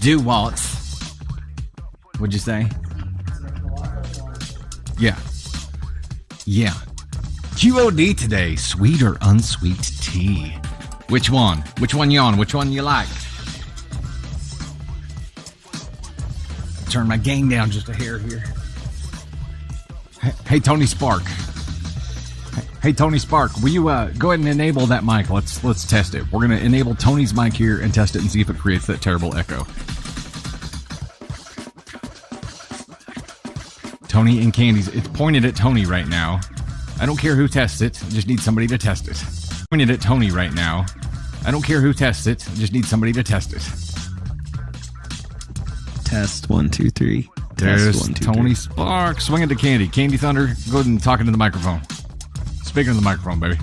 Do what? What'd you say? Yeah. Yeah. QOD today. Sweet or unsweet tea? Which one? Which one you on? Which one you like? Turn my gain down just a hair here. Hey, Tony Spark. Hey, Tony Spark, will you go ahead and enable that mic? Let's test it. We're going to enable Tony's mic here and test it and see if it creates that terrible echo. Tony and Candy's. It's pointed at Tony right now. I don't care who tests it. I just need somebody to test it. Pointed at Tony right now. I don't care who tests it. I just need somebody to test it. Test 1 2 3. There's Test 1 2 Tony 3. Spark. Swing it to Candy. Candy Thunder, go ahead and talk into the microphone. Speaking of the microphone, baby.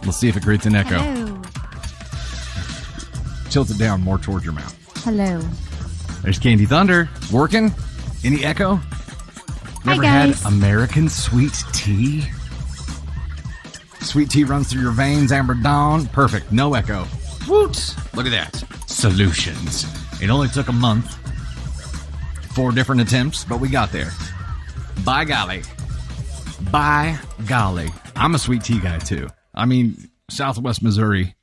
Let's see if it creates an echo. Hello. Tilt it down more towards your mouth. Hello. There's Candy Thunder. Working? Any echo? Never guys. had American sweet tea? Sweet tea runs through your veins, Amber Dawn. Perfect. No echo. Woot! Look at that. Solutions. It only took a month. 4 different attempts, but we got there. By golly. By golly. I'm a sweet tea guy, too. I mean, Southwest Missouri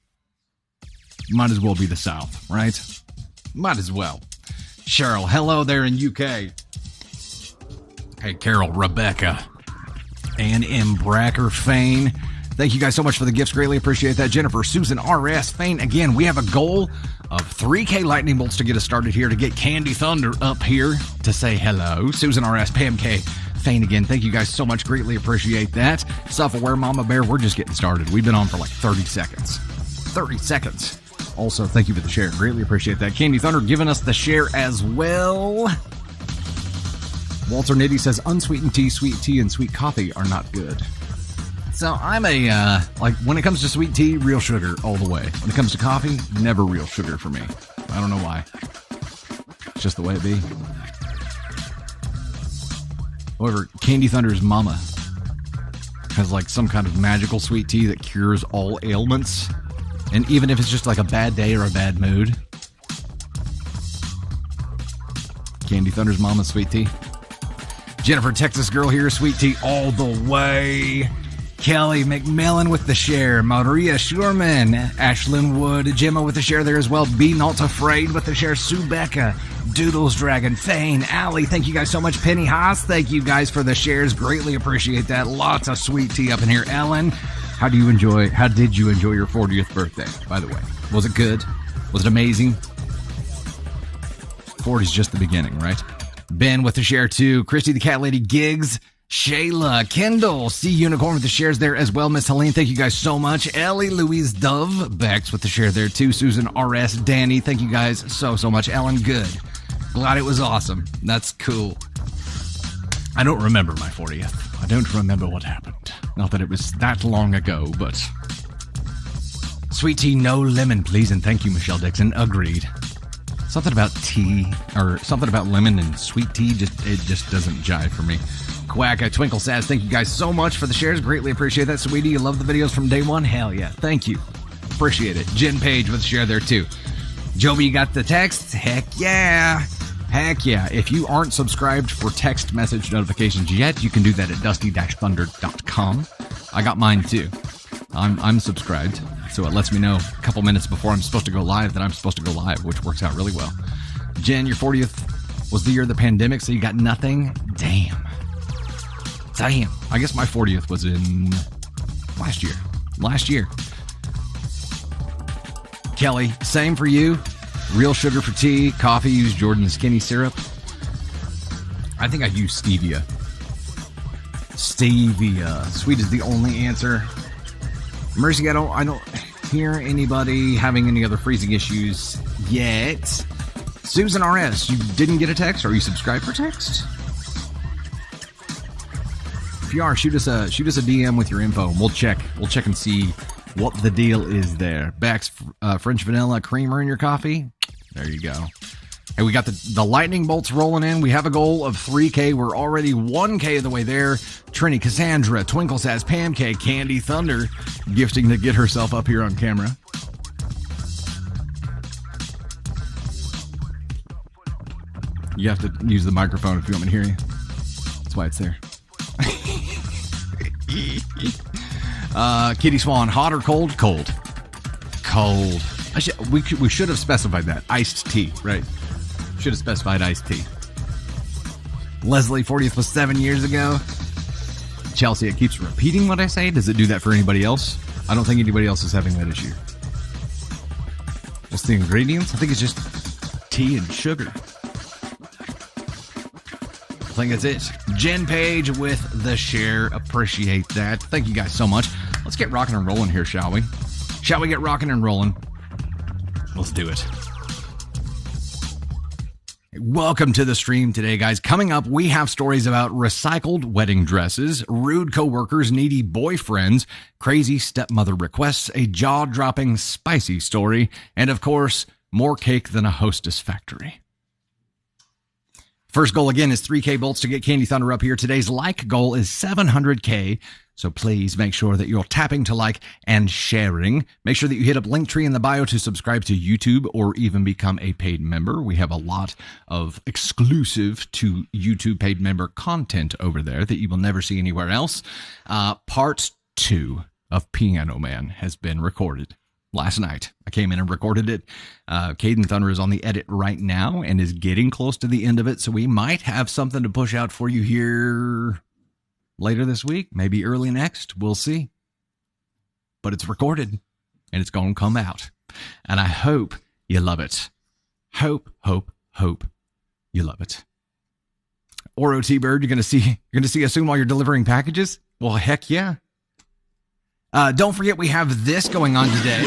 might as well be the South, right? Might as well. Cheryl, hello there in UK. Hey, Carol, Rebecca, and M. Bracker, Fane. Thank you guys so much for the gifts. Greatly appreciate that. Jennifer, Susan, RS, Fane. Again, we have a goal of 3K lightning bolts to get us started here, to get Candy Thunder up here to say hello. Susan, RS, Pam K, Fane again. Thank you guys so much. Greatly appreciate that. Self-aware Mama Bear, we're just getting started. We've been on for like 30 seconds. 30 seconds. Also, thank you for the share. Greatly appreciate that. Candy Thunder giving us the share as well. Walter Nitty says, unsweetened tea, sweet tea, and sweet coffee are not good. So I'm a, like, when it comes to sweet tea, real sugar all the way. When it comes to coffee, never real sugar for me. I don't know why. It's just the way it be. However, Candy Thunder's mama has, like, some kind of magical sweet tea that cures all ailments. And even if it's just like a bad day or a bad mood. Candy Thunder's mama's sweet tea. Jennifer, Texas girl here, sweet tea all the way. Kelly McMillan with the share. Maria Schurman. Ashlyn Wood. Gemma with the share there as well. Be Not Afraid with the share. Sue Becca. Doodles Dragon. Fane. Allie. Thank you guys so much. Penny Haas. Thank you guys for the shares. Greatly appreciate that. Lots of sweet tea up in here. Ellen. How did you enjoy your 40th birthday, by the way? Was it good? Was it amazing? 40's just the beginning, right? Ben with the share too. Christy the Cat Lady Gigs. Shayla, Kendall, C Unicorn with the shares there as well. Miss Helene, thank you guys so much. Ellie, Louise Dove, Bex with the share there too. Susan, RS, Danny, thank you guys so much. Ellen, good. Glad it was awesome. That's cool. I don't remember my 40th. I don't remember what happened. Not that it was that long ago, but... Sweet tea, no lemon, please, and thank you, Michelle Dixon. Agreed. Something about tea, or something about lemon and sweet tea, it just doesn't jive for me. Quacka, Twinkle Sass, thank you guys so much for the shares. Greatly appreciate that. Sweetie, you love the videos from day one? Hell yeah. Thank you. Appreciate it. Jen Page with the share there too. Joby, you got the text? Heck yeah. Heck yeah. If you aren't subscribed for text message notifications yet, you can do that at dusty-thunder.com. I got mine too. I'm subscribed, so it lets me know a couple minutes before I'm supposed to go live that I'm supposed to go live, which works out really well. Jen, your 40th was the year of the pandemic, so you got nothing? Damn. I guess my 40th was in last year. Kelly, same for you. Real sugar for tea. Coffee, use Jordan Skinny Syrup. I think I use stevia. Sweet is the only answer. Mercy, I don't hear anybody having any other freezing issues yet. Susan RS, you didn't get a text? Or are you subscribed for text? If you are, shoot us a DM with your info, and we'll check and see what the deal is there. Bax French vanilla creamer in your coffee. There you go. Hey, we got the lightning bolts rolling in. We have a goal of 3K. We're already 1K of the way there. Trini, Cassandra, Twinkle Sass, Pam K, Candy Thunder, gifting to get herself up here on camera. You have to use the microphone if you want me to hear you. That's why it's there. Kitty Swan, hot or cold? Cold. Cold. We should have specified that. Iced tea, right? Should have specified iced tea. Leslie, 40th was 7 years ago. Chelsea, it keeps repeating what I say. Does it do that for anybody else? I don't think anybody else is having that issue. Just the ingredients? I think it's just tea and sugar. I think that's it. Jen Page with the share. Appreciate that. Thank you guys so much. Let's get rocking and rolling here, shall we? Shall we get rocking and rolling? Let's do it. Welcome to the stream today, guys. Coming up, we have stories about recycled wedding dresses, rude coworkers, needy boyfriends, crazy stepmother requests, a jaw-dropping spicy story, and of course, more cake than a Hostess factory. First goal again is 3K bolts to get Candy Thunder up here. Today's like goal is 700K. So please make sure that you're tapping to like and sharing. Make sure that you hit up Linktree in the bio to subscribe to YouTube or even become a paid member. We have a lot of exclusive to YouTube paid member content over there that you will never see anywhere else. Part 2 of Piano Man has been recorded last night. I came in and recorded it. Kaden Thunder is on the edit right now and is getting close to the end of it. So we might have something to push out for you here later this week, maybe early next. We'll see. But it's recorded and it's going to come out. And I hope you love it. Hope you love it. Oro T-Bird, you're going to see us soon while you're delivering packages? Well, heck yeah. Don't forget we have this going on today.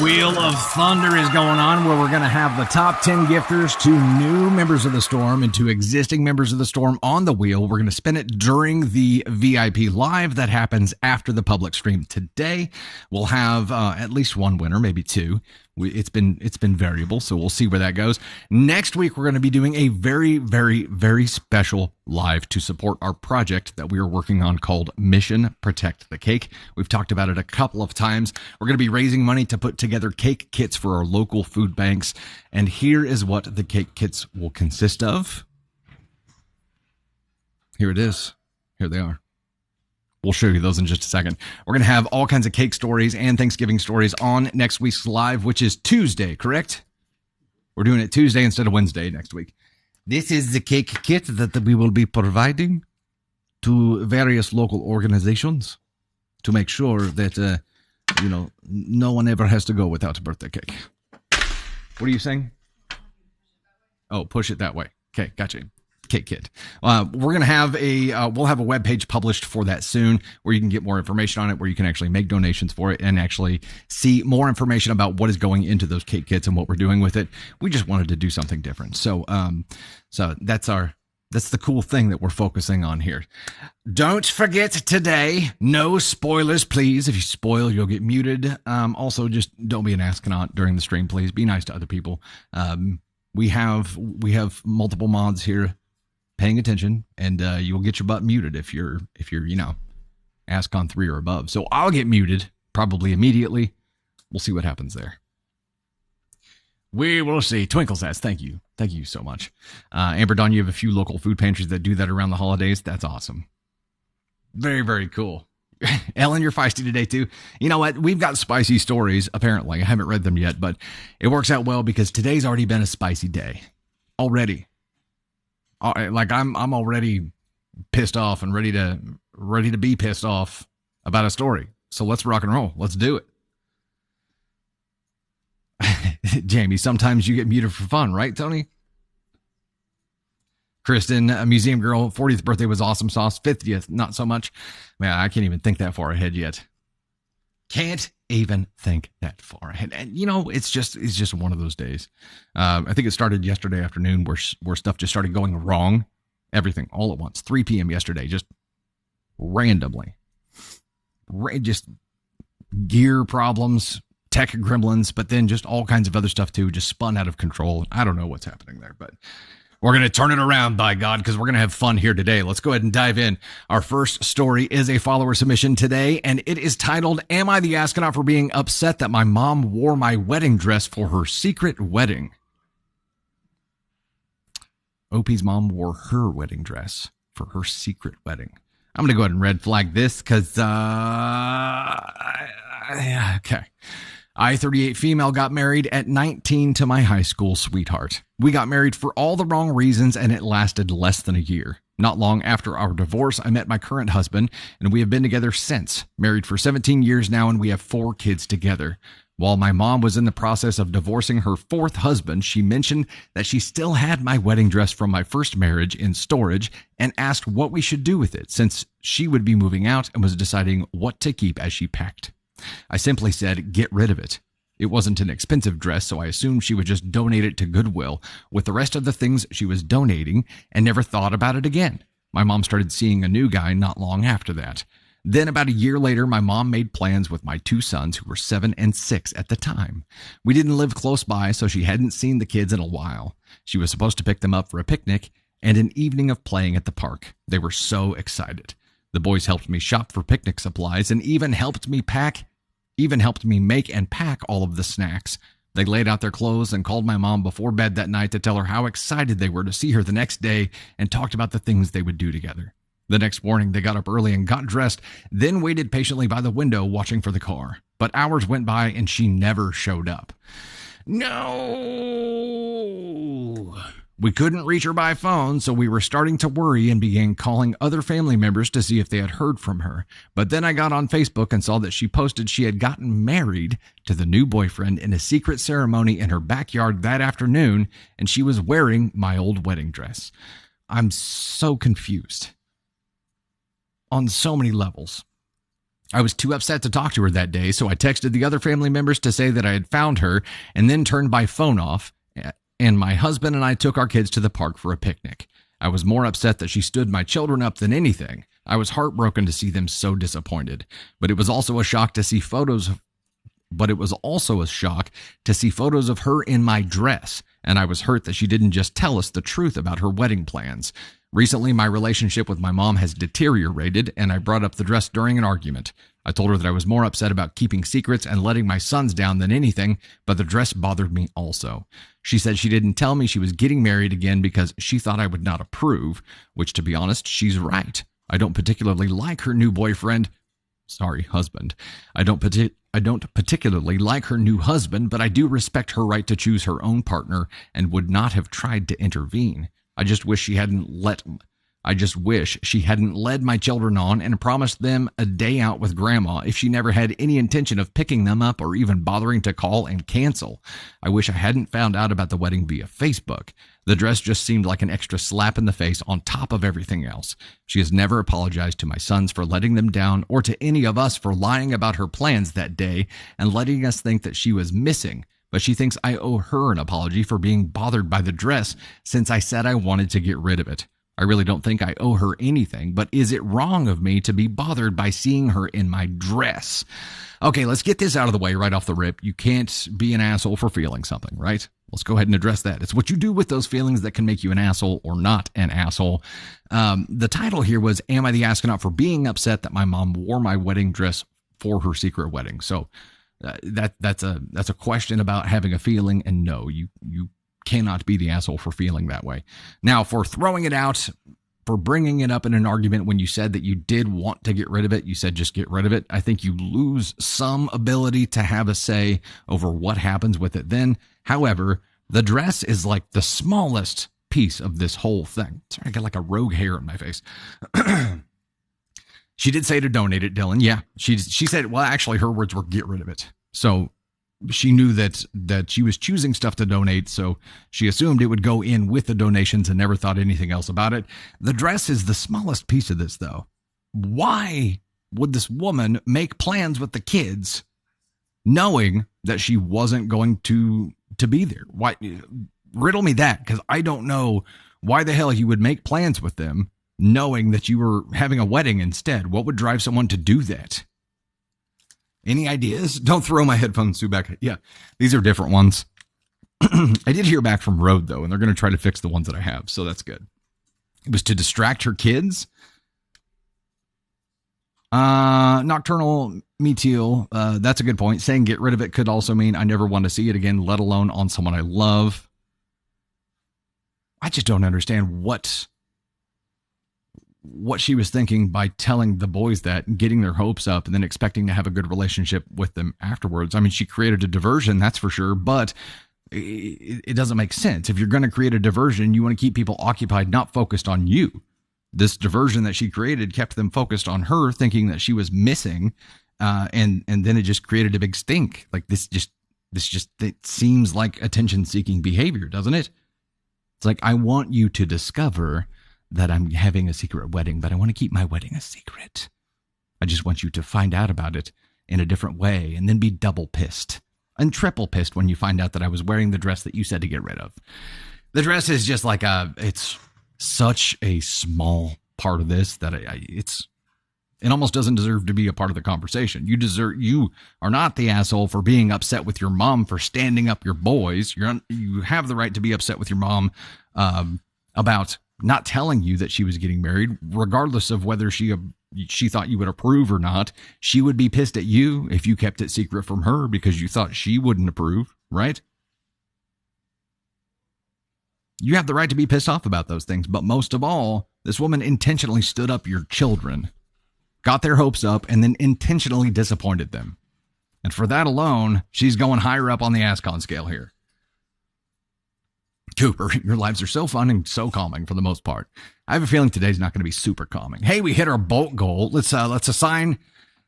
Wheel of Thunder is going on, where we're going to have the top 10 gifters to new members of the Storm and to existing members of the Storm on the wheel. We're going to spin it during the VIP live that happens after the public stream today. We'll have at least one winner, maybe two. It's been variable, so we'll see where that goes. Next week, we're going to be doing a very, very, very special live to support our project that we are working on called Mission Protect the Cake. We've talked about it a couple of times. We're going to be raising money to put together cake kits for our local food banks. And here is what the cake kits will consist of. Here it is. Here they are. We'll show you those in just a second. We're going to have all kinds of cake stories and Thanksgiving stories on next week's live, which is Tuesday, correct? We're doing it Tuesday instead of Wednesday next week. This is the cake kit that we will be providing to various local organizations to make sure that, no one ever has to go without a birthday cake. What are you saying? Oh, push it that way. Okay, gotcha. Cake kit. We're going to have we'll have a webpage published for that soon where you can get more information on it, where you can actually make donations for it and actually see more information about what is going into those cake kits and what we're doing with it. We just wanted to do something different. So that's the cool thing that we're focusing on here. Don't forget today, no spoilers, please. If you spoil, you'll get muted. Also, just don't be an astronaut during the stream, please. Be nice to other people. We have multiple mods here paying attention, and you'll get your butt muted if you're ask on 3 or above. So I'll get muted probably immediately. We'll see what happens there. We will see. Twinkle says, thank you so much. Amber Dawn, you have a few local food pantries that do that around the holidays. That's awesome. Very, very cool. Ellen, you're feisty today too. You know what? We've got spicy stories, apparently. I haven't read them yet, but it works out well because today's already been a spicy day. Already. Like I'm already pissed off and ready to be pissed off about a story. So let's rock and roll. Let's do it. Jamie, sometimes you get muted for fun, right, Tony? Kristen, a museum girl, 40th birthday was awesome sauce. 50th, not so much. Man, I can't even think that far ahead yet. Can't even think that far ahead. And it's just one of those days. I think it started yesterday afternoon where stuff just started going wrong. Everything all at once. 3 p.m. yesterday, just randomly. Just gear problems, tech gremlins, but then just all kinds of other stuff too, just spun out of control. I don't know what's happening there, but we're going to turn it around, by God, because we're going to have fun here today. Let's go ahead and dive in. Our first story is a follower submission today, and it is titled, Am I the Astronaut for Being Upset That My Mom Wore My Wedding Dress for Her Secret Wedding? OP's mom wore her wedding dress for her secret wedding. I'm going to go ahead and red flag this because, okay. I-38 female got married at 19 to my high school sweetheart. We got married for all the wrong reasons, and it lasted less than a year. Not long after our divorce, I met my current husband, and we have been together since. Married for 17 years now, and we have 4 kids together. While my mom was in the process of divorcing her 4th husband, she mentioned that she still had my wedding dress from my first marriage in storage and asked what we should do with it since she would be moving out and was deciding what to keep as she packed. I simply said, get rid of it. It wasn't an expensive dress, so I assumed she would just donate it to Goodwill with the rest of the things she was donating and never thought about it again. My mom started seeing a new guy not long after that. Then about a year later, my mom made plans with my 2 sons who were 7 and 6 at the time. We didn't live close by, so she hadn't seen the kids in a while. She was supposed to pick them up for a picnic and an evening of playing at the park. They were so excited. The boys helped me shop for picnic supplies and even helped me make and pack all of the snacks. They laid out their clothes and called my mom before bed that night to tell her how excited they were to see her the next day and talked about the things they would do together. The next morning, they got up early and got dressed, then waited patiently by the window watching for the car. But hours went by and she never showed up. No! We couldn't reach her by phone, so we were starting to worry and began calling other family members to see if they had heard from her. But then I got on Facebook and saw that she posted she had gotten married to the new boyfriend in a secret ceremony in her backyard that afternoon, and she was wearing my old wedding dress. I'm so confused on so many levels. I was too upset to talk to her that day, so I texted the other family members to say that I had found her and then turned my phone off, and my husband and I took our kids to the park for a picnic. I was more upset that she stood my children up than anything. I was heartbroken to see them so disappointed, but it was also a shock to see photos of her in my dress, and I was hurt that she didn't just tell us the truth about her wedding plans. Recently, my relationship with my mom has deteriorated, and I brought up the dress during an argument. I told her that I was more upset about keeping secrets and letting my sons down than anything, but the dress bothered me also. She said she didn't tell me she was getting married again because she thought I would not approve, which, to be honest, she's right. I don't particularly like her new husband. I don't particularly like her new husband, but I do respect her right to choose her own partner and would not have tried to intervene. I just wish she hadn't led my children on and promised them a day out with grandma if she never had any intention of picking them up or even bothering to call and cancel. I wish I hadn't found out about the wedding via Facebook. The dress just seemed like an extra slap in the face on top of everything else. She has never apologized to my sons for letting them down or to any of us for lying about her plans that day and letting us think that she was missing. But she thinks I owe her an apology for being bothered by the dress since I said I wanted to get rid of it. I really don't think I owe her anything, but is it wrong of me to be bothered by seeing her in my dress? Okay, let's get this out of the way right off the rip. You can't be an asshole for feeling something, right? Let's go ahead and address that. It's what you do with those feelings that can make you an asshole or not an asshole. The title here was, Am I the Astronaut for Being Upset That My Mom Wore My Wedding Dress for Her Secret Wedding? So that's a question about having a feeling, and no, you cannot be the asshole for feeling that way. Now, for throwing it out, for bringing it up in an argument when you said that you did want to get rid of it, you said just get rid of it. I think you lose some ability to have a say over what happens with it then. However, the dress is like the smallest piece of this whole thing. Sorry, I got like a rogue hair in my face. She did say to donate it, Dylan. Yeah, she said, well, actually, her words were get rid of it. So she knew that she was choosing stuff to donate, so she assumed it would go in with the donations and never thought anything else about it. The dress is the smallest piece of this, though. Why would this woman make plans with the kids knowing that she wasn't going to be there? Why? Riddle me that, because I don't know why the hell you would make plans with them knowing that you were having a wedding instead. What would drive someone to do that? Any ideas? Don't throw my headphones back. Yeah, these are different ones. I did hear back from Rode, though, and they're going to try to fix the ones that I have, so that's good. It was to distract her kids. Nocturnal Meteal, that's a good point. Saying get rid of it could also mean I never want to see it again, let alone on someone I love. I just don't understand what she was thinking by telling the boys that and getting their hopes up and then expecting to have a good relationship with them afterwards. I mean, she created a diversion, that's for sure, but it doesn't make sense. If you're going to create a diversion, you want to keep people occupied, not focused on you. This diversion that she created kept them focused on her, thinking that she was missing, and then it just created a big stink. Like this it seems like attention-seeking behavior, doesn't it? It's like, I want you to discover that I'm having a secret wedding, but I want to keep my wedding a secret. I just want you to find out about it in a different way and then be double pissed and triple pissed when you find out that I was wearing the dress that you said to get rid of. The dress is just like it's such a small part of this that it almost doesn't deserve to be a part of the conversation. You are not the asshole for being upset with your mom for standing up your boys. You have the right to be upset with your mom about not telling you that she was getting married, regardless of whether she thought you would approve or not. She would be pissed at you if you kept it secret from her because you thought she wouldn't approve, right? You have the right to be pissed off about those things, but most of all, this woman intentionally stood up your children, got their hopes up, and then intentionally disappointed them. And for that alone, she's going higher up on the ASCON scale here. Cooper, your lives are so fun and so calming for the most part. I have a feeling today's not going to be super calming. Hey, we hit our bolt goal. Let's assign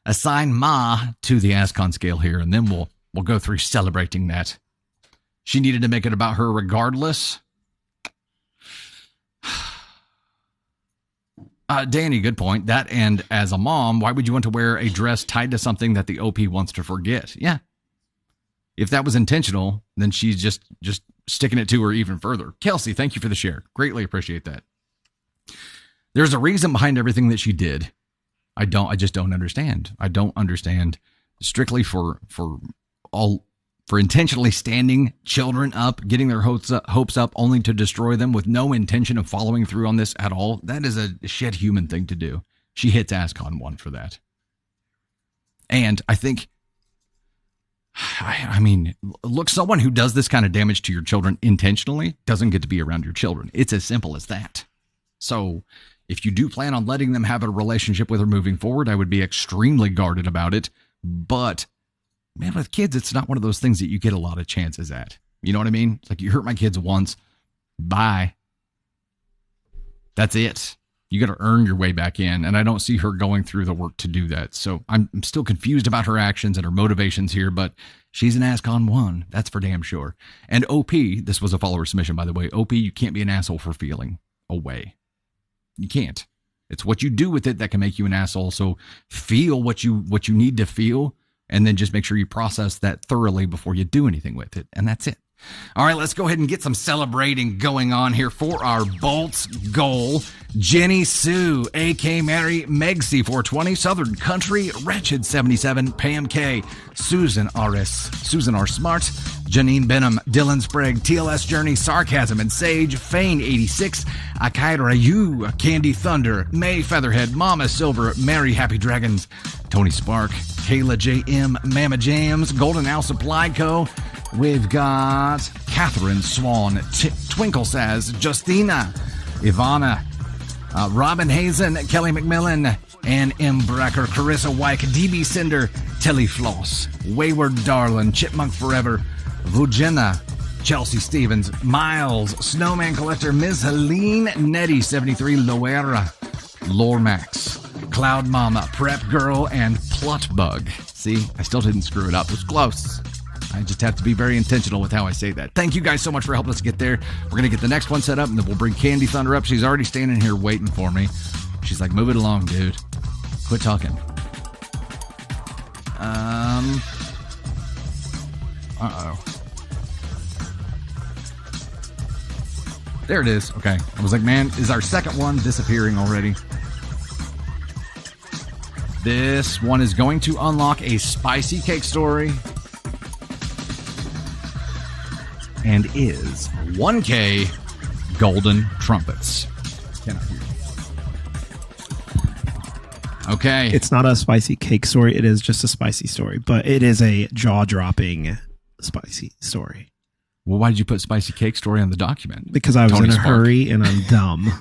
Ma to the ASCON scale here, and then we'll go through celebrating that. She needed to make it about her regardless. Danny, good point. That, and as a mom, why would you want to wear a dress tied to something that the OP wants to forget? Yeah. If that was intentional, then she's just sticking it to her even further. Kelsey, thank you for the share. Greatly appreciate that. There's a reason behind everything that she did. I just don't understand. I don't understand. Strictly for intentionally standing children up, getting their hopes up only to destroy them with no intention of following through on this at all. That is a shit human thing to do. She hits ASCON 1 for that. And I think, I mean, look, someone who does this kind of damage to your children intentionally doesn't get to be around your children. It's as simple as that. So if you do plan on letting them have a relationship with her moving forward, I would be extremely guarded about it. But man, with kids, it's not one of those things that you get a lot of chances at. You know what I mean? It's like, you hurt my kids once. Bye. That's it. You got to earn your way back in. And I don't see her going through the work to do that. So I'm still confused about her actions and her motivations here, but she's an ASCON 1. That's for damn sure. And OP, this was a follower submission, by the way. OP, you can't be an asshole for feeling away. You can't. It's what you do with it that can make you an asshole. So feel what you need to feel, and then just make sure you process that thoroughly before you do anything with it. And that's it. All right, let's go ahead and get some celebrating going on here for our Bolts goal. Jenny Sue, A.K. Mary, Meg C420, Southern Country, Wretched 77, Pam K, Susan R.S., Susan R. Smart, Janine Benham, Dylan Sprague, TLS Journey, Sarcasm and Sage, Fane 86, Akaira Yu, Candy Thunder, May Featherhead, Mama Silver, Mary Happy Dragons, Tony Spark, Kayla J.M., Mama Jams, Golden Owl Supply Co., we've got Catherine Swan, Twinkle Says, Justina, Ivana, Robin Hazen, Kelly McMillan, and M. Bracker, Carissa Wyke, DB Cinder, Telly Floss, Wayward Darlin, Chipmunk Forever, Vujena, Chelsea Stevens, Miles, Snowman Collector, Ms. Helene, Nettie 73, Loera, Lormax, Cloud Mama, Prep Girl, and Plot Bug. See, I still didn't screw it up. It was close. I just have to be very intentional with how I say that. Thank you guys so much for helping us get there. We're going to get the next one set up, and then we'll bring Candy Thunder up. She's already standing here waiting for me. She's like, move it along, dude. Quit talking. Uh-oh. There it is. Okay. I was like, man, is our second one disappearing already? This one is going to unlock a spicy cake story. And is 1K golden trumpets. Cannot hear you. Okay. It's not a spicy cake story. It is just a spicy story, but it is a jaw-dropping spicy story. Well, why did you put spicy cake story on the document? Because I was Tony in a Spark. hurry and I'm dumb.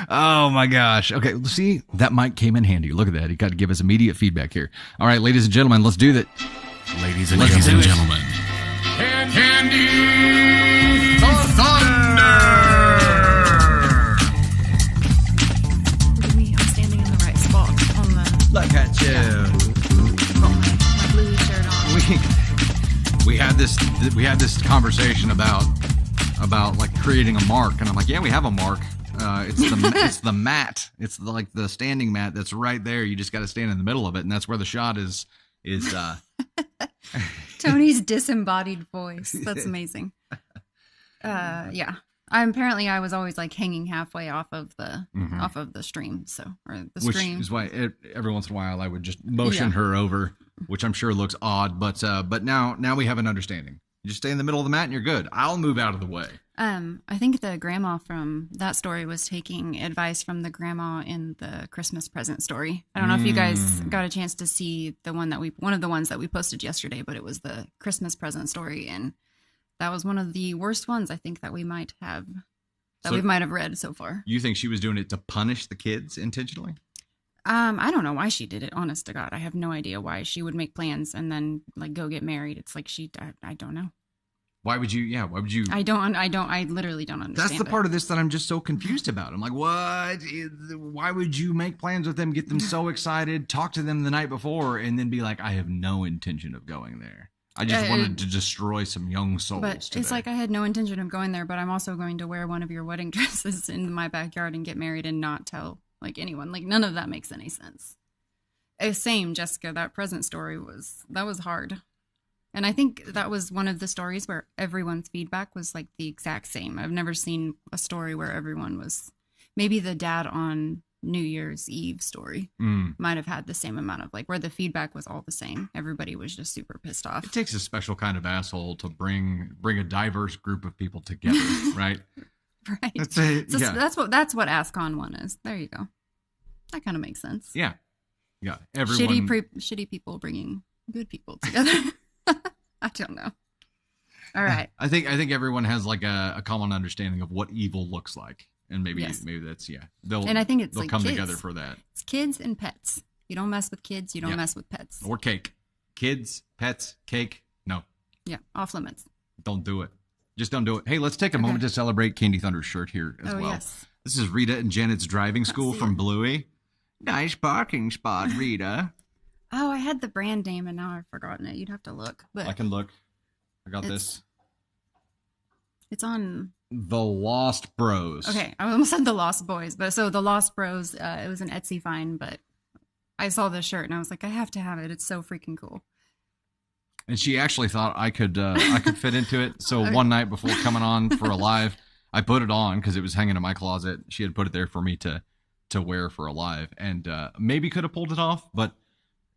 Oh my gosh. Okay, see, that mic came in handy. Look at that. He got to give us immediate feedback here. All right, ladies and gentlemen, let's do that. Ladies and gentlemen. Candy Thunder! Look at me, I'm standing in the right spot on the... Look at you. Got my blue shirt on. We had this conversation about like creating a mark, and I'm like, yeah, we have a mark. It's the mat. It's like the standing mat that's right there. You just got to stand in the middle of it, and that's where the shot is. Tony's disembodied voice. That's amazing. Yeah. I was always like hanging halfway off of the stream, Which is why every once in a while I would just motion her over, which I'm sure looks odd, but now we have an understanding. You just stay in the middle of the mat and you're good. I'll move out of the way. I think the grandma from that story was taking advice from the grandma in the Christmas present story. I don't know if you guys got a chance to see one of the ones that we posted yesterday, but it was the Christmas present story, and that was one of the worst ones I think that we might have read so far. You think she was doing it to punish the kids intentionally? I don't know why she did it. Honest to God, I have no idea why she would make plans and then like go get married. It's like I don't know. Why would you? I literally don't understand. That's the part of this that I'm just so confused about. I'm like, what? Why would you make plans with them, get them so excited, talk to them the night before, and then be like, I have no intention of going there. I just wanted to destroy some young souls. But today. It's like I had no intention of going there, but I'm also going to wear one of your wedding dresses in my backyard and get married and not tell like anyone. Like none of that makes any sense. Same, Jessica. That present story was hard. And I think that was one of the stories where everyone's feedback was like the exact same. I've never seen a story where everyone was, maybe the dad on New Year's Eve story might have had the same amount of like where the feedback was all the same. Everybody was just super pissed off. It takes a special kind of asshole to bring a diverse group of people together, right? Right. That's what AskCon 1 is. There you go. That kind of makes sense. Yeah. Yeah. Everyone. Shitty people bringing good people together. I don't know. All right. I think everyone has like a common understanding of what evil looks like, and maybe that's I think they'll like come kids. together for that. It's kids and pets. You don't mess with kids. You don't mess with pets. Or cake. Kids, pets, cake. No. Yeah, off limits. Don't do it. Just don't do it. Hey, let's take a moment to celebrate Candy Thunder's shirt here as well. Yes. This is Rita and Janet's driving school from Bluey. Nice parking spot, Rita. Oh, I had the brand name and now I've forgotten it. You'd have to look. But I can look. I got this. It's on The Lost Bros. Okay, I almost said The Lost Boys, but so The Lost Bros, it was an Etsy find, but I saw this shirt and I was like, I have to have it. It's so freaking cool. And she actually thought I could fit into it. So one night before coming on for a live, I put it on because it was hanging in my closet. She had put it there for me to wear for a live, and maybe could have pulled it off, but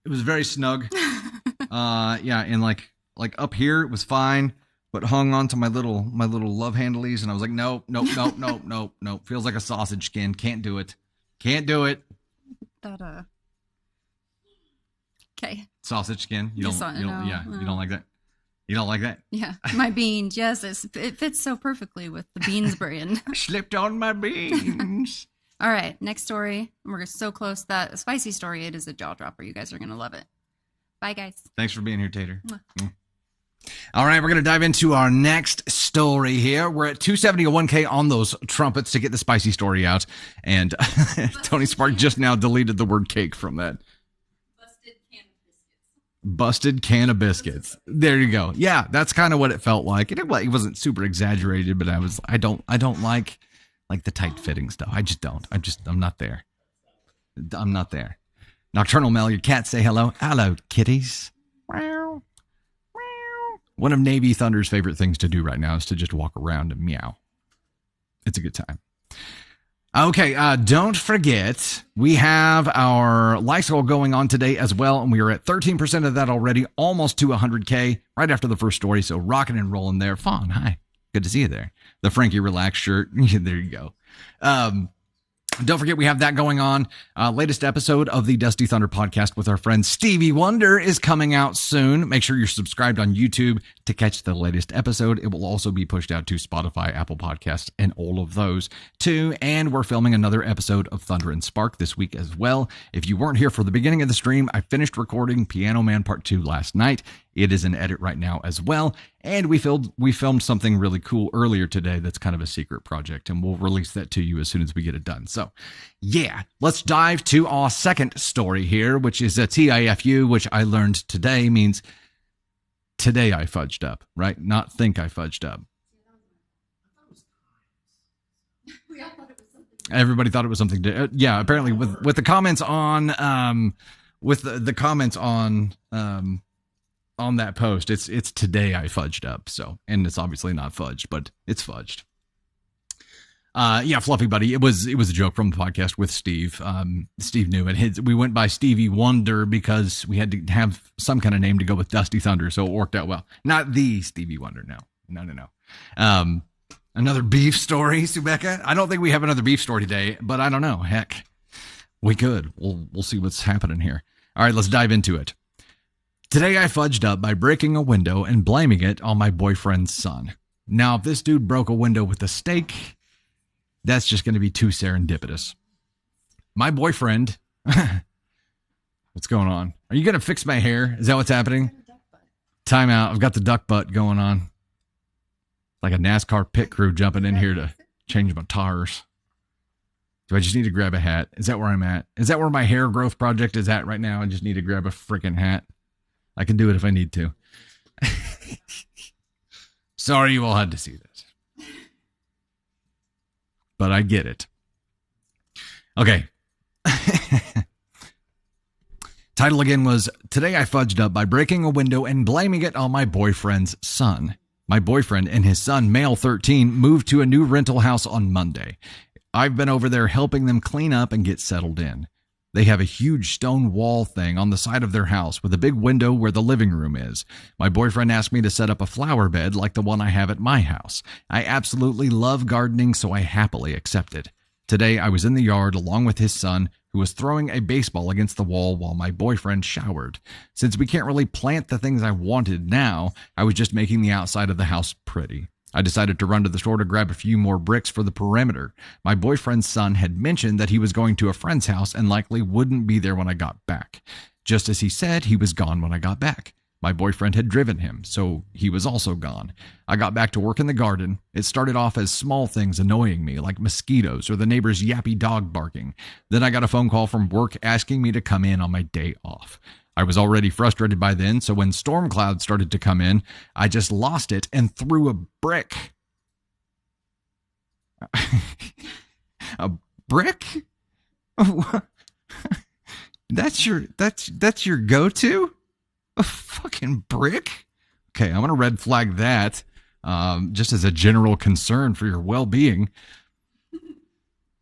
it was very snug. And like up here it was fine, but hung onto my little love handlies, and I was like, nope. Feels like a sausage skin. Can't do it. That okay. Sausage skin. You don't like that. You don't like that? Yeah, my beans. Yes, it fits so perfectly with the beans brand. Slipped on my beans. All right, next story. We're so close. That spicy story. It is a jaw dropper. You guys are gonna love it. Bye, guys. Thanks for being here, Tater. All right, we're going to dive into our next story here. We're at 271K on those trumpets to get the spicy story out. And Tony Spark just now deleted the word cake from that. Busted can of biscuits. There you go. Yeah, that's kind of what it felt like. And it wasn't super exaggerated, but I don't like the tight fitting stuff. I just don't. I'm not there. I'm not there. Nocturnal Mel, your cat, say hello. Hello, kitties. One of Navy Thunder's favorite things to do right now is to just walk around and meow. It's a good time. Okay, don't forget, we have our likes goal going on today as well, and we are at 13% of that already, almost to 100K, right after the first story, so rocking and rolling there. Fawn, hi. Good to see you there. The Frankie Relax shirt. There you go. Don't forget, we have that going on. Latest episode of the Dusty Thunder podcast with our friend Stevie Wonder is coming out soon. Make sure you're subscribed on YouTube to catch the latest episode. It will also be pushed out to Spotify, Apple Podcasts, and all of those too. And we're filming another episode of Thunder and Spark this week as well. If you weren't here for the beginning of the stream, I finished recording Piano Man Part 2 last night. It is in edit right now as well. And we filmed something really cool earlier today that's kind of a secret project, and we'll release that to you as soon as we get it done. So, yeah, let's dive to our second story here, which is a TIFU, which I learned today means today I fudged up, right? Not think I fudged up. Everybody thought it was something to, yeah, apparently with the comments on, the comments on that post, it's today I fudged up. So, and it's obviously not fudged, but it's fudged. Yeah, Fluffy Buddy. It was a joke from the podcast with Steve. Steve knew it. We went by Stevie Wonder because we had to have some kind of name to go with Dusty Thunder, so it worked out well. Not the Stevie Wonder. No. Another beef story, Subeka. I don't think we have another beef story today, but I don't know. Heck, we could. We'll see what's happening here. All right, let's dive into it. Today I fudged up by breaking a window and blaming it on my boyfriend's son. Now, if this dude broke a window with a stake, that's just going to be too serendipitous. My boyfriend, what's going on? Are you going to fix my hair? Is that what's happening? Time out. I've got the duck butt going on. Like a NASCAR pit crew jumping in here to change my tires. Do I just need to grab a hat? Is that where I'm at? Is that where my hair growth project is at right now? I just need to grab a freaking hat. I can do it if I need to. Sorry you all had to see this. But I get it. Okay. Title again was, Today I fudged up by breaking a window and blaming it on my boyfriend's son. My boyfriend and his son, male 13, moved to a new rental house on Monday. I've been over there helping them clean up and get settled in. They have a huge stone wall thing on the side of their house with a big window where the living room is. My boyfriend asked me to set up a flower bed like the one I have at my house. I absolutely love gardening, so I happily accepted. Today I was in the yard along with his son, who was throwing a baseball against the wall while my boyfriend showered. Since we can't really plant the things I wanted now, I was just making the outside of the house pretty. I decided to run to the store to grab a few more bricks for the perimeter. My boyfriend's son had mentioned that he was going to a friend's house and likely wouldn't be there when I got back. Just as he said, he was gone when I got back. My boyfriend had driven him, so he was also gone. I got back to work in the garden. It started off as small things annoying me, like mosquitoes or the neighbor's yappy dog barking. Then I got a phone call from work asking me to come in on my day off. I was already frustrated by then, so when storm clouds started to come in, I just lost it and threw a brick. A brick? That's your go-to? A fucking brick? Okay, I'm gonna red flag that, just as a general concern for your well-being.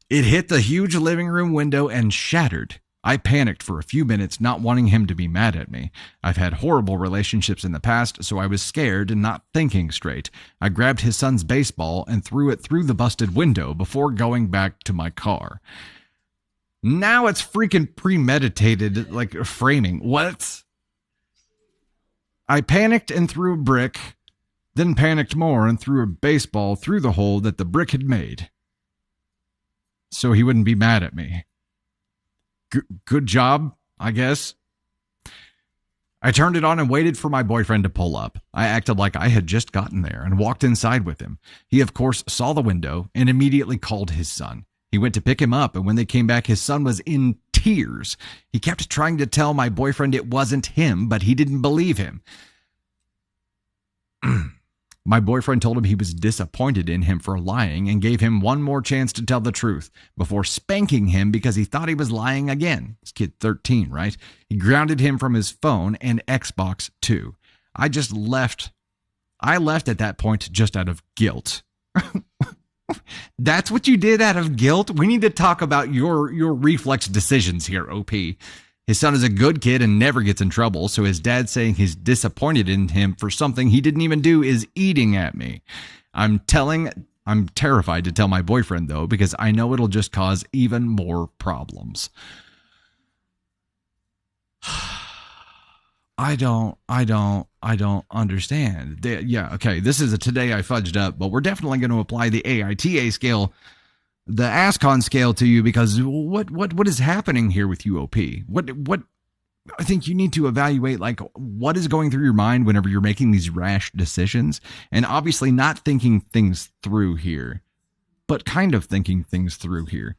It hit the huge living room window and shattered. I panicked for a few minutes, not wanting him to be mad at me. I've had horrible relationships in the past, so I was scared and not thinking straight. I grabbed his son's baseball and threw it through the busted window before going back to my car. Now it's freaking premeditated, like framing. What? I panicked and threw a brick, then panicked more and threw a baseball through the hole that the brick had made, so he wouldn't be mad at me. Good job, I guess. I turned it on and waited for my boyfriend to pull up. I acted like I had just gotten there and walked inside with him. He, of course, saw the window and immediately called his son. He went to pick him up, and when they came back, his son was in tears. He kept trying to tell my boyfriend it wasn't him, but he didn't believe him. My boyfriend told him he was disappointed in him for lying and gave him one more chance to tell the truth before spanking him because he thought he was lying again. This kid 13, right? He grounded him from his phone and Xbox too. I left at that point just out of guilt. That's what you did out of guilt? We need to talk about your reflex decisions here, OP. His son is a good kid and never gets in trouble, so his dad saying he's disappointed in him for something he didn't even do is eating at me. I'm telling I'm terrified to tell my boyfriend, though, because I know it'll just cause even more problems. I don't understand. Yeah, okay, this is a today I fudged up, but we're definitely going to apply the AITA scale, the ASCON scale to you, because what is happening here with you, OP? What I think you need to evaluate, like, what is going through your mind whenever you're making these rash decisions, and obviously not thinking things through here, but kind of thinking things through here,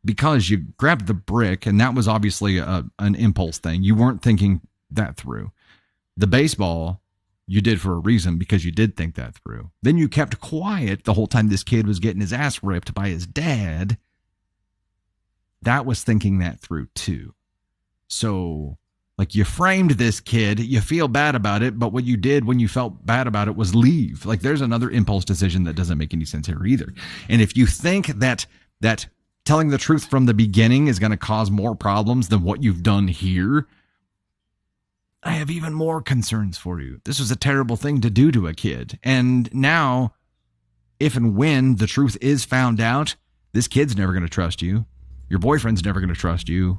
because you grabbed the brick, and that was obviously an impulse thing. You weren't thinking that through. The baseball you did for a reason, because you did think that through. Then you kept quiet the whole time this kid was getting his ass ripped by his dad. That was thinking that through too. So, like, you framed this kid, you feel bad about it, but what you did when you felt bad about it was leave. Like, there's another impulse decision that doesn't make any sense here either. And if you think that telling the truth from the beginning is going to cause more problems than what you've done here, I have even more concerns for you. This was a terrible thing to do to a kid. And now, if and when the truth is found out, this kid's never going to trust you. Your boyfriend's never going to trust you.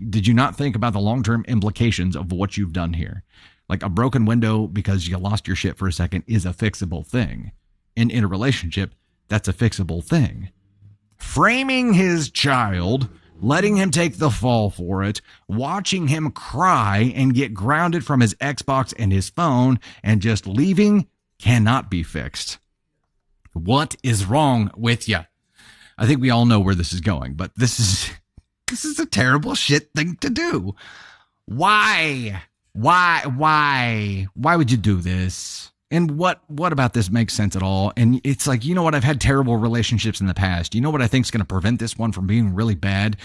Did you not think about the long-term implications of what you've done here? Like, a broken window because you lost your shit for a second is a fixable thing. And in a relationship, that's a fixable thing. Framing his child, letting him take the fall for it, watching him cry and get grounded from his Xbox and his phone, and just leaving cannot be fixed. What is wrong with you? I think we all know where this is going, but this is a terrible shit thing to do. Why? Why would you do this? And what about this makes sense at all? And it's like, you know what? I've had terrible relationships in the past. You know what I think is going to prevent this one from being really bad?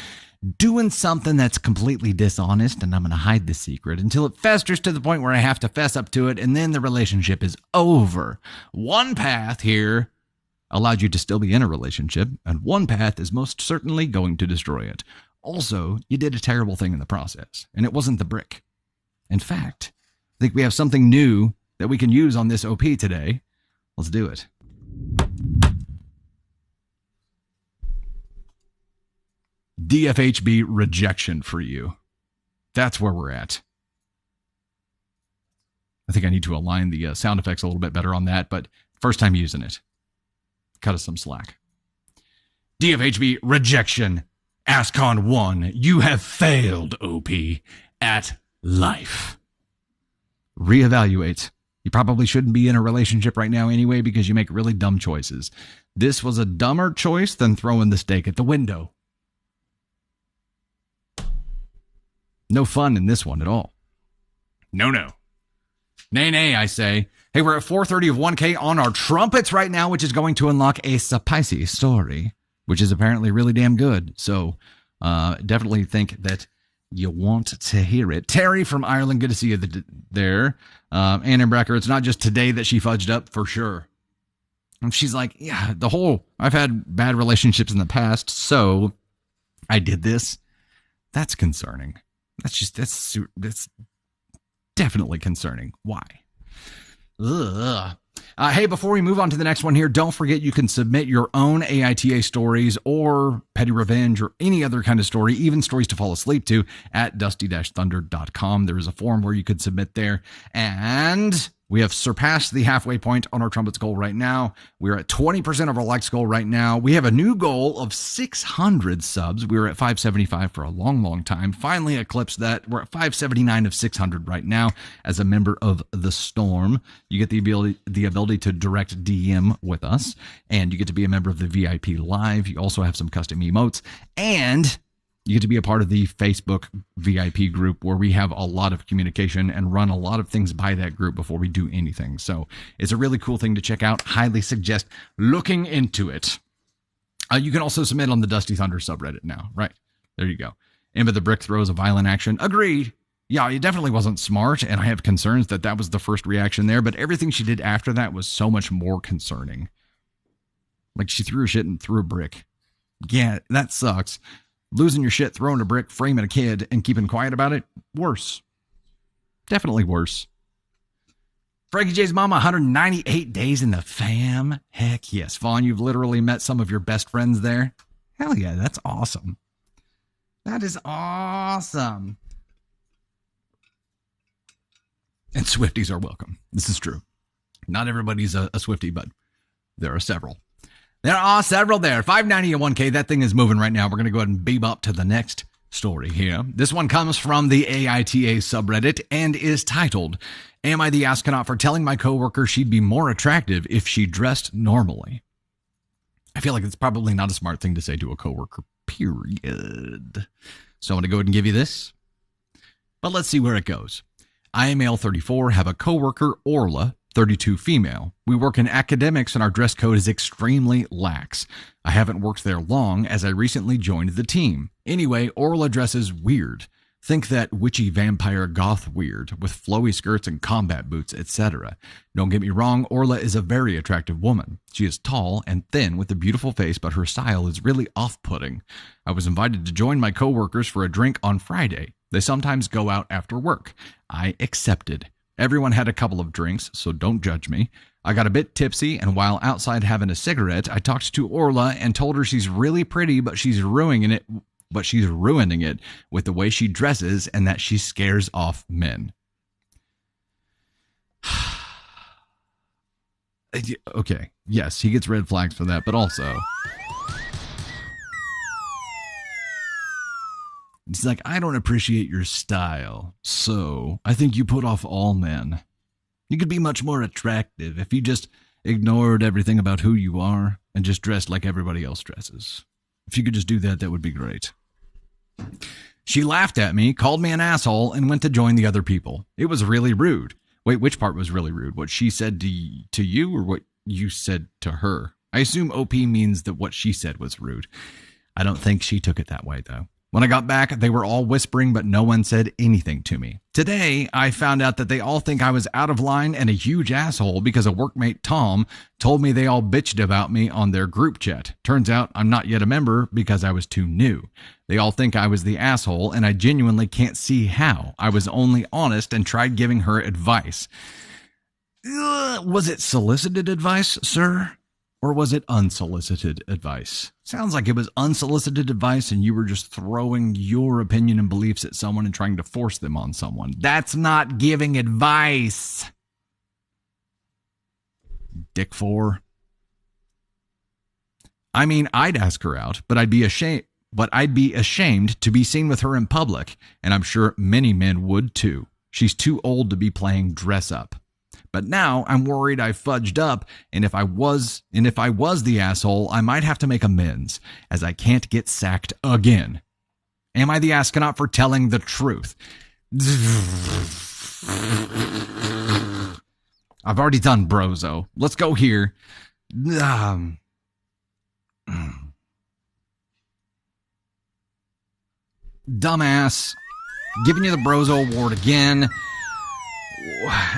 Doing something that's completely dishonest, and I'm going to hide the secret until it festers to the point where I have to fess up to it, and then the relationship is over. One path here allowed you to still be in a relationship, and one path is most certainly going to destroy it. Also, you did a terrible thing in the process, and it wasn't the brick. In fact, I think we have something new that we can use on this OP today. Let's do it. DFHB rejection for you. That's where we're at. I think I need to align the sound effects a little bit better on that, but first time using it. Cut us some slack. DFHB rejection. ASCON 1. You have failed, OP, at life. Reevaluate. You probably shouldn't be in a relationship right now anyway, because you make really dumb choices. This was a dumber choice than throwing the steak at the window. No fun in this one at all. No. Nay, I say. Hey, we're at 430 of 1K on our trumpets right now, which is going to unlock a spicy story, which is apparently really damn good. So definitely think that you want to hear it. Terry from Ireland, good to see you there. Ann Brecker, it's not just today that she fudged up, for sure. And she's like, yeah, I've had bad relationships in the past, so I did this. That's concerning. That's definitely concerning. Why? Ugh. Hey, before we move on to the next one here, don't forget you can submit your own AITA stories or petty revenge or any other kind of story, even stories to fall asleep to, at dusty-thunder.com. There is a form where you could submit there. And we have surpassed the halfway point on our Trumpets goal right now. We're at 20% of our likes goal right now. We have a new goal of 600 subs. We were at 575 for a long, long time. Finally eclipsed that. We're at 579 of 600 right now. As a member of the Storm, you get the ability to direct DM with us, and you get to be a member of the VIP Live. You also have some custom emotes, and you get to be a part of the Facebook VIP group, where we have a lot of communication and run a lot of things by that group before we do anything. So it's a really cool thing to check out. Highly suggest looking into it. You can also submit on the Dusty Thunder subreddit now. Right. There you go. Emma the Brick throws a violent action. Agreed. Yeah, it definitely wasn't smart, and I have concerns that was the first reaction there, but everything she did after that was so much more concerning. Like, she threw her shit and threw a brick. Yeah, that sucks. Losing your shit, throwing a brick, framing a kid, and keeping quiet about it, worse. Definitely worse. Frankie J's mama, 198 days in the fam. Heck yes. Vaughn, you've literally met some of your best friends there. Hell yeah, that's awesome. That is awesome. And Swifties are welcome. This is true. Not everybody's a Swiftie, but there are several. There are several there. 590 and 1K. That thing is moving right now. We're going to go ahead and bebop to the next story here. This one comes from the AITA subreddit and is titled, Am I the Astronaut for telling my coworker she'd be more attractive if she dressed normally? I feel like it's probably not a smart thing to say to a coworker, period. So I'm going to go ahead and give you this. But let's see where it goes. I am male 34, have a coworker, Orla, 32 female. We work in academics and our dress code is extremely lax. I haven't worked there long as I recently joined the team. Anyway, Orla dresses weird. Think that witchy vampire goth weird with flowy skirts and combat boots, etc. Don't get me wrong, Orla is a very attractive woman. She is tall and thin with a beautiful face, but her style is really off-putting. I was invited to join my coworkers for a drink on Friday. They sometimes go out after work. I accepted. Everyone had a couple of drinks, so don't judge me. I got a bit tipsy, and while outside having a cigarette, I talked to Orla and told her she's really pretty, but she's ruining it with the way she dresses and that she scares off men. Okay, yes, he gets red flags for that, but also... It's like, I don't appreciate your style, so I think you put off all men. You could be much more attractive if you just ignored everything about who you are and just dressed like everybody else dresses. If you could just do that, that would be great. She laughed at me, called me an asshole, and went to join the other people. It was really rude. Wait, which part was really rude? What she said to you or what you said to her? I assume OP means that what she said was rude. I don't think she took it that way, though. When I got back, they were all whispering, but no one said anything to me. Today, I found out that they all think I was out of line and a huge asshole because a workmate, Tom, told me they all bitched about me on their group chat. Turns out I'm not yet a member because I was too new. They all think I was the asshole, and I genuinely can't see how. I was only honest and tried giving her advice. Was it solicited advice, sir? Or was it unsolicited advice? Sounds like it was unsolicited advice and you were just throwing your opinion and beliefs at someone and trying to force them on someone. That's not giving advice. Dick 4. I mean, I'd ask her out, but I'd be ashamed to be seen with her in public, and I'm sure many men would too. She's too old to be playing dress up. But now I'm worried I fudged up, and if I was the asshole, I might have to make amends, as I can't get sacked again. Am I the astronaut for telling the truth? I've already done Brozo. Let's go here. Dumbass. Giving you the Brozo Award again.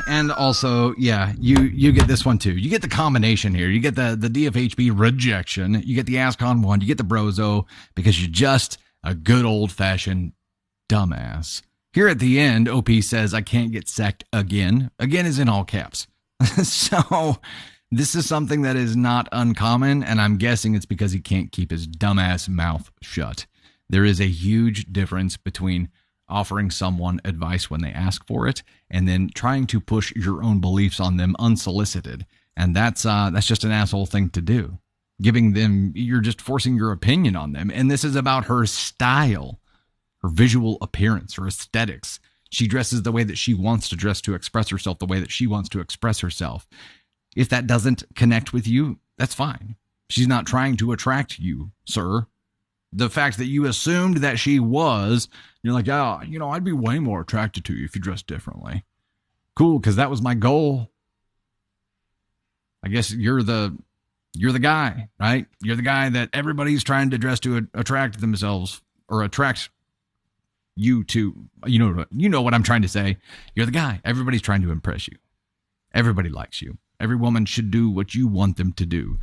And also, yeah, you get this one too. You get the combination here. You get the DFHB rejection. You get the ASCON one. You get the Brozo because you're just a good old-fashioned dumbass. Here at the end, OP says, I can't get sacked again. Again is in all caps. So this is something that is not uncommon, and I'm guessing it's because he can't keep his dumbass mouth shut. There is a huge difference between offering someone advice when they ask for it, and then trying to push your own beliefs on them unsolicited. And that's just an asshole thing to do. You're just forcing your opinion on them. And this is about her style, her visual appearance, her aesthetics. She dresses the way that she wants to dress to express herself, the way that she wants to express herself. If that doesn't connect with you, that's fine. She's not trying to attract you, sir. The fact that you assumed that she was, you're like, oh, I'd be way more attracted to you if you dressed differently. Cool, because that was my goal. I guess you're the guy, right? You're the guy that everybody's trying to dress to attract themselves or attract you to. You know what I'm trying to say. You're the guy. Everybody's trying to impress you. Everybody likes you. Every woman should do what you want them to do.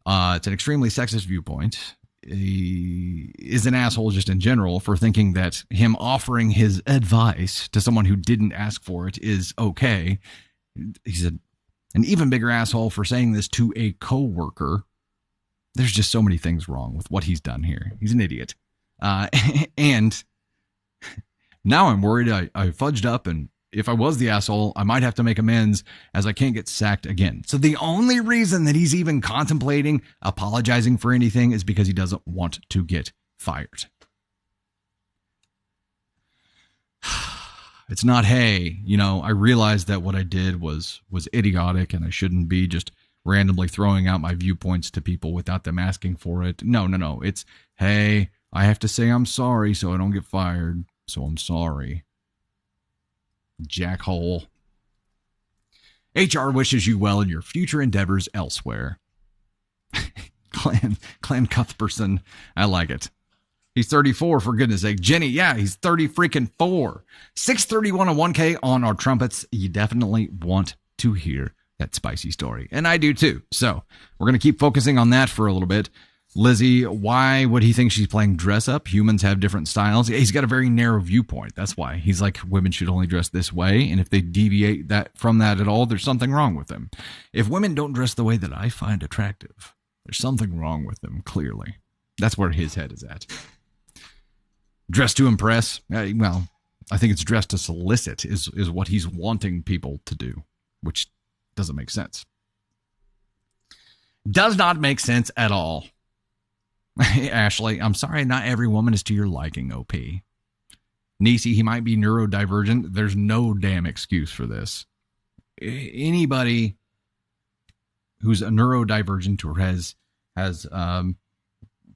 It's an extremely sexist viewpoint. He is an asshole just in general for thinking that him offering his advice to someone who didn't ask for it is okay. He's an even bigger asshole for saying this to a coworker. There's just so many things wrong with what he's done here. He's an idiot. And now I'm worried I fudged up, and if I was the asshole, I might have to make amends as I can't get sacked again. So the only reason that he's even contemplating apologizing for anything is because he doesn't want to get fired. It's not, hey, I realized that what I did was idiotic and I shouldn't be just randomly throwing out my viewpoints to people without them asking for it. No. It's, hey, I have to say I'm sorry so I don't get fired. So I'm sorry. Jackhole. HR wishes you well in your future endeavors elsewhere. Clan Cuthbertson. I like it. He's 34, for goodness sake. Jenny, yeah, he's 30 freaking 4. 631 on 1K on our trumpets. You definitely want to hear that spicy story. And I do too. So we're going to keep focusing on that for a little bit. Lizzie, why would he think she's playing dress up? Humans have different styles. He's got a very narrow viewpoint. That's why. He's like, women should only dress this way. And if they deviate from that at all, there's something wrong with them. If women don't dress the way that I find attractive, there's something wrong with them, clearly. That's where his head is at. Dress to impress? Well, I think it's dress to solicit is what he's wanting people to do, which doesn't make sense. Does not make sense at all. Ashley, I'm sorry, not every woman is to your liking, OP. Nisi, he might be neurodivergent. There's no damn excuse for this. Anybody who's a neurodivergent or has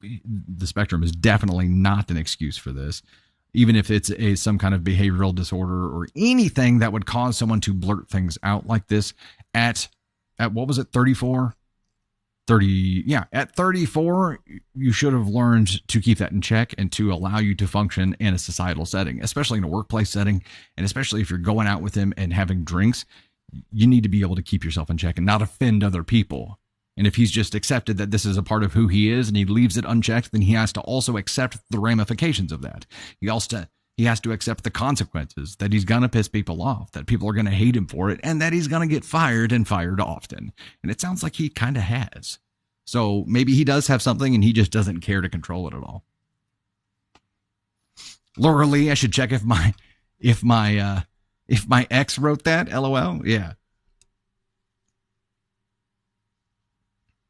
the spectrum is definitely not an excuse for this. Even if it's some kind of behavioral disorder or anything that would cause someone to blurt things out like this at what was it, 34? 30, yeah, at 34, you should have learned to keep that in check and to allow you to function in a societal setting, especially in a workplace setting. And especially if you're going out with him and having drinks, you need to be able to keep yourself in check and not offend other people. And if he's just accepted that this is a part of who he is and he leaves it unchecked, then he has to also accept the ramifications of that. He has to accept the consequences, that he's going to piss people off, that people are going to hate him for it, and that he's going to get fired and fired often. And it sounds like he kind of has. So maybe he does have something and he just doesn't care to control it at all. Laura Lee, I should check if my ex wrote that. LOL. Yeah.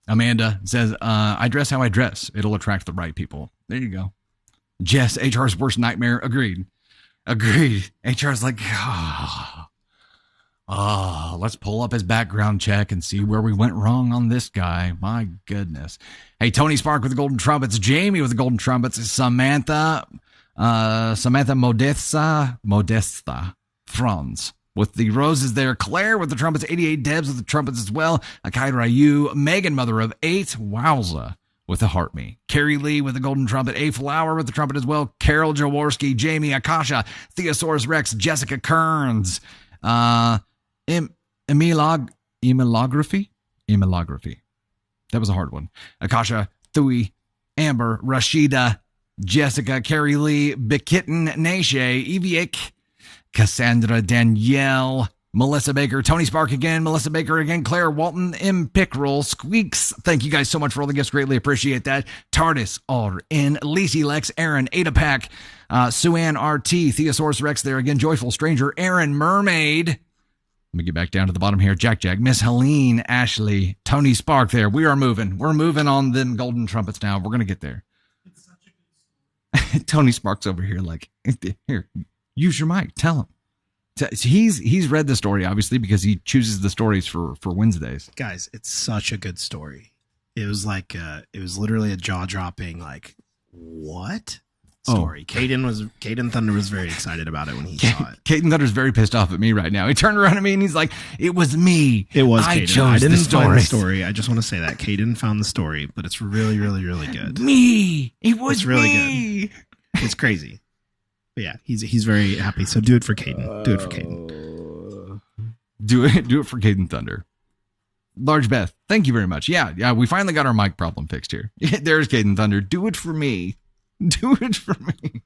Amanda says, I dress how I dress. It'll attract the right people. There you go. Jess, HR's worst nightmare. Agreed. HR's like, let's pull up his background check and see where we went wrong on this guy. My goodness. Hey, Tony Spark with the golden trumpets. Jamie with the golden trumpets. Samantha Modesta Franz with the roses there. Claire with the trumpets. 88 Debs with the trumpets as well. Akai Ryu. Megan, mother of 8. Wowza. With the heart me. Carrie Lee with the golden trumpet. A Flower with the trumpet as well. Carol Jaworski, Jamie Akasha, Theosaurus Rex, Jessica Kearns, Emilography. That was a hard one. Akasha, Thui, Amber, Rashida, Jessica, Carrie Lee, Bekitten, Nashe, Eviek, Cassandra, Danielle, Melissa Baker, Tony Spark again, Melissa Baker again, Claire Walton, M. Pickrell, Squeaks. Thank you guys so much for all the gifts. Greatly appreciate that. TARDIS, RN, Lacey Lex, Aaron, Ada Pack, Suan RT, Theosaurus Rex there again, Joyful Stranger, Aaron Mermaid. Let me get back down to the bottom here. Jack, Miss Helene, Ashley, Tony Spark there. We are moving. We're moving on them golden trumpets now. We're going to get there. It's such a good story. Tony Spark's over here like, here, use your mic. Tell him. He's read the story, obviously, because he chooses the stories for Wednesdays. Guys, it's such a good story. It was like, it was literally a jaw-dropping, like, what? Story. Kaden Thunder was very excited about it when he saw it. Kaden Thunder's very pissed off at me right now. He turned around at me and he's like, it was me. It was I Kaden. chose I didn't the find the story. I just want to say that. Kaden found the story, but it's really, really, really good. Me. It was it's really me. Good. It's crazy. But yeah, he's very happy. So do it for Kaden. Do it for Kaden. Do it for Kaden Thunder. Large Beth, thank you very much. Yeah, we finally got our mic problem fixed here. There's Kaden Thunder. Do it for me. Do it for me.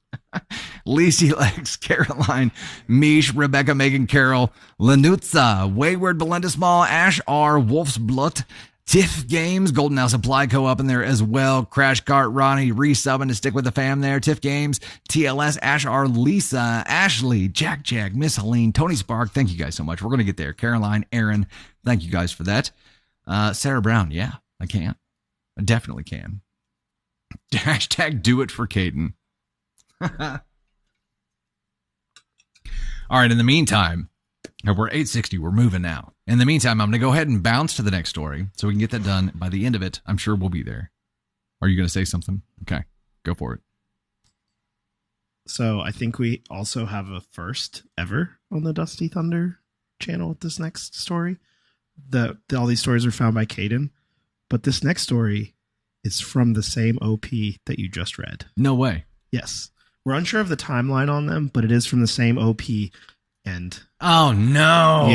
Lacey Lex, Caroline, Mish, Rebecca, Megan, Carol, Lanutza, Wayward, Belinda Small, Ash R, Wolf's Blut, Tiff Games, Golden House Supply Co. up in there as well. Crash Cart, Ronnie, resubbing to stick with the fam there. Tiff Games, TLS, Ash R, Lisa, Ashley, Jack, Miss Helene, Tony Spark. Thank you guys so much. We're going to get there. Caroline, Aaron, thank you guys for that. Sarah Brown, yeah, I can. I definitely can. Hashtag do it for Kaden. All right, in the meantime, we're 8:60. We're moving now. In the meantime, I'm going to go ahead and bounce to the next story so we can get that done. By the end of it, I'm sure we'll be there. Are you going to say something? Okay, go for it. So I think we also have a first ever on the Dusty Thunder channel with this next story. All these stories are found by Kaden, but this next story is from the same OP that you just read. No way. Yes. We're unsure of the timeline on them, but it is from the same OP. And oh no.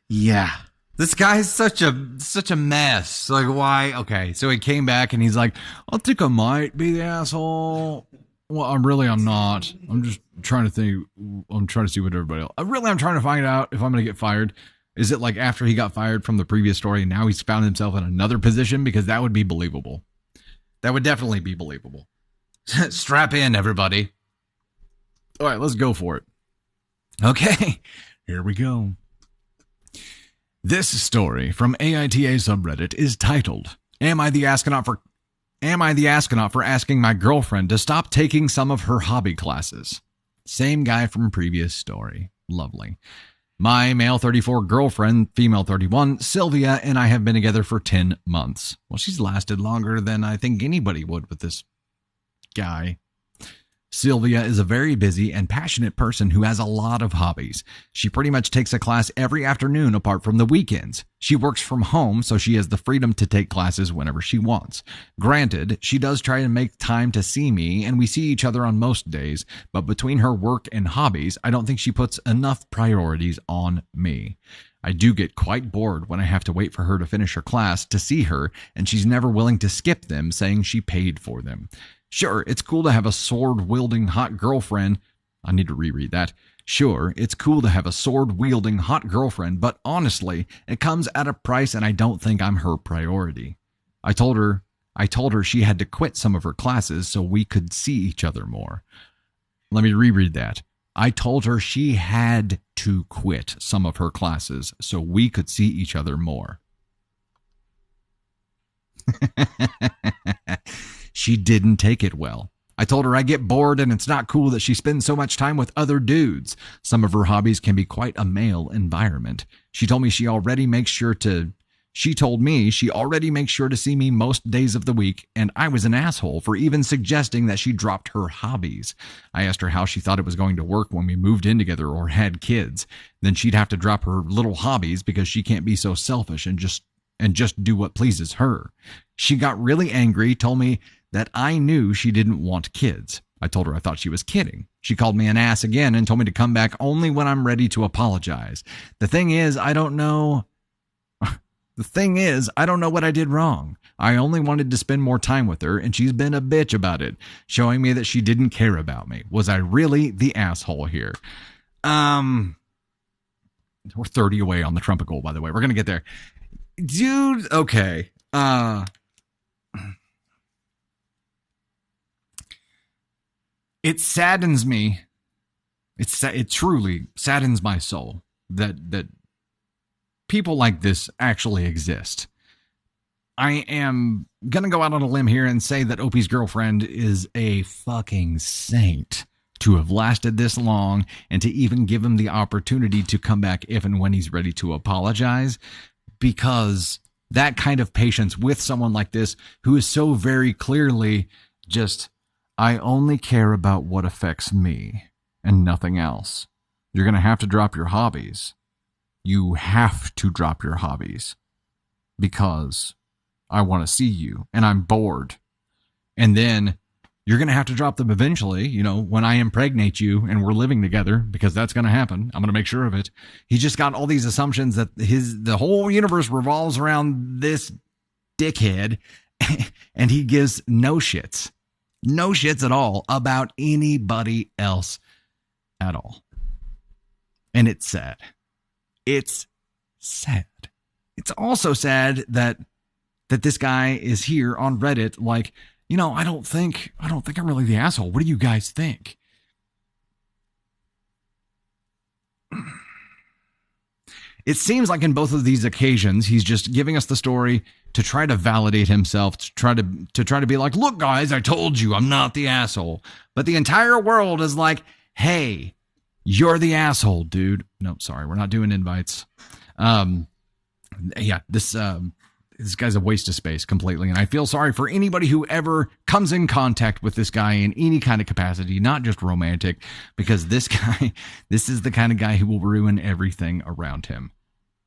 Yeah. This guy's such a mess. Like, why? Okay, so he came back and he's like, I think I might be the asshole. Well, I'm not. I'm just trying to think. I'm trying to see what everybody else. I'm trying to find out if I'm going to get fired. Is it like after he got fired from the previous story and now he's found himself in another position? Because that would be believable. That would definitely be believable. Strap in, everybody. All right, let's go for it. Okay, here we go. This story from AITA subreddit is titled, Am I the astronaut for asking my girlfriend to stop taking some of her hobby classes? Same guy from previous story. Lovely. My male 34 girlfriend, female 31, Sylvia, and I have been together for 10 months. Well, she's lasted longer than I think anybody would with this guy. Sylvia is a very busy and passionate person who has a lot of hobbies. She pretty much takes a class every afternoon apart from the weekends. She works from home, so she has the freedom to take classes whenever she wants. Granted, she does try to make time to see me, and we see each other on most days, but between her work and hobbies, I don't think she puts enough priorities on me. I do get quite bored when I have to wait for her to finish her class to see her, and she's never willing to skip them, saying she paid for them. Sure, it's cool to have a sword-wielding hot girlfriend. I need to reread that. Sure, it's cool to have a sword-wielding hot girlfriend, but honestly, it comes at a price and I don't think I'm her priority. I told her she had to quit some of her classes so we could see each other more. Let me reread that. I told her she had to quit some of her classes so we could see each other more. She didn't take it well. I told her I get bored and it's not cool that she spends so much time with other dudes. Some of her hobbies can be quite a male environment. She told me she already makes sure to see me most days of the week, and I was an asshole for even suggesting that she dropped her hobbies. I asked her how she thought it was going to work when we moved in together or had kids. Then she'd have to drop her little hobbies because she can't be so selfish and just do what pleases her. She got really angry, told me that I knew she didn't want kids. I told her I thought she was kidding. She called me an ass again and told me to come back only when I'm ready to apologize. The thing is, I don't know what I did wrong. I only wanted to spend more time with her, and she's been a bitch about it, showing me that she didn't care about me. Was I really the asshole here? We're 30 away on the trumpet goal, by the way. We're going to get there. Dude, okay. It saddens me. It truly saddens my soul that people like this actually exist. I am going to go out on a limb here and say that Opie's girlfriend is a fucking saint to have lasted this long and to even give him the opportunity to come back if and when he's ready to apologize, because that kind of patience with someone like this who is so very clearly just, I only care about what affects me and nothing else. You're going to have to drop your hobbies. You have to drop your hobbies because I want to see you and I'm bored. And then you're going to have to drop them eventually, when I impregnate you and we're living together, because that's going to happen. I'm going to make sure of it. He just got all these assumptions that the whole universe revolves around this dickhead and he gives no shits. No shits at all about anybody else at all. And it's sad. It's sad. It's also sad that this guy is here on Reddit like, I don't think I'm really the asshole. What do you guys think? It seems like in both of these occasions, he's just giving us the story to try to validate himself, to try to be like, look, guys, I told you I'm not the asshole. But the entire world is like, hey, you're the asshole, dude. No, sorry, we're not doing invites. This guy's a waste of space completely. And I feel sorry for anybody who ever comes in contact with this guy in any kind of capacity, not just romantic, because this is the kind of guy who will ruin everything around him.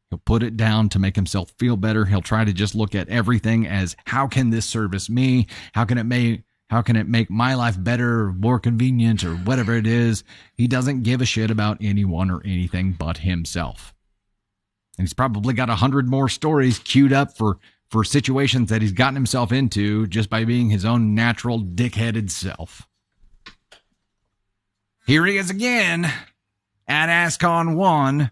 He'll put it down to make himself feel better. He'll try to just look at everything as, how can this service me? How can it make my life better or more convenient or whatever it is? He doesn't give a shit about anyone or anything but himself. And he's probably got 100 more stories queued up for situations that he's gotten himself into just by being his own natural dick-headed self. Here he is again at AskCon1,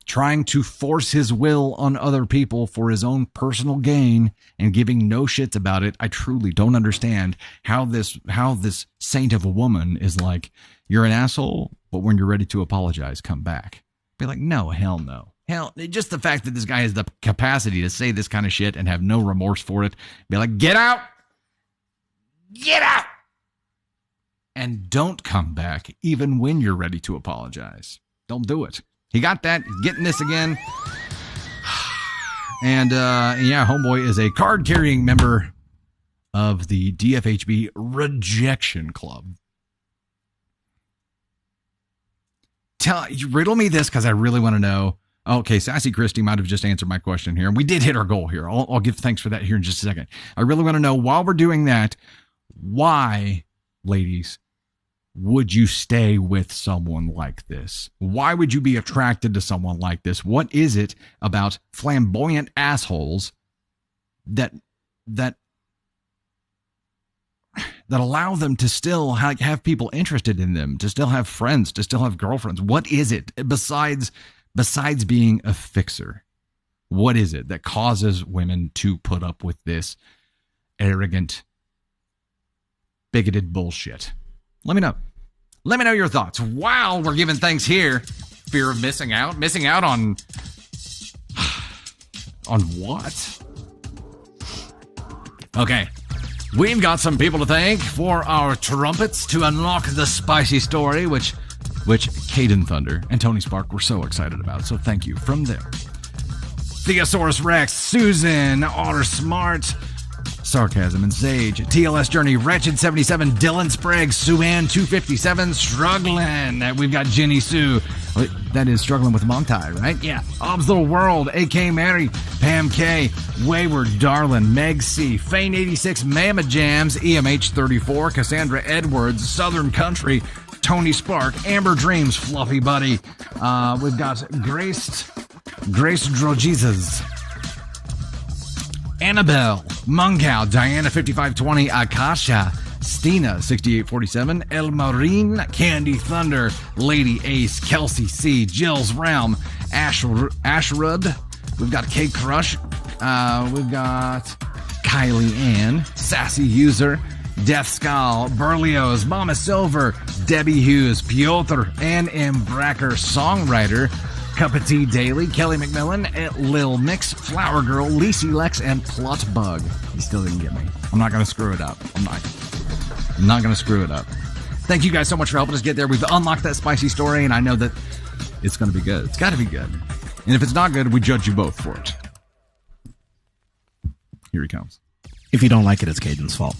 trying to force his will on other people for his own personal gain and giving no shits about it. I truly don't understand how this saint of a woman is like, you're an asshole, but when you're ready to apologize, come back. Be like, no, hell no. Hell, just the fact that this guy has the capacity to say this kind of shit and have no remorse for it. Be like, get out! Get out! And don't come back even when you're ready to apologize. Don't do it. He got that. He's getting this again. And, homeboy is a card-carrying member of the DFHB Rejection Club. Riddle me this, because I really want to know. Okay, Sassy Christie might have just answered my question here. And we did hit our goal here. I'll give thanks for that here in just a second. I really want to know, while we're doing that, why, ladies, would you stay with someone like this? Why would you be attracted to someone like this? What is it about flamboyant assholes that allow them to still have people interested in them, to still have friends, to still have girlfriends? What is it besides being a fixer? What is it that causes women to put up with this arrogant, bigoted bullshit? Let me know. Let me know your thoughts. Wow, we're giving thanks here. Fear of missing out? Missing out on what? Okay. We've got some people to thank for our trumpets to unlock the spicy story, which Kaden Thunder and Tony Spark were so excited about. So thank you from them. Theosaurus Rex, Susan, Otter Smart, Sarcasm and Sage, TLS Journey, Wretched 77, Dylan Sprague, Suan 257, Struggling. We've got Jenny Sue. That is Struggling with Montai, right? Yeah. Ob's Little World, AK Mary, Pam K, Wayward Darlin, Meg C, Fane 86, Mama Jams, EMH 34, Cassandra Edwards, Southern Country, Tony Spark, Amber Dreams, Fluffy Buddy. We've got Grace Drojesus, Annabelle, Mungow, Diana 5520, Akasha, Stina 6847, El Marine, Candy Thunder, Lady Ace, Kelsey C, Jill's Realm, Ashrud. We've got K Crush. We've got Kylie Ann, Sassy User, Death Skull, Berlioz, Mama Silver, Debbie Hughes, Piotr, Ann M. Bracker, Songwriter, Cup of Tea Daily, Kelly McMillan, Lil Mix, Flower Girl, Lacey Lex, and Plot Bug. You still didn't get me. I'm not going to screw it up. I'm not going to screw it up. Thank you guys so much for helping us get there. We've unlocked that spicy story, and I know that it's going to be good. It's got to be good. And if it's not good, we judge you both for it. Here he comes. If you don't like it, it's Caden's fault.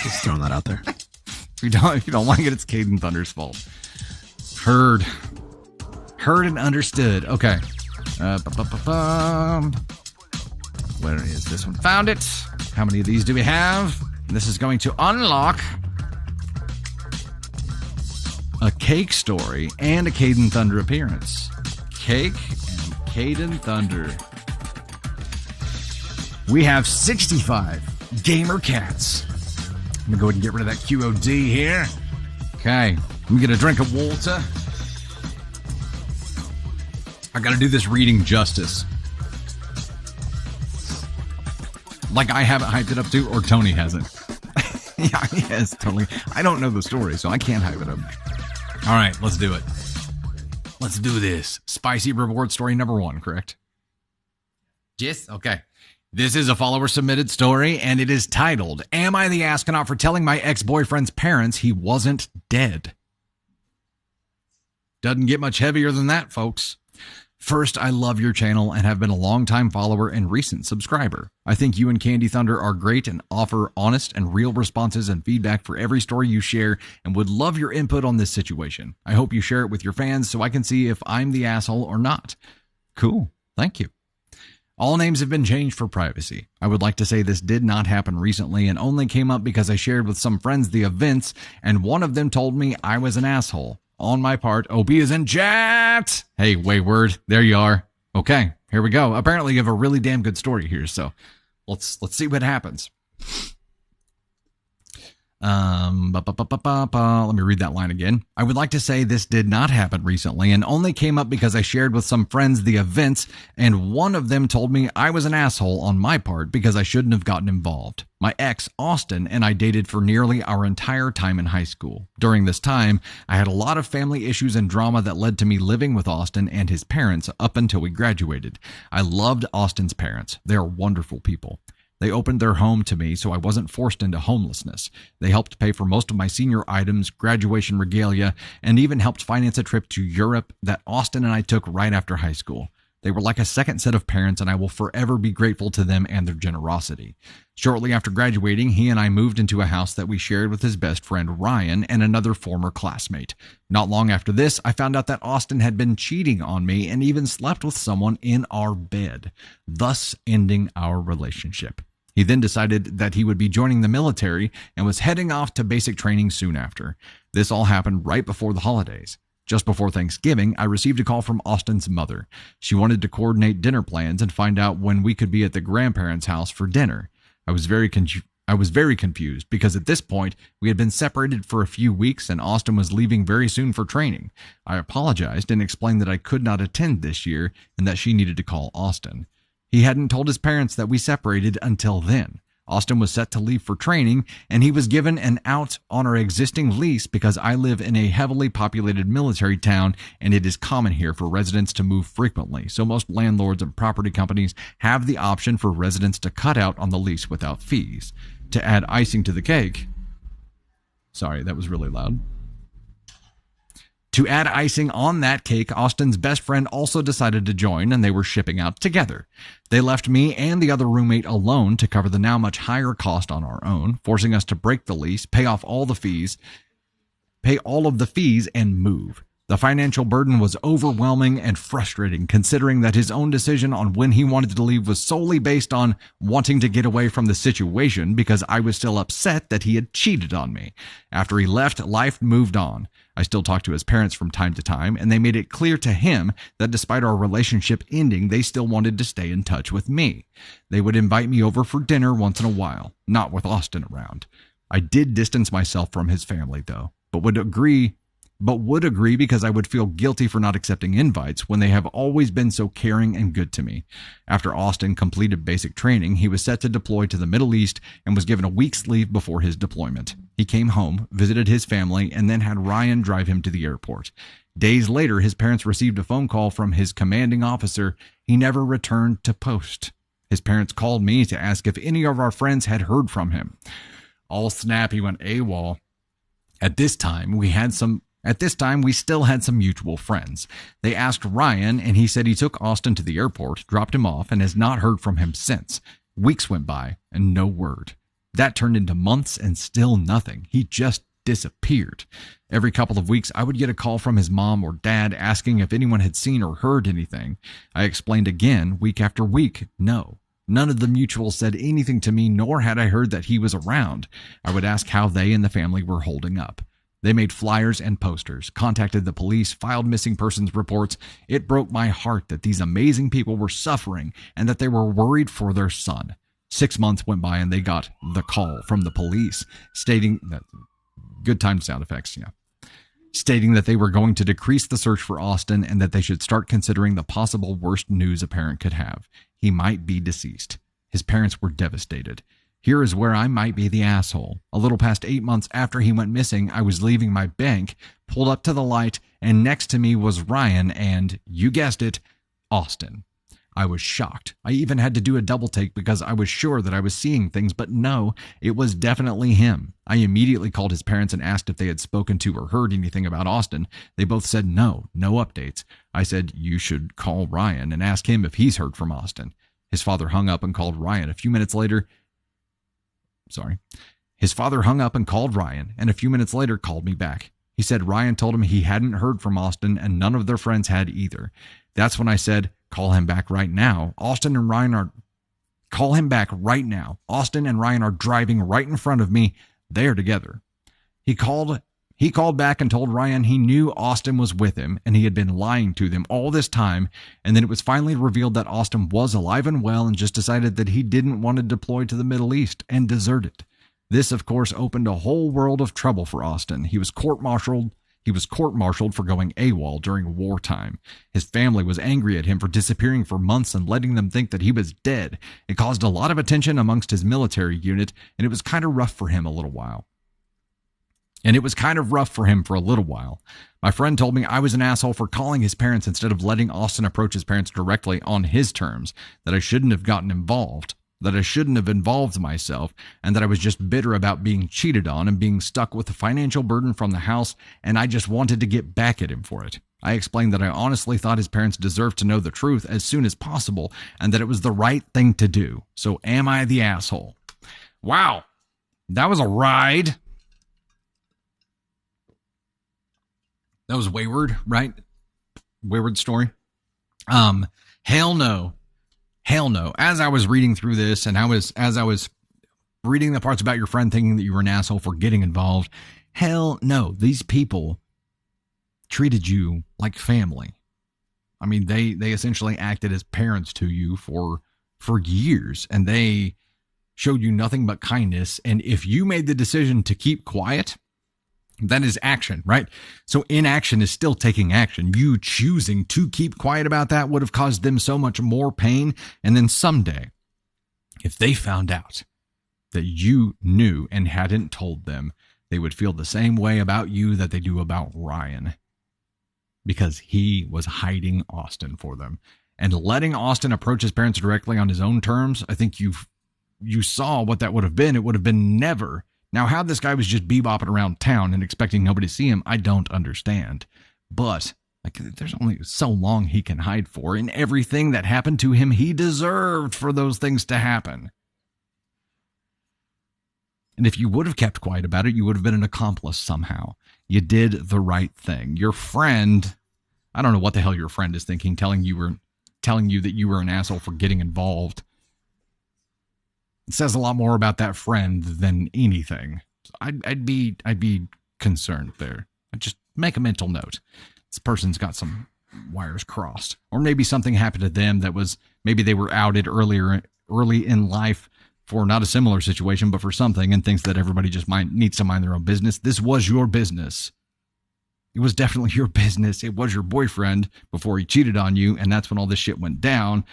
Just throwing that out there. If you don't like it, it's Kaden Thunder's fault. Heard and understood. Okay. Where is this one? Found it. How many of these do we have? This is going to unlock a Cake story and a Kaden Thunder appearance. Cake and Kaden Thunder. We have 65 gamer cats Let me go ahead and get rid of that QOD here. Okay, let me get a drink of water. I gotta do this reading justice. Like I haven't hyped it up to, or Tony hasn't. Yeah, yes, totally. I don't know the story, so I can't hype it up. All right, let's do it. Let's do this. Spicy reward story number 1, correct? Yes? Okay. This is a follower-submitted story, and it is titled, Am I the Astronaut for Telling My Ex-Boyfriend's Parents He Wasn't Dead? Doesn't get much heavier than that, folks. First, I love your channel and have been a longtime follower and recent subscriber. I think you and Candy Thunder are great and offer honest and real responses and feedback for every story you share and would love your input on this situation. I hope you share it with your fans so I can see if I'm the asshole or not. Cool. Thank you. All names have been changed for privacy. I would like to say this did not happen recently and only came up because I shared with some friends the events and one of them told me I was an asshole. On my part, OB is in chat. Hey, Wayward, there you are. Okay, here we go. Apparently you have a really damn good story here, so let's see what happens. Let me read that line again. I would like to say this did not happen recently and only came up because I shared with some friends the events and one of them told me I was an asshole on my part because I shouldn't have gotten involved. My ex, Austin, and I dated for nearly our entire time in high school. During this time, I had a lot of family issues and drama that led to me living with Austin and his parents up until we graduated. I loved Austin's parents. They are wonderful people. They opened their home to me so I wasn't forced into homelessness. They helped pay for most of my senior items, graduation regalia, and even helped finance a trip to Europe that Austin and I took right after high school. They were like a second set of parents, and I will forever be grateful to them and their generosity. Shortly after graduating, he and I moved into a house that we shared with his best friend Ryan and another former classmate. Not long after this, I found out that Austin had been cheating on me and even slept with someone in our bed, thus ending our relationship. He then decided that he would be joining the military and was heading off to basic training soon after. This all happened right before the holidays. Just before Thanksgiving, I received a call from Austin's mother. She wanted to coordinate dinner plans and find out when we could be at the grandparents' house for dinner. I was very confused because at this point, we had been separated for a few weeks and Austin was leaving very soon for training. I apologized and explained that I could not attend this year and that she needed to call Austin. He hadn't told his parents that we separated until then. Austin was set to leave for training, and he was given an out on our existing lease because I live in a heavily populated military town, and it is common here for residents to move frequently, so most landlords and property companies have the option for residents to cut out on the lease without fees. To add icing to the cake... Sorry, that was really loud. To add icing on that cake, Austin's best friend also decided to join, and they were shipping out together. They left me and the other roommate alone to cover the now much higher cost on our own, forcing us to break the lease, pay all of the fees, and move. The financial burden was overwhelming and frustrating, considering that his own decision on when he wanted to leave was solely based on wanting to get away from the situation because I was still upset that he had cheated on me. After he left, life moved on. I still talk to his parents from time to time, and they made it clear to him that despite our relationship ending, they still wanted to stay in touch with me. They would invite me over for dinner once in a while, not with Austin around. I did distance myself from his family, though, but would agree because I would feel guilty for not accepting invites when they have always been so caring and good to me. After Austin completed basic training, he was set to deploy to the Middle East and was given a week's leave before his deployment. He came home, visited his family, and then had Ryan drive him to the airport. Days later, his parents received a phone call from his commanding officer. He never returned to post. His parents called me to ask if any of our friends had heard from him. All snap, he went AWOL. At this time, we still had some mutual friends. They asked Ryan, and he said he took Austin to the airport, dropped him off, and has not heard from him since. Weeks went by, and no word. That turned into months, and still nothing. He just disappeared. Every couple of weeks, I would get a call from his mom or dad asking if anyone had seen or heard anything. I explained again, week after week, no. None of the mutuals said anything to me, nor had I heard that he was around. I would ask how they and the family were holding up. They made flyers and posters, contacted the police, filed missing persons reports. It broke my heart that these amazing people were suffering and that they were worried for their son. 6 months went by and they got the call from the police stating that, good time sound effects, yeah, stating that they were going to decrease the search for Austin and that they should start considering the possible worst news a parent could have. He might be deceased. His parents were devastated. Here is where I might be the asshole. A little past 8 months after he went missing, I was leaving my bank, pulled up to the light, and next to me was Ryan and, you guessed it, Austin. I was shocked. I even had to do a double take because I was sure that I was seeing things, but no, it was definitely him. I immediately called his parents and asked if they had spoken to or heard anything about Austin. They both said no updates. I said, you should call Ryan and ask him if he's heard from Austin. His father hung up and called Ryan. His father hung up and called Ryan, and a few minutes later called me back. He said Ryan told him he hadn't heard from Austin and none of their friends had either. That's when I said, call him back right now. Call him back right now. Austin and Ryan are driving right in front of me. They're together. He called back and told Ryan he knew Austin was with him and he had been lying to them all this time, and then it was finally revealed that Austin was alive and well and just decided that he didn't want to deploy to the Middle East and deserted. This, of course, opened a whole world of trouble for Austin. He was court-martialed for going AWOL during wartime. His family was angry at him for disappearing for months and letting them think that he was dead. It caused a lot of attention amongst his military unit, and it was kind of rough for him for a little while. My friend told me I was an asshole for calling his parents instead of letting Austin approach his parents directly on his terms, that I shouldn't have gotten involved, that I shouldn't have involved myself, and that I was just bitter about being cheated on and being stuck with the financial burden from the house, and I just wanted to get back at him for it. I explained that I honestly thought his parents deserved to know the truth as soon as possible, and that it was the right thing to do. So am I the asshole? Wow. That was a ride. That was wayward, right? Wayward story. Hell no. As I was reading through this and as I was reading the parts about your friend thinking that you were an asshole for getting involved, hell no. These people treated you like family. I mean, they essentially acted as parents to you for years, and they showed you nothing but kindness. And if you made the decision to keep quiet, that is action, right? So inaction is still taking action. You choosing to keep quiet about that would have caused them so much more pain. And then someday, if they found out that you knew and hadn't told them, they would feel the same way about you that they do about Ryan, because he was hiding Austin for them. And letting Austin approach his parents directly on his own terms, I think you saw what that would have been. It would have been never. Now, how this guy was just bebopping around town and expecting nobody to see him, I don't understand. But there's only so long he can hide for, and everything that happened to him, he deserved for those things to happen. And if you would have kept quiet about it, you would have been an accomplice somehow. You did the right thing. Your friend, I don't know what the hell your friend is thinking, telling you that you were an asshole for getting involved. It says a lot more about that friend than anything. I'd be concerned there. I'd just make a mental note. This person's got some wires crossed, or maybe something happened to them that was, maybe they were outed early in life for not a similar situation, but for something, and thinks that everybody just needs to mind their own business. This was your business. It was definitely your business. It was your boyfriend before he cheated on you, and that's when all this shit went down.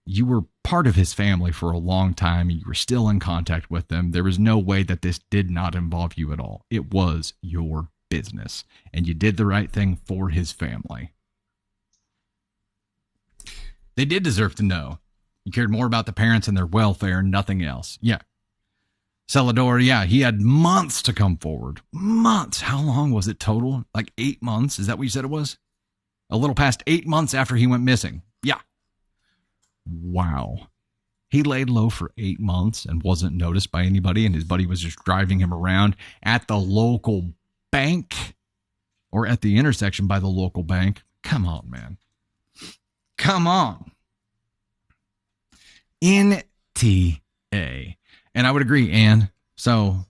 You were part of his family for a long time, and you were still in contact with them. There was no way that this did not involve you at all. It was your business, and you did the right thing for his family. They did deserve to know. You cared more about the parents and their welfare, nothing else. Yeah. Celador, yeah, he had months to come forward. Months. How long was it total? Like 8 months? Is that what you said it was? A little past 8 months after he went missing. Yeah. Wow. He laid low for 8 months and wasn't noticed by anybody, and his buddy was just driving him around at the local bank or at the intersection by the local bank. Come on, man. Come on. NTA. And I would agree, Anne. So,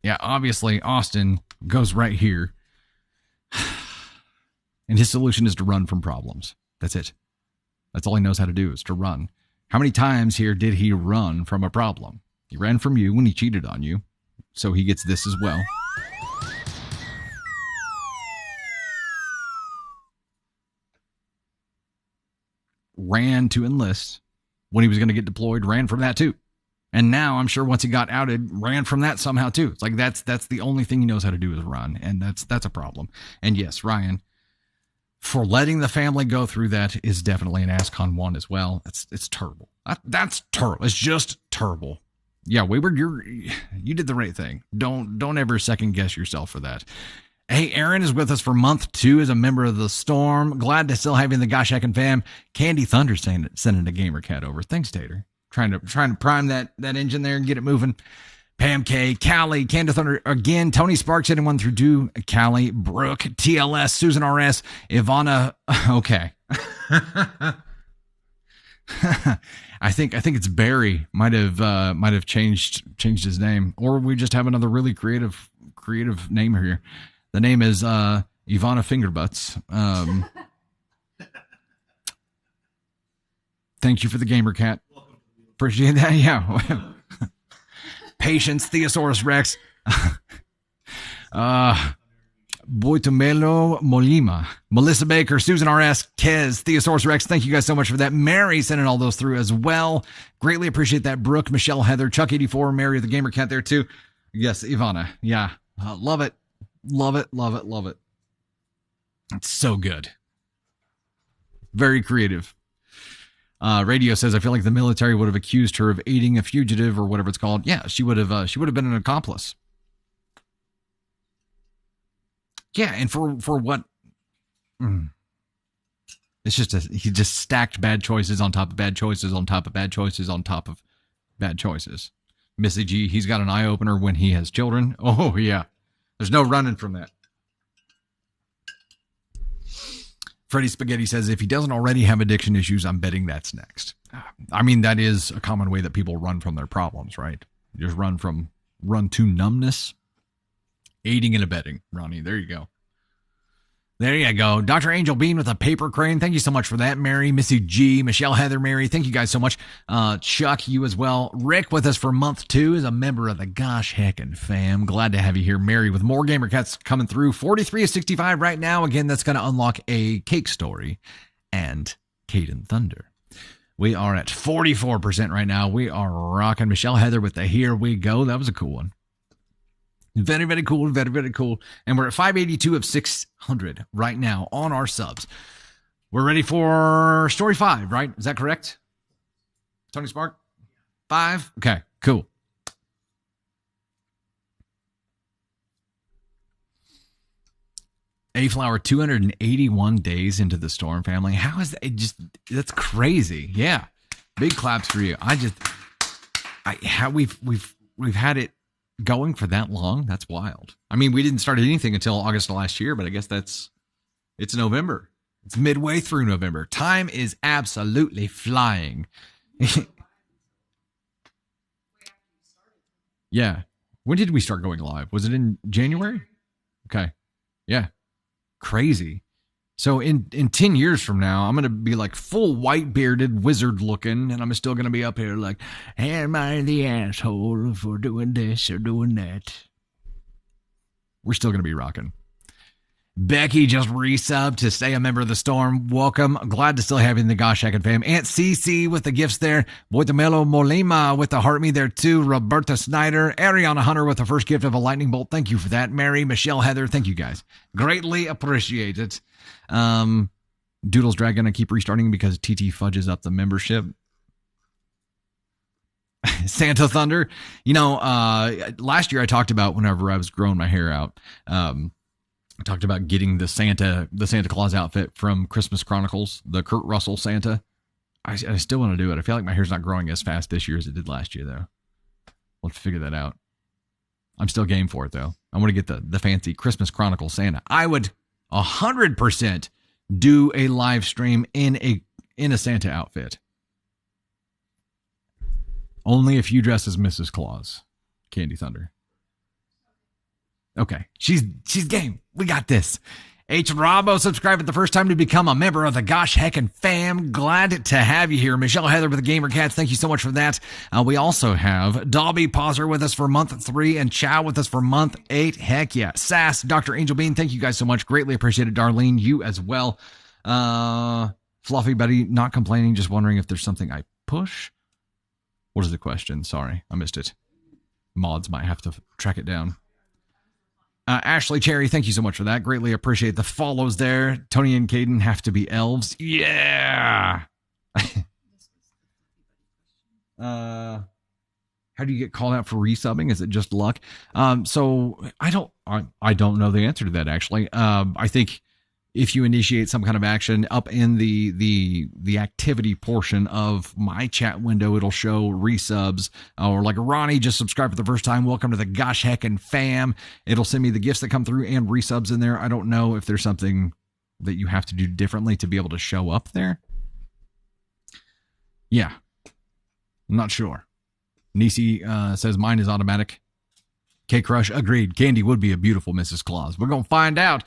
yeah, obviously Austin goes right here. And his solution is to run from problems. That's it. That's all he knows how to do, is to run. How many times here did he run from a problem? He ran from you when he cheated on you, so he gets this as well. Ran to enlist when he was going to get deployed, ran from that too. And now I'm sure once he got outed, ran from that somehow too. It's like that's the only thing he knows how to do is run, and that's a problem. And yes, Ryan, for letting the family go through that is definitely an ASCON 1 as well. It's terrible. That's terrible. It's just terrible. Yeah, Weber, you did the right thing. Don't ever second guess yourself for that. Hey, Aaron is with us for month 2 as a member of the Storm. Glad to still have you in the Gosh Heckin' fam. Candy Thunder sending a gamer cat over. Thanks, Tater. Trying to prime that engine there and get it moving. Pam K, Callie, Candy Thunder again. Tony Sparks hitting 1 through 2. Callie, Brooke, TLS, Susan RS, Ivana. Okay. I think it's Barry. Might have changed his name, or we just have another really creative name here. The name is Ivana Fingerbutts. Thank you for the gamer cat. Appreciate that. Yeah. Patience, Theosaurus Rex. Boitumelo Molima, Melissa Baker, Susan RS, Kez, Theosaurus Rex. Thank you guys so much for that. Mary sending all those through as well. Greatly appreciate that. Brooke, Michelle, Heather, Chuck84, Mary the Gamer Cat there too. Yes, Ivana. Yeah. Love it. Love it. Love it. Love it. It's so good. Very creative. Radio says, I feel like the military would have accused her of aiding a fugitive or whatever it's called. Yeah, she would have been an accomplice. Yeah, and for what? It's just he just stacked bad choices on top of bad choices on top of bad choices on top of bad choices. Missy G, he's got an eye opener when he has children. Oh yeah, there's no running from that. Freddie Spaghetti says, if he doesn't already have addiction issues, I'm betting that's next. I mean, that is a common way that people run from their problems, right? You just run to numbness. Aiding and abetting, Ronnie. There you go. There you go. Dr. Angel Bean with a paper crane. Thank you so much for that. Mary, Missy G, Michelle, Heather, Mary. Thank you guys so much. Chuck, you as well. Rick with us for month 2 as a member of the Gosh Heckin' fam. Glad to have you here. Mary with more Gamer Cats coming through. 43 of 65 right now. Again, that's going to unlock a cake story and Kaden Thunder. We are at 44% right now. We are rocking. Michelle, Heather with the Here We Go. That was a cool one. Very, very cool. Very, very cool. And we're at 582 of 600 right now on our subs. We're ready for story 5, right? Is that correct? Tony Spark? 5? Okay, cool. A-Flower, 281 days into the Storm family. How is that? That's crazy. Yeah. Big claps for you. We've had it going for that long. That's wild. I mean, we didn't start anything until August of last year, but I guess it's November. It's midway through November. Time is absolutely flying. Yeah. When did we start going live? Was it in January? Okay. Yeah. Crazy. So in 10 years from now, I'm going to be like full white bearded wizard looking, and I'm still going to be up here like, am I the asshole for doing this or doing that? We're still going to be rocking. Becky just resubbed to stay a member of the Storm. Welcome. Glad to still have you in the Gosh Heckin' fam. Aunt Cece with the gifts there. Boitumelo Molima with the heart me there too. Roberta Snyder. Ariana Hunter with the first gift of a lightning bolt. Thank you for that. Mary, Michelle, Heather. Thank you guys. Greatly appreciate it. Doodles Dragon, I keep restarting because TT fudges up the membership. Santa Thunder. You know, last year I talked about whenever I was growing my hair out, I talked about getting the Santa Claus outfit from Christmas Chronicles, the Kurt Russell Santa. I still want to do it. I feel like my hair's not growing as fast this year as it did last year, though. We'll have to figure that out. I'm still game for it, though. I want to get the fancy Christmas Chronicles Santa. I would 100% do a live stream in a Santa outfit. Only if you dress as Mrs. Claus, Candy Thunder. Okay, she's game. We got this. H. Robbo subscribed for the first time to become a member of the Gosh Heckin' Fam. Glad to have you here. Michelle Heather with the Gamer Cats, thank you so much for that. We also have Dobby Pauser with us for month 3 and Chow with us for month 8. Heck yeah. Sass, Dr. Angel Bean, thank you guys so much. Greatly appreciate it. Darlene, you as well. Fluffy Buddy, not complaining, just wondering if there's something I push. What is the question? Sorry, I missed it. Mods might have to track it down. Ashley Cherry, thank you so much for that. Greatly appreciate the follows there. Tony and Kaden have to be elves. Yeah. How do you get called out for resubbing? Is it just luck? So I don't know the answer to that, actually. I think if you initiate some kind of action up in the activity portion of my chat window, it'll show resubs. Or like Ronnie just subscribed for the first time. Welcome to the Gosh Heckin' Fam. It'll send me the gifts that come through and resubs in there. I don't know if there's something that you have to do differently to be able to show up there. Yeah. I'm not sure. Nisi says mine is automatic. K-Crush, agreed. Candy would be a beautiful Mrs. Claus. We're going to find out.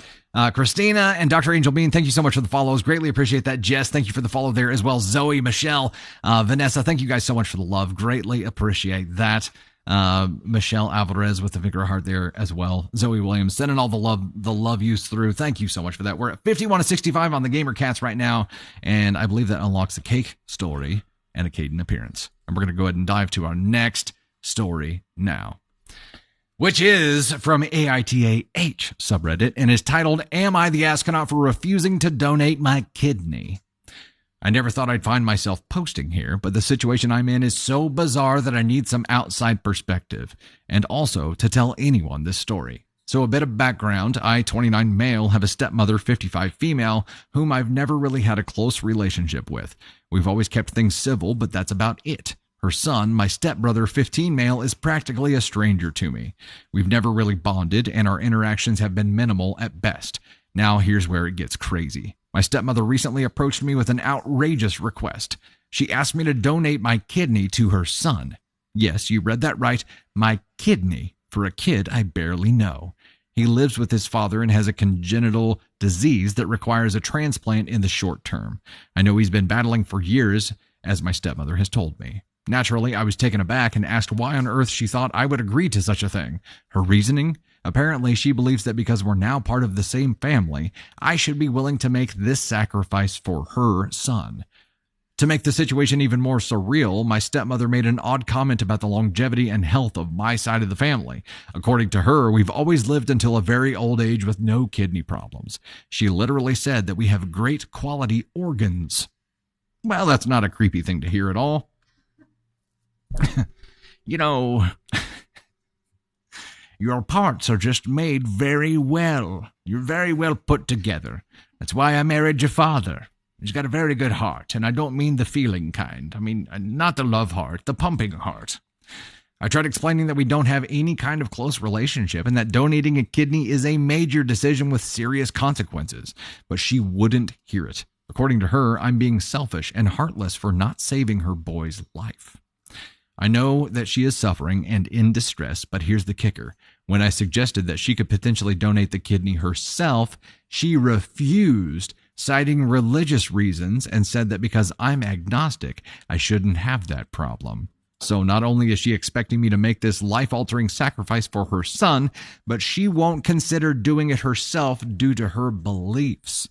Christina and Dr. Angel Bean, thank you so much for the follows. Greatly appreciate that. Jess, thank you for the follow there as well. Zoe, Michelle, Vanessa, thank you guys so much for the love. Greatly appreciate that. Michelle Alvarez with the Vicar Heart there as well. Zoe Williams, sending all the love yous through. Thank you so much for that. We're at 51 to 65 on the Gamer Cats right now, and I believe that unlocks a cake story and a Kaden appearance. And we're going to go ahead and dive to our next story now, which is from AITAH subreddit and is titled, Am I the Astronaut for Refusing to Donate My Kidney? I never thought I'd find myself posting here, but the situation I'm in is so bizarre that I need some outside perspective, and also to tell anyone this story. So a bit of background, I, 29 male, have a stepmother, 55 female, whom I've never really had a close relationship with. We've always kept things civil, but that's about it. Her son, my stepbrother, 15 male, is practically a stranger to me. We've never really bonded, and our interactions have been minimal at best. Now here's where it gets crazy. My stepmother recently approached me with an outrageous request. She asked me to donate my kidney to her son. Yes, you read that right, my kidney, for a kid I barely know. He lives with his father and has a congenital disease that requires a transplant in the short term. I know he's been battling for years, as my stepmother has told me. Naturally, I was taken aback and asked why on earth she thought I would agree to such a thing. Her reasoning? Apparently, she believes that because we're now part of the same family, I should be willing to make this sacrifice for her son. To make the situation even more surreal, my stepmother made an odd comment about the longevity and health of my side of the family. According to her, we've always lived until a very old age with no kidney problems. She literally said that we have great quality organs. Well, that's not a creepy thing to hear at all. You know, your parts are just made very well. You're very well put together. That's why I married your father. He's got a very good heart, and I don't mean the feeling kind. I mean, not the love heart, the pumping heart. I tried explaining that we don't have any kind of close relationship and that donating a kidney is a major decision with serious consequences, but she wouldn't hear it. According to her, I'm being selfish and heartless for not saving her boy's life. I know that she is suffering and in distress, but here's the kicker. When I suggested that she could potentially donate the kidney herself, she refused, citing religious reasons, and said that because I'm agnostic, I shouldn't have that problem. So not only is she expecting me to make this life-altering sacrifice for her son, but she won't consider doing it herself due to her beliefs.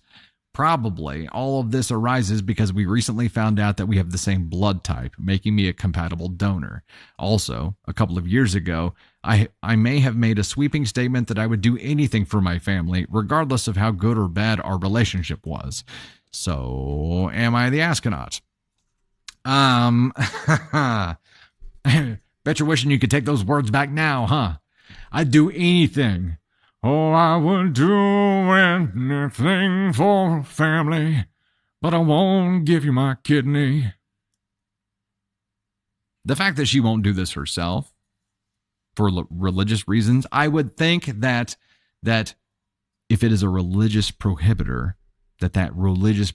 Probably all of this arises because we recently found out that we have the same blood type, making me a compatible donor. Also, a couple of years ago, I may have made a sweeping statement that I would do anything for my family, regardless of how good or bad our relationship was. So, am I the astronaut? Bet you're wishing you could take those words back now, huh? I'd do anything. Oh, I would do anything for family, but I won't give you my kidney. The fact that she won't do this herself for religious reasons, I would think that if it is a religious prohibitor, that religious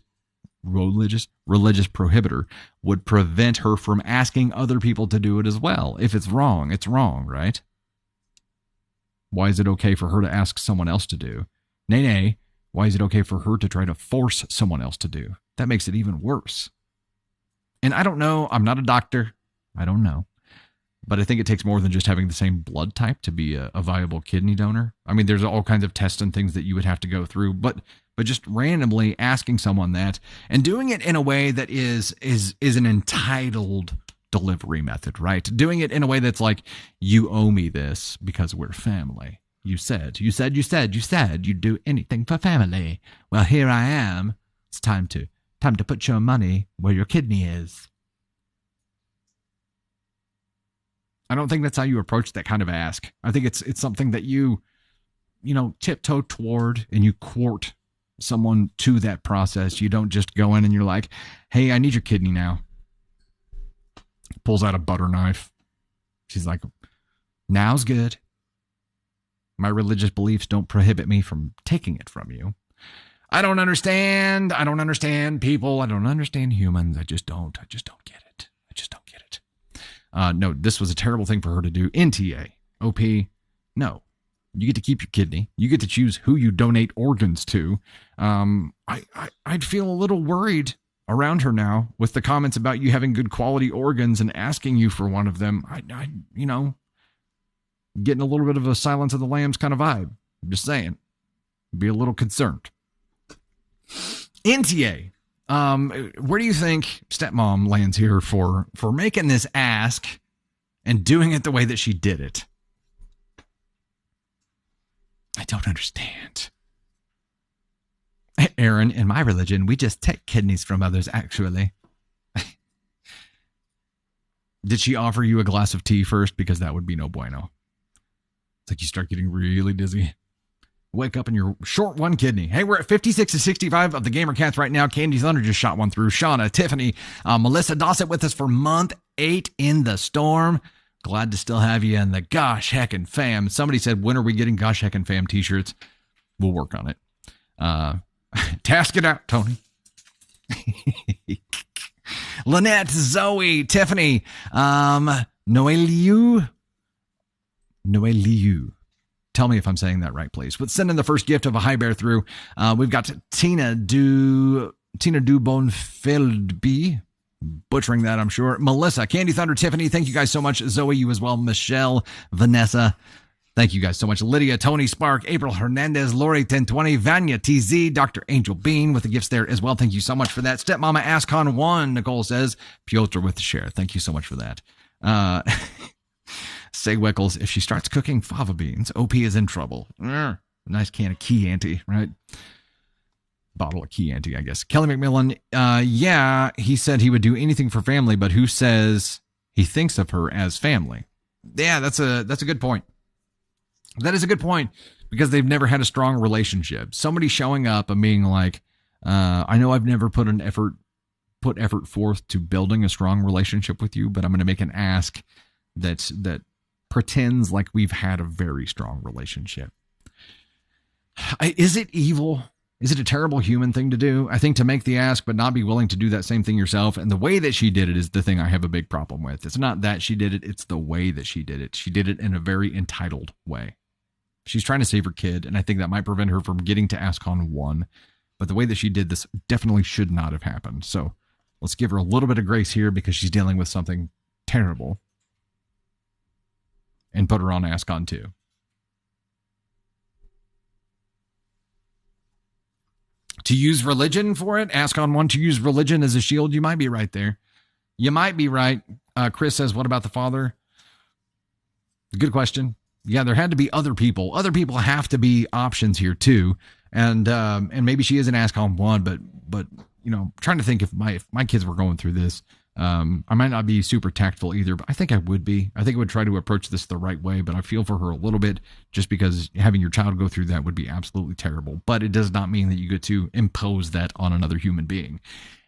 prohibitor would prevent her from asking other people to do it as well. If it's wrong, right? Why is it okay for her to ask someone else to do? Nay, Why is it okay for her to try to force someone else to do? That makes it even worse. And I don't know. I'm not a doctor. I don't know. But I think it takes more than just having the same blood type to be a viable kidney donor. I mean, there's all kinds of tests and things that you would have to go through. But just randomly asking someone that and doing it in a way that is an entitled delivery method, right? Doing it in a way that's like, you owe me this because we're family. You said you'd do anything for family. Well, here I am. It's time to put your money where your kidney is. I don't think that's how you approach that kind of ask. I think it's something that you tiptoe toward and you court someone to that process. You don't just go in and you're like, hey, I need your kidney now. Pulls out a butter knife. She's like, now's good. My religious beliefs don't prohibit me from taking it from you. I don't understand people. I don't understand humans. I just don't get it. I just don't get it. No, this was a terrible thing for her to do. NTA. OP. No. You get to keep your kidney. You get to choose who you donate organs to. I'd feel a little worried around her now with the comments about you having good quality organs and asking you for one of them. I getting a little bit of a Silence of the Lambs kind of vibe. I'm just saying. Be a little concerned. NTA. Where do you think stepmom lands here for making this ask and doing it the way that she did it? I don't understand. Aaron, in my religion, we just take kidneys from others, actually. Did she offer you a glass of tea first? Because that would be no bueno. It's like you start getting really dizzy. Wake up and you're short one kidney. Hey, we're at 56 to 65 of the Gamer Cats right now. Candy Thunder just shot one through. Shauna, Tiffany, Melissa Dossett with us for month 8 in the storm. Glad to still have you in the Gosh Heckin' Fam. Somebody said, when are we getting Gosh Heckin' Fam t-shirts? We'll work on it. Task it out, Tony. Lynette, Zoe, Tiffany, Noeliu. Tell me if I'm saying that right, please. But send in the first gift of a high bear through. We've got Tina Dubonfeldby. Butchering that, I'm sure. Melissa, Candy Thunder, Tiffany, thank you guys so much. Zoe, you as well. Michelle, Vanessa, thank you guys so much. Lydia, Tony Spark, April Hernandez, Lori 1020, Vanya TZ, Dr. Angel Bean with the gifts there as well. Thank you so much for that. Stepmama Ascon 1, Nicole says. Piotr with the share. Thank you so much for that. Say Weckles, if she starts cooking fava beans, OP is in trouble. Nice can of Chianti, right? Bottle of Chianti, I guess. Kelly McMillan, yeah, he said he would do anything for family, but who says he thinks of her as family? Yeah, that's a good point. That is a good point because they've never had a strong relationship. Somebody showing up and being like, I know I've never put effort forth to building a strong relationship with you, but I'm going to make an ask that pretends like we've had a very strong relationship. Is it evil? Is it a terrible human thing to do? I think to make the ask, but not be willing to do that same thing yourself. And the way that she did it is the thing I have a big problem with. It's not that she did it. It's the way that she did it. She did it in a very entitled way. She's trying to save her kid. And I think that might prevent her from getting to AskCon 1. But the way that she did this definitely should not have happened. So let's give her a little bit of grace here because she's dealing with something terrible. And put her on AskCon 2. To use religion for it, AskCon 1 to use religion as a shield, you might be right there. You might be right. Chris says, what about the father? Good question. Yeah, there had to be other people. Other people have to be options here too. And maybe she is an AskCon 1, but trying to think if my kids were going through this, I might not be super tactful either, but I think I would be. I think I would try to approach this the right way, but I feel for her a little bit just because having your child go through that would be absolutely terrible. But it does not mean that you get to impose that on another human being.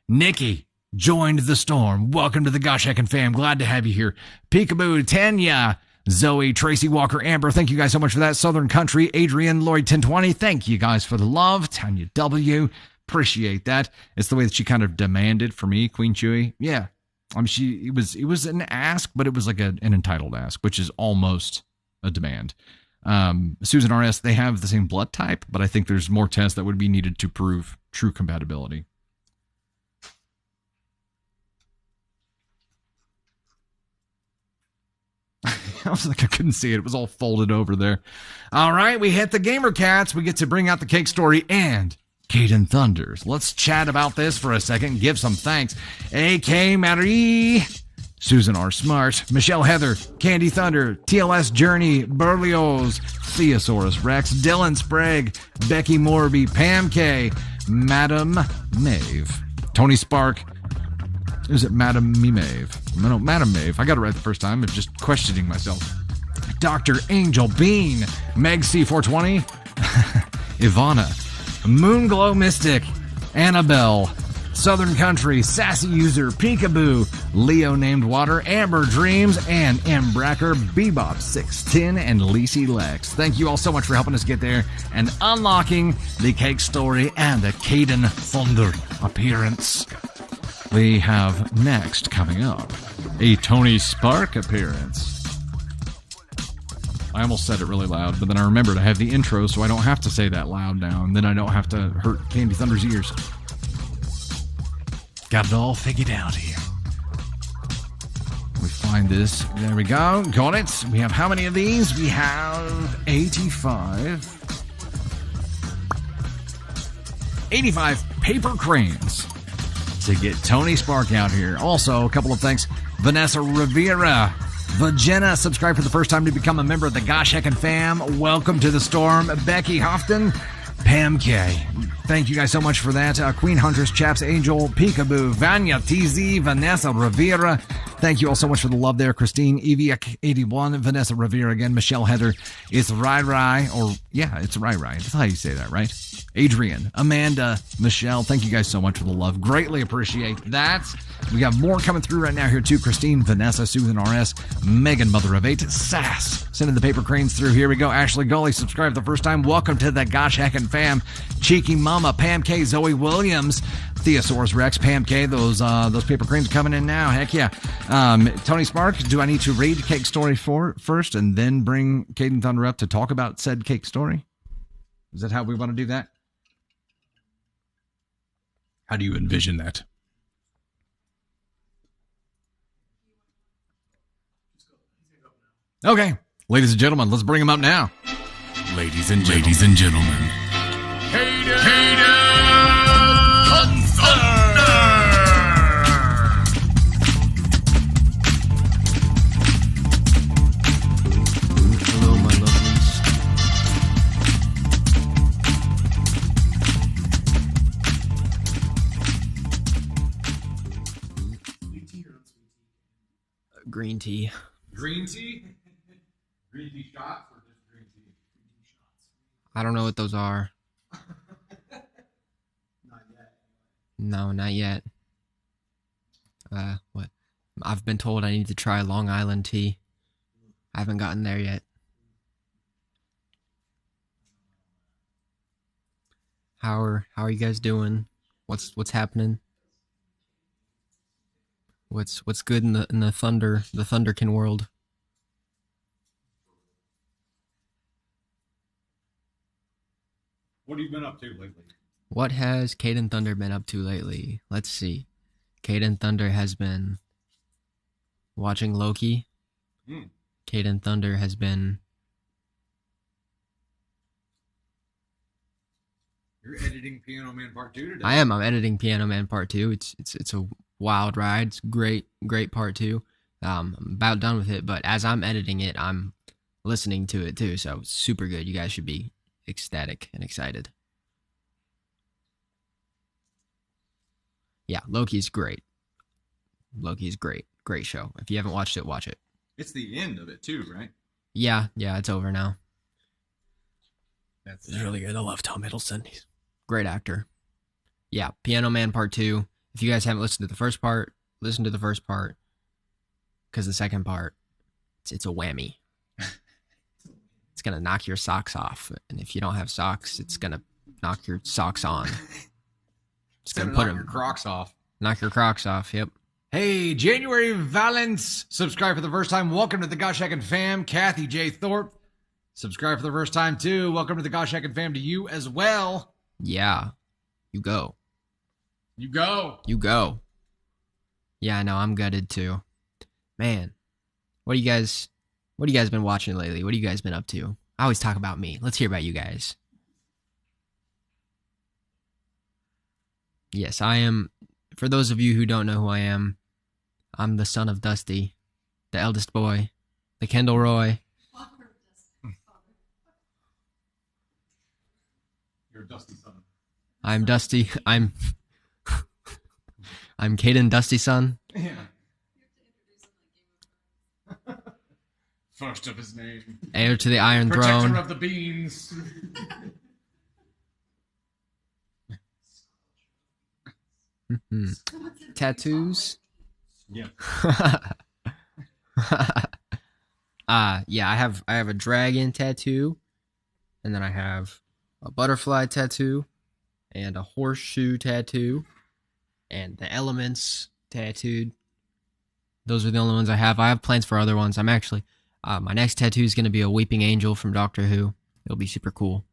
Nikki joined the storm. Welcome to the Gosh Heckin' Fam. Glad to have you here. Peekaboo, Tanya, Zoe, Tracy Walker, Amber, thank you guys so much for that. Southern Country, Adrian, Lloyd 1020, thank you guys for the love. Tanya W, appreciate that. It's the way that she kind of demanded for me, Queen Chewy. Yeah. I mean, it was an ask, but it was like an entitled ask, which is almost a demand. Susan RS, they have the same blood type, but I think there's more tests that would be needed to prove true compatibility. I was like, I couldn't see it. It was all folded over there. All right, we hit the Gamer Cats. We get to bring out the cake story and Kaden Thunders. Let's chat about this for a second. Give some thanks. A.K. Marie, Susan R. Smart, Michelle Heather, Candy Thunder, TLS Journey, Berlioz, Theosaurus Rex, Dylan Sprague, Becky Morby, Pam K, Madam Maeve, Tony Spark. Is it Madam Maeve? No, Madam Maeve. I got it right the first time. I'm just questioning myself. Dr. Angel Bean, Meg C420, Ivana, Moonglow Mystic, Annabelle, Southern Country, Sassy User, Peekaboo, Leo Named Water, Amber Dreams, and M. Bracker, Bebop 610, and Lacey Lex. Thank you all so much for helping us get there and unlocking the cake story and the Kaden Thunder appearance. We have next coming up a Tony Spark appearance. I almost said it really loud, but then I remembered I have the intro, so I don't have to say that loud now, and then I don't have to hurt Candy Thunder's ears. Got it all figured out here. We find this. There we go. Got it. We have how many of these? We have 85. 85 paper cranes to get Tony Spark out here. Also, a couple of thanks. Vanessa Rivera. Vagina, subscribe for the first time to become a member of the Gosh Heckin' Fam. Welcome to the storm. Becky Houghton. Pam K. Thank you guys so much for that. Queen Huntress, Chaps Angel, Peekaboo, Vanya TZ, Vanessa Rivera. Thank you all so much for the love there. Christine, Eviac81, Vanessa Rivera again, Michelle Heather. It's Rai Rai, or yeah, it's Rai Rai. That's how you say that, right? Adrian, Amanda, Michelle, thank you guys so much for the love. Greatly appreciate that. We got more coming through right now here too. Christine, Vanessa, Susan RS, Megan, Mother of 8, Sass, sending the paper cranes through. Here we go. Ashley Gully, subscribe the first time. Welcome to the Gosh Heckin' Fam. Cheeky Mama, Pam K, Zoe Williams, Theosaurus Rex, Pam K. Those paper cranes coming in now. Heck yeah. Tony Spark, do I need to read Cake Story first and then bring Kaden Thunder up to talk about said cake story? Is that how we want to do that? How do you envision that? Okay, ladies and gentlemen, let's bring him up now. Ladies and gentlemen. Kaden Thunder! Hello, my lovelies. Green tea. Green tea? Green tea shots or just green tea? I don't know what those are. Not yet. No, not yet. What? I've been told I need to try Long Island tea. I haven't gotten there yet. How are you guys doing? What's happening? What's good in the Thunderkin world? What have you been up to lately? What has Kaden Thunder been up to lately? Let's see. Kaden Thunder has been watching Loki. Kaden Thunder has been... You're editing Piano Man Part 2 today. I'm editing Piano Man Part 2. It's a wild ride. It's great Part 2. I'm about done with it, but as I'm editing it, I'm listening to it too, so it's super good. You guys should be ecstatic and excited. Yeah, Loki's great. Loki's great. Great show. If you haven't watched it, watch it. It's the end of it too, right? Yeah, it's over now. That's It's really good. I love Tom Hiddleston. He's a great actor. Yeah, Piano Man Part 2. If you guys haven't listened to the first part, listen to the first part. Because the second part, it's a whammy. It's going to knock your socks off. And if you don't have socks, it's going to knock your socks on. It's going to put your Crocs off. Knock your Crocs off, yep. Hey, January Valence, subscribe for the first time. Welcome to the Gosh Heckin' Fam. Kathy J. Thorpe, Subscribe for the first time, too. Welcome to the Gosh Heckin' fam to you as well. Yeah. You go. You go. You go. Yeah, I know. I'm gutted, too. Man. What you guys been watching lately? What have you guys been up to? I always talk about me. Let's hear about you guys. Yes, I am. For those of you who don't know who I am, I'm the son of Dusty, the eldest boy, the Kendall Roy. You're a Dusty son. I'm Dusty. I'm Kaden, Dusty son. Yeah. First of his name. Heir to the Iron Protector Throne. of the beans. Tattoos. Yeah. Yeah, I have a dragon tattoo, and then I have a butterfly tattoo, and a horseshoe tattoo, and the elements tattooed. Those are the only ones I have. I have plans for other ones. I'm actually, my next tattoo is going to be a weeping angel from Doctor Who. It'll be super cool.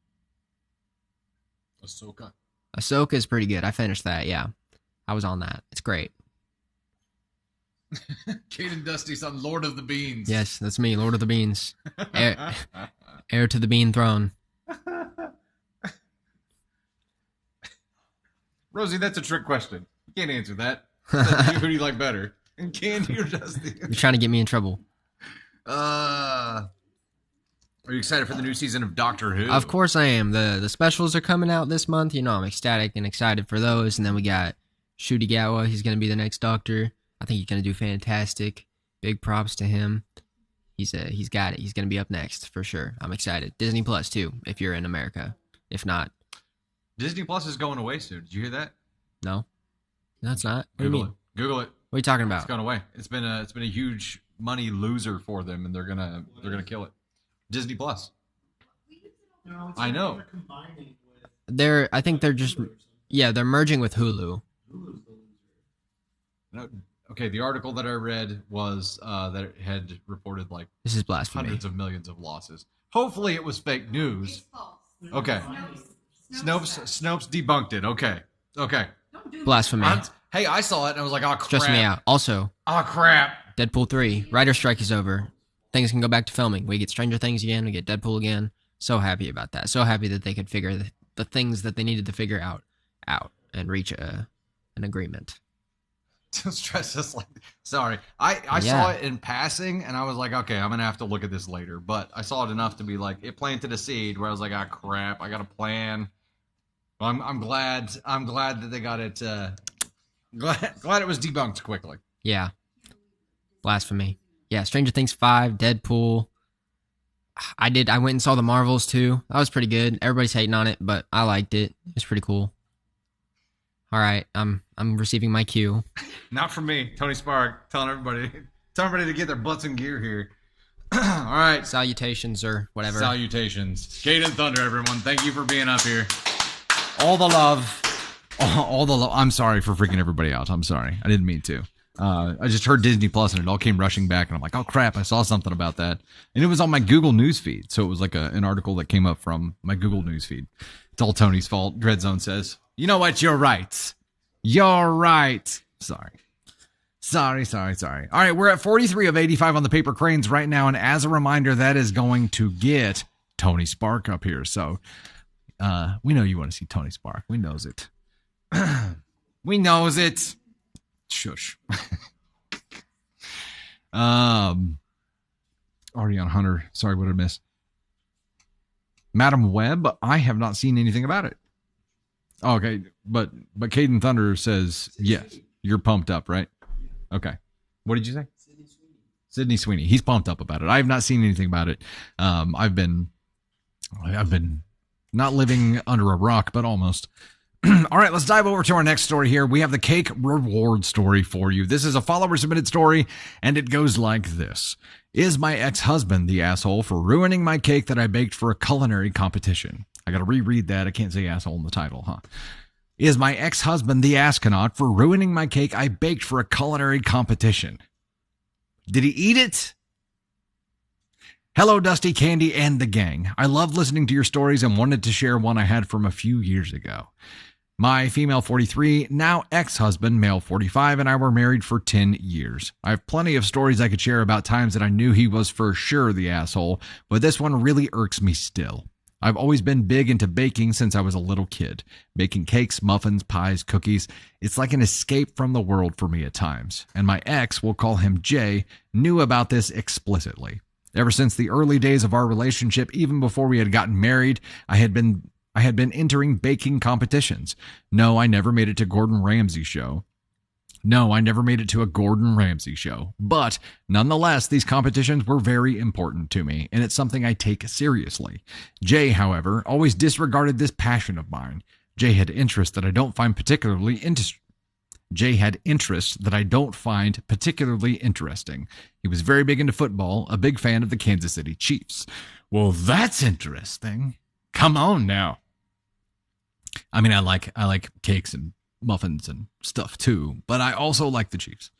Ahsoka is pretty good. I finished that, yeah. I was on that. It's great. Kaden Dusty son, Lord of the Beans. Yes, that's me, Lord of the Beans. Heir to the bean throne. Rosie, that's a trick question. You can't answer that. Who do you like better? Candy or Dusty? You're trying to get me in trouble. Are you excited for the new season of Doctor Who? Of course I am. The specials are coming out this month. You know, I'm ecstatic and excited for those. And then we got Ncuti Gatwa. He's going to be the next Doctor. I think he's going to do fantastic. Big props to him. He's got it. He's going to be up next for sure. I'm excited. Disney Plus too, if you're in America. If not, Disney Plus is going away soon. Did you hear that? no, it's not. What do you mean? Google it. What are you talking It's about? gone away. It's been a huge money loser for them, and they're gonna kill it. Disney Plus. I know. I think they're just, yeah, they're merging with Hulu. No, okay, the article that I read was that it had reported like This is blasphemy. hundreds of millions of losses. Hopefully, it was fake news. Okay. Snopes debunked it. Okay. Blasphemy. Hey, I saw it and I was like, oh crap. Stress me out. Also, Oh crap. Deadpool 3. Writer's strike is over. Things can go back to filming. We get Stranger Things again. We get Deadpool again. So happy about that. So happy that they could figure the things that they needed to figure out and reach an agreement. Stress us like sorry. I saw it in passing and I was like, okay, I'm gonna have to look at this later. But I saw it enough to be like, it planted a seed where I was like, ah crap, I got a plan. Well, I'm glad that they got it glad it was debunked quickly. Yeah. Blasphemy. Yeah, Stranger Things 5, Deadpool. I went and saw the Marvels too. That was pretty good. Everybody's hating on it, but I liked it. It was pretty cool. All right, I'm receiving my cue. Not from me, Tony Spark, telling everybody to get their butts in gear here. All right. Salutations or whatever. Salutations. Kaden Thunder, everyone. Thank you for being up here. All the love. All the love. I'm sorry for freaking everybody out. I'm sorry. I didn't mean to. I just heard Disney Plus and it all came rushing back and I'm like, oh crap, I saw something about that. And it was on my Google News feed. So it was like an article that came up from my Google News feed. It's all Tony's fault. Dreadzone says, you know what? You're right. You're right. Sorry. All right, we're at 43 of 85 on the paper cranes right now. And as a reminder, that is going to get Tony Spark up here. So we know you want to see Tony Spark. We knows it. We knows it. Shush. Ariana Hunter. Sorry, what did I miss? Madam Web, I have not seen anything about it. Okay, but Kaden Thunder says yes. You're pumped up, right? Okay. What did you say? Sydney Sweeney. He's pumped up about it. I have not seen anything about it. I've been not living under a rock, but almost. All right, let's dive over to our next story here. We have the cake reward story for you. This is a follower submitted story, and it goes like this. Is my ex-husband the asshole for ruining my cake that I baked for a culinary competition? I got to reread that. I can't say asshole in the title, huh? Is my ex-husband the astronaut for ruining my cake I baked for a culinary competition? Did he eat it? Hello, Dusty, Candy, and the gang. I love listening to your stories and wanted to share one I had from a few years ago. My female 43, now ex-husband, male 45, and I were married for 10 years. I have plenty of stories I could share about times that I knew he was for sure the asshole, but this one really irks me still. I've always been big into baking since I was a little kid. Baking cakes, muffins, pies, cookies. It's like an escape from the world for me at times. And my ex, we'll call him Jay, knew about this explicitly. Ever since the early days of our relationship, even before we had gotten married, I had been entering baking competitions. No, I never made it to Gordon Ramsay's show. No, I never made it to a Gordon Ramsay show. But nonetheless, these competitions were very important to me, and it's something I take seriously. Jay, however, always disregarded this passion of mine. Jay had interests that I don't find particularly interesting. He was very big into football, a big fan of the Kansas City Chiefs. Well, that's interesting. Come on now. I mean, I like cakes and muffins and stuff too, but I also like the Chiefs.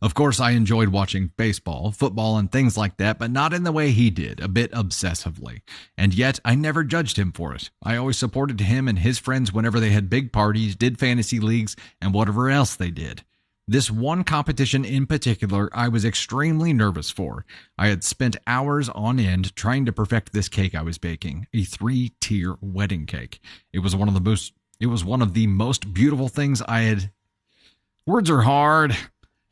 Of course, I enjoyed watching baseball, football, and things like that, but not in the way he did, a bit obsessively. And yet, I never judged him for it. I always supported him and his friends whenever they had big parties, did fantasy leagues, and whatever else they did. This one competition in particular, I was extremely nervous for. I had spent hours on end trying to perfect this cake I was baking, a 3-tier wedding cake. It was one of the most beautiful things I had... Words are hard.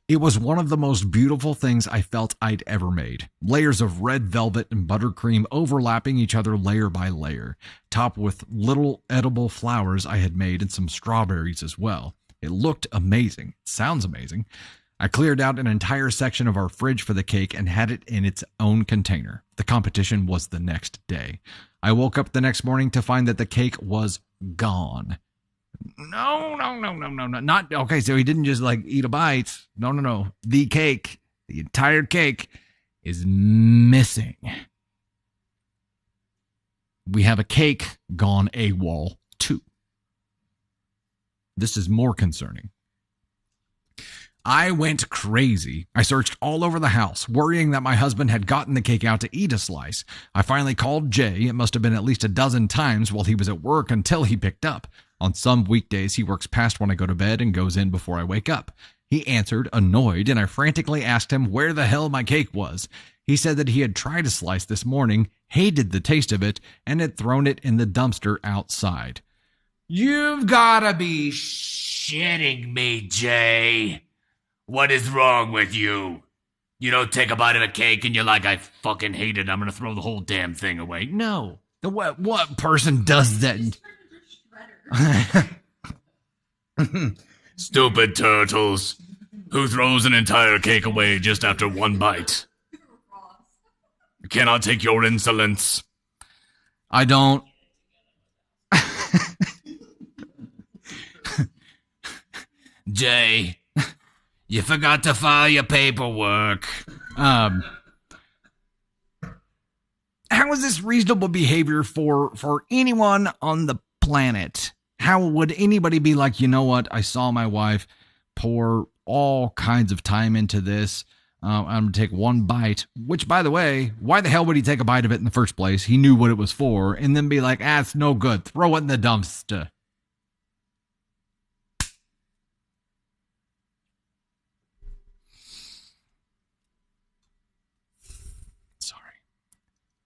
It was one of the most beautiful things I felt I'd ever made. Layers of red velvet and buttercream overlapping each other layer by layer, topped with little edible flowers I had made and some strawberries as well. It looked amazing. It sounds amazing. I cleared out an entire section of our fridge for the cake and had it in its own container. The competition was the next day. I woke up the next morning to find that the cake was gone. No. Not, okay, so he didn't just like eat a bite. No. The cake, the entire cake is missing. We have a cake gone AWOL too. This is more concerning. I went crazy. I searched all over the house, worrying that my husband had gotten the cake out to eat a slice. I finally called Jay. It must have been at least a dozen times while he was at work until he picked up. On some weekdays, he works past when I go to bed and goes in before I wake up. He answered, annoyed, and I frantically asked him where the hell my cake was. He said that he had tried a slice this morning, hated the taste of it, and had thrown it in the dumpster outside. You've gotta be shitting me, Jay. What is wrong with you? You don't take a bite of a cake and you're like, I fucking hate it. I'm gonna throw the whole damn thing away. No. What person does that? Stupid turtles. Who throws an entire cake away just after one bite? I cannot take your insolence. I don't. Jay, you forgot to file your paperwork. How is this reasonable behavior for anyone on the planet? How would anybody be like, you know what? I saw my wife pour all kinds of time into this. I'm going to take one bite, which, by the way, why the hell would he take a bite of it in the first place? He knew what it was for, and then be like, it's no good. Throw it in the dumpster. Sorry.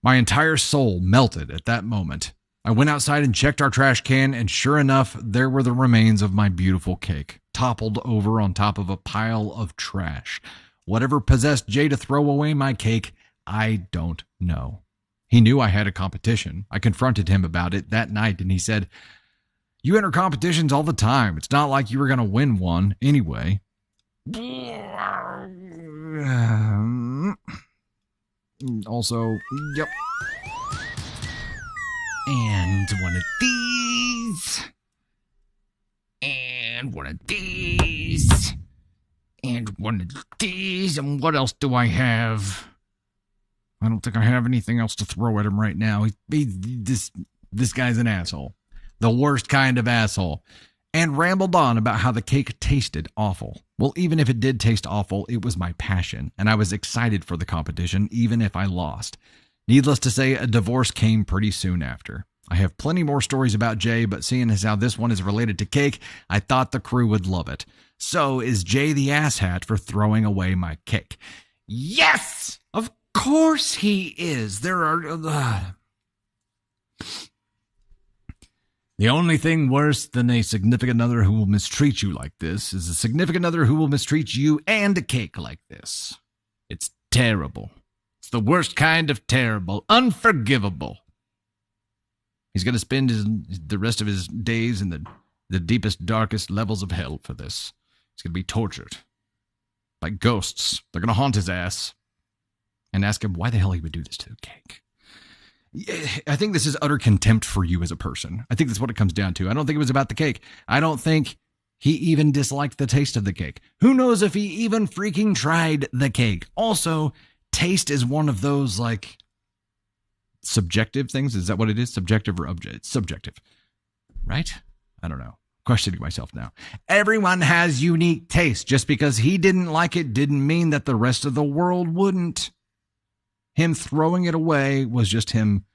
My entire soul melted at that moment. I went outside and checked our trash can, and sure enough, there were the remains of my beautiful cake, toppled over on top of a pile of trash. Whatever possessed Jay to throw away my cake, I don't know. He knew I had a competition. I confronted him about it that night, and he said, you enter competitions all the time. It's not like you were going to win one anyway. Also, yep. And one of these. And one of these. And one of these. And what else do I have? I don't think I have anything else to throw at him right now. This guy's an asshole. The worst kind of asshole. And rambled on about how the cake tasted awful. Well, even if it did taste awful, it was my passion. And I was excited for the competition, even if I lost. Needless to say, a divorce came pretty soon after. I have plenty more stories about Jay, but seeing as how this one is related to cake, I thought the crew would love it. So, is Jay the asshat for throwing away my cake? Yes! Of course he is. There are... The only thing worse than a significant other who will mistreat you like this is a significant other who will mistreat you and a cake like this. It's terrible. It's the worst kind of terrible. Unforgivable. He's going to spend the rest of his days in the deepest, darkest levels of hell for this. He's going to be tortured by ghosts. They're going to haunt his ass and ask him why the hell he would do this to the cake. I think this is utter contempt for you as a person. I think that's what it comes down to. I don't think it was about the cake. I don't think he even disliked the taste of the cake. Who knows if he even freaking tried the cake. Also, taste is one of those, like, subjective things. Is that what it is? Subjective or objective? It's subjective. Right? I don't know. Questioning myself now. Everyone has unique taste. Just because he didn't like it didn't mean that the rest of the world wouldn't. Him throwing it away was just him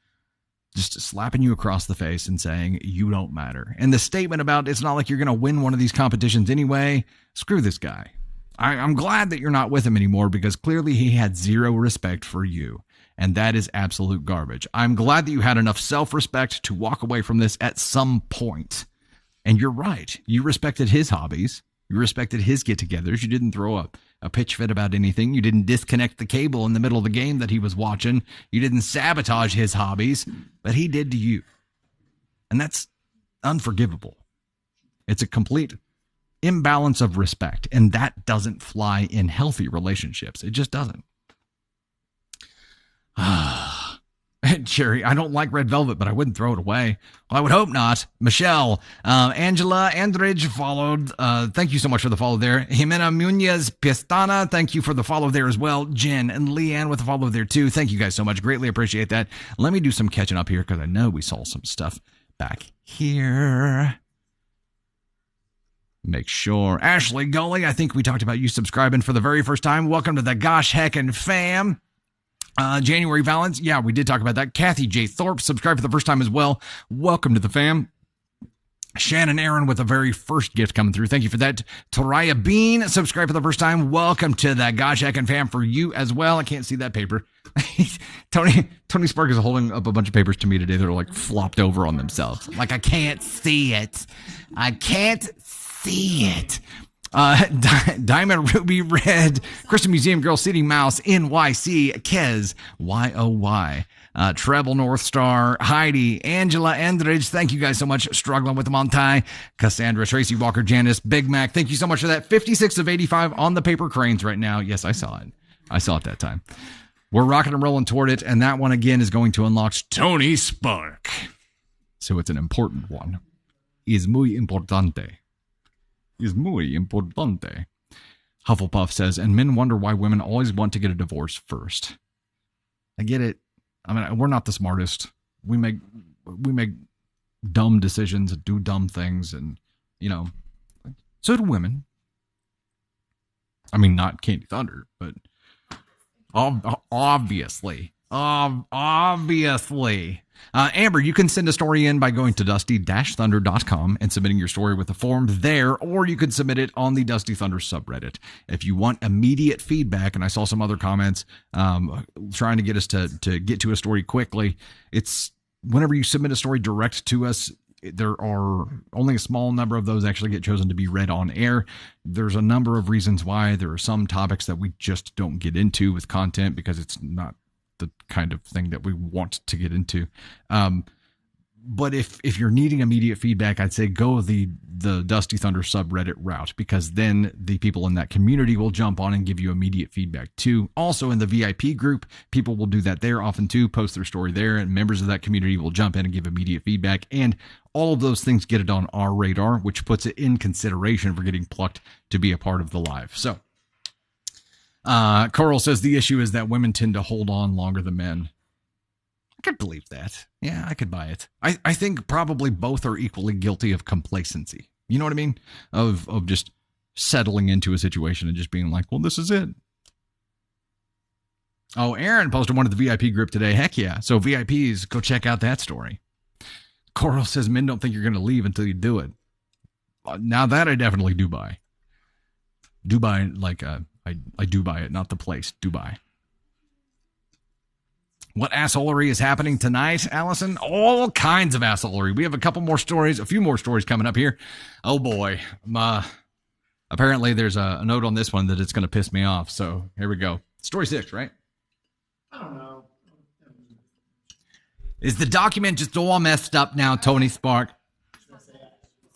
just slapping you across the face and saying, you don't matter. And the statement about it's not like you're going to win one of these competitions anyway, screw this guy. I'm glad that you're not with him anymore because clearly he had zero respect for you. And that is absolute garbage. I'm glad that you had enough self-respect to walk away from this at some point. And you're right. You respected his hobbies. You respected his get-togethers. You didn't throw up a pitch fit about anything. You didn't disconnect the cable in the middle of the game that he was watching. You didn't sabotage his hobbies, but he did to you. And that's unforgivable. It's a complete imbalance of respect, and that doesn't fly in healthy relationships. It just doesn't. Cherry, I don't like red velvet, but I wouldn't throw it away. Well, I would hope not. Michelle, Angela Andridge followed. Thank you so much for the follow there. Jimena Munez Pistana, thank you for the follow there as well. Jen and Leanne with the follow there too. Thank you guys so much. Greatly appreciate that. Let me do some catching up here because I know we saw some stuff back here. Make sure. Ashley Gully, I think we talked about you subscribing for the very first time. Welcome to the Gosh Heckin' Fam. January Valence, yeah, we did talk about that. Kathy J. Thorpe, subscribed for the first time as well. Welcome to the fam. Shannon Aaron with the very first gift coming through. Thank you for that. Toraya Bean, subscribed for the first time. Welcome to the Gosh Heckin' Fam for you as well. I can't see that paper. Tony Spark is holding up a bunch of papers to me today that are like flopped over on themselves. Like, I can't see it. I can't see it. Diamond Ruby Red, Christian Museum Girl, Seating Mouse, NYC, Kez, YOY, Treble North Star, Heidi, Angela Andridge, thank you guys so much. Struggling with the Montai, Cassandra, Tracy Walker, Janice, Big Mac, thank you so much for that. 56 of 85 on the paper cranes right now. Yes, I saw it. I saw it that time. We're rocking and rolling toward it, and that one again is going to unlock Tony Spark. So it's an important one. Es muy importante. Is muy importante. Hufflepuff says, and men wonder why women always want to get a divorce first. I get it. I mean, we're not the smartest. We make dumb decisions, do dumb things, and, you know, so do women. I mean, not Candy Thunder, but obviously. Obviously. Amber, you can send a story in by going to dusty-thunder.com and submitting your story with a form there, or you could submit it on the Dusty Thunder subreddit. If you want immediate feedback, and I saw some other comments trying to get us to get to a story quickly, it's whenever you submit a story direct to us, there are only a small number of those actually get chosen to be read on air. There's a number of reasons why. There are some topics that we just don't get into with content because it's not the kind of thing that we want to get into. But if you're needing immediate feedback, I'd say go the Dusty Thunder subreddit route, because then the people in that community will jump on and give you immediate feedback too. Also in the VIP group, people will do that there often too, post their story there, and members of that community will jump in and give immediate feedback. And all of those things get it on our radar, which puts it in consideration for getting plucked to be a part of the live. So Coral says the issue is that women tend to hold on longer than men. I could believe that. Yeah, I could buy it. I think probably both are equally guilty of complacency. You know what I mean? Of just settling into a situation and just being like, well, this is it. Oh, Aaron posted one of the VIP group today. Heck yeah. So VIPs, go check out that story. Coral says men don't think you're going to leave until you do it. Now that I definitely do buy. Dubai, like I do buy it, not the place. Dubai. What assholery is happening tonight, Allison? All kinds of assholery. We have a few more stories coming up here. Oh boy. Apparently there's a note on this one that it's going to piss me off. So here we go. Story 6, right? I don't know. Is the document just all messed up now, Tony Spark?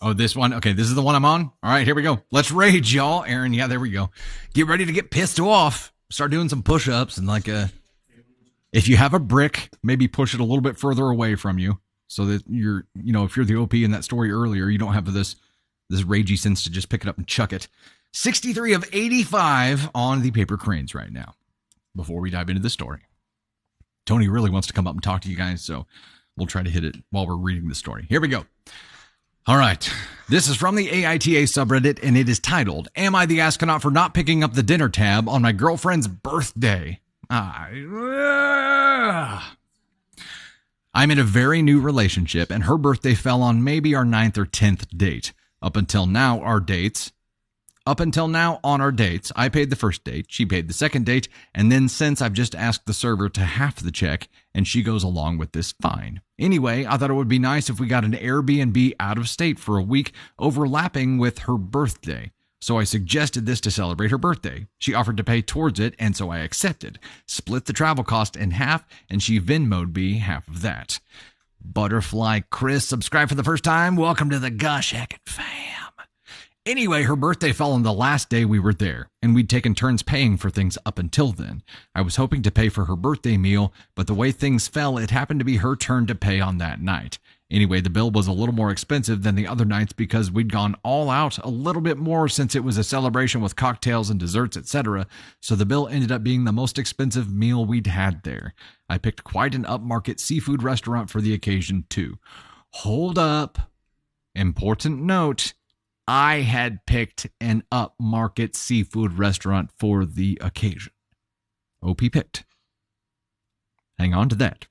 Oh, this one? Okay, this is the one I'm on? All right, here we go. Let's rage, y'all. Aaron, yeah, there we go. Get ready to get pissed off. Start doing some push-ups and if you have a brick, maybe push it a little bit further away from you so that if you're the OP in that story earlier, you don't have this ragey sense to just pick it up and chuck it. 63 of 85 on the paper cranes right now. Before we dive into the story. Tony really wants to come up and talk to you guys, so we'll try to hit it while we're reading the story. Here we go. All right. This is from the AITA subreddit, and it is titled, Am I the Astronaut for Not Picking Up the Dinner Tab on My Girlfriend's Birthday? I'm in a very new relationship, and her birthday fell on maybe our 9th or 10th date. Up until now, on our dates, I paid the first date, she paid the second date, and then since I've just asked the server to half the check, and she goes along with this fine. Anyway, I thought it would be nice if we got an Airbnb out of state for a week, overlapping with her birthday. So I suggested this to celebrate her birthday. She offered to pay towards it, and so I accepted. Split the travel cost in half, and she Venmo'd me half of that. Butterfly Chris, subscribe for the first time. Welcome to the Gosh Heckin' fam. Anyway, her birthday fell on the last day we were there, and we'd taken turns paying for things up until then. I was hoping to pay for her birthday meal, but the way things fell, it happened to be her turn to pay on that night. Anyway, the bill was a little more expensive than the other nights because we'd gone all out a little bit more since it was a celebration with cocktails and desserts, etc., so the bill ended up being the most expensive meal we'd had there. I picked quite an upmarket seafood restaurant for the occasion, too. Hold up. Important note. I had picked an upmarket seafood restaurant for the occasion. OP picked. Hang on to that.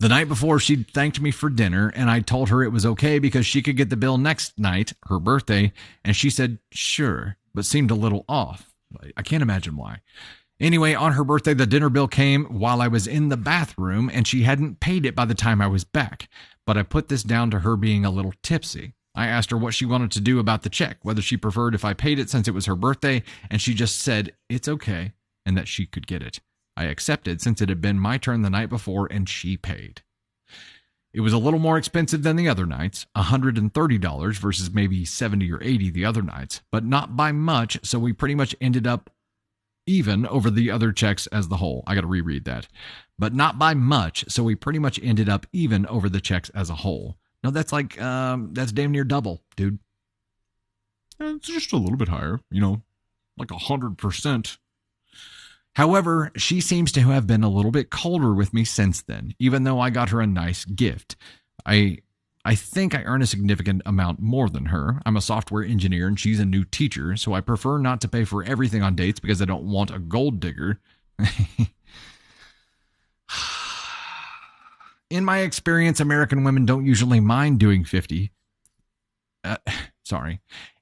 The night before, she'd thanked me for dinner, and I told her it was okay because she could get the bill next night, her birthday, and she said, sure, but seemed a little off. I can't imagine why. Anyway, on her birthday, the dinner bill came while I was in the bathroom, and she hadn't paid it by the time I was back. But I put this down to her being a little tipsy. I asked her what she wanted to do about the check, whether she preferred if I paid it since it was her birthday, and she just said it's okay and that she could get it. I accepted since it had been my turn the night before and she paid. It was a little more expensive than the other nights, $130 versus maybe $70 or $80 the other nights, but not by much, so we pretty much ended up even over the other checks as the whole. I got to reread that. But not by much, so we pretty much ended up even over the checks as a whole. No, that's that's damn near double, dude. It's just a little bit higher, like 100%. However, she seems to have been a little bit colder with me since then, even though I got her a nice gift. I think I earn a significant amount more than her. I'm a software engineer and she's a new teacher, so I prefer not to pay for everything on dates because I don't want a gold digger. In my experience, American women don't usually mind doing 50.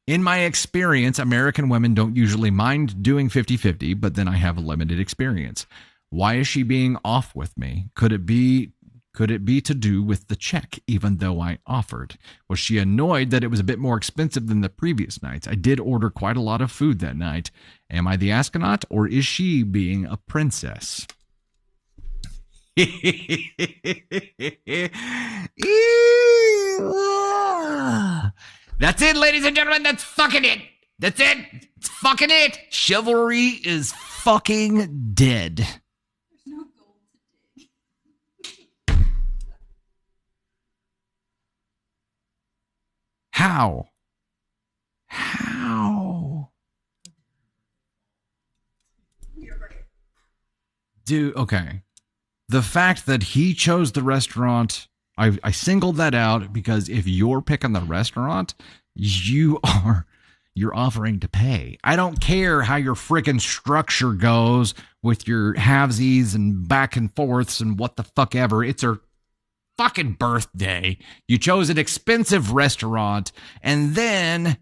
In my experience, American women don't usually mind doing 50-50, but then I have a limited experience. Why is she being off with me? Could it be to do with the check, even though I offered? Was she annoyed that it was a bit more expensive than the previous nights? I did order quite a lot of food that night. Am I the astronaut, or is she being a princess? That's it, ladies and gentlemen. That's fucking it. That's it. It's fucking it. Chivalry is fucking dead. There's no gold to dig. How? Dude, okay. The fact that he chose the restaurant, I singled that out because if you're picking the restaurant, you are you're offering to pay. I don't care how your frickin' structure goes with your halvesies and back and forths and what the fuck ever. It's her fucking birthday. You chose an expensive restaurant, and then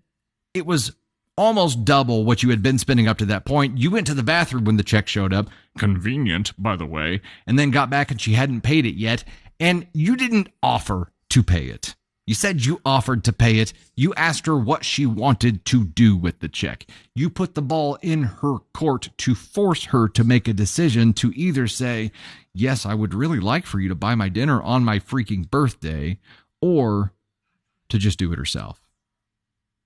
it was almost double what you had been spending up to that point. You went to the bathroom when the check showed up. Convenient, by the way. And then got back and she hadn't paid it yet. And you didn't offer to pay it. You said you offered to pay it. You asked her what she wanted to do with the check. You put the ball in her court to force her to make a decision to either say, yes, I would really like for you to buy my dinner on my freaking birthday, or to just do it herself.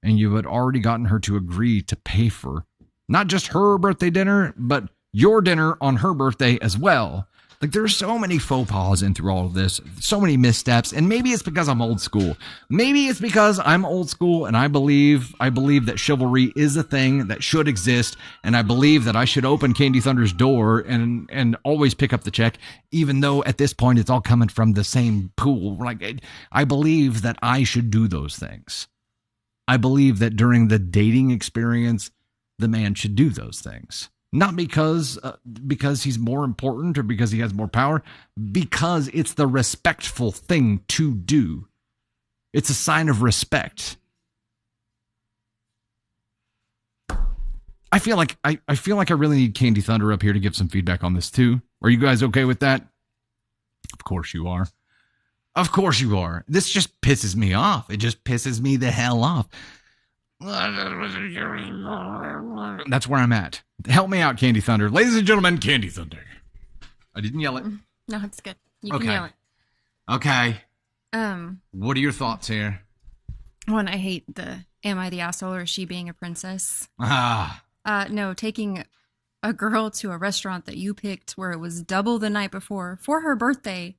And you had already gotten her to agree to pay for not just her birthday dinner, but your dinner on her birthday as well. Like, there's so many faux pas in through all of this, so many missteps, and maybe it's because I'm old school. Maybe it's because I'm old school and I believe that chivalry is a thing that should exist, and I believe that I should open Candy Thunder's door and always pick up the check, even though at this point it's all coming from the same pool. Like, I believe that I should do those things. I believe that during the dating experience, the man should do those things. Not because he's more important or because he has more power, because it's the respectful thing to do. It's a sign of respect. I feel like I really need Candy Thunder up here to give some feedback on this too. Are you guys okay with that? Of course you are. Of course you are. This just pisses me off. It just pisses me the hell off. That's where I'm at. Help me out, Candy Thunder. Ladies and gentlemen, Candy Thunder. I didn't yell it. No, it's good. You can yell it. Okay. What are your thoughts here? One, I hate the am I the asshole or is she being a princess? No, taking a girl to a restaurant that you picked where it was double the night before for her birthday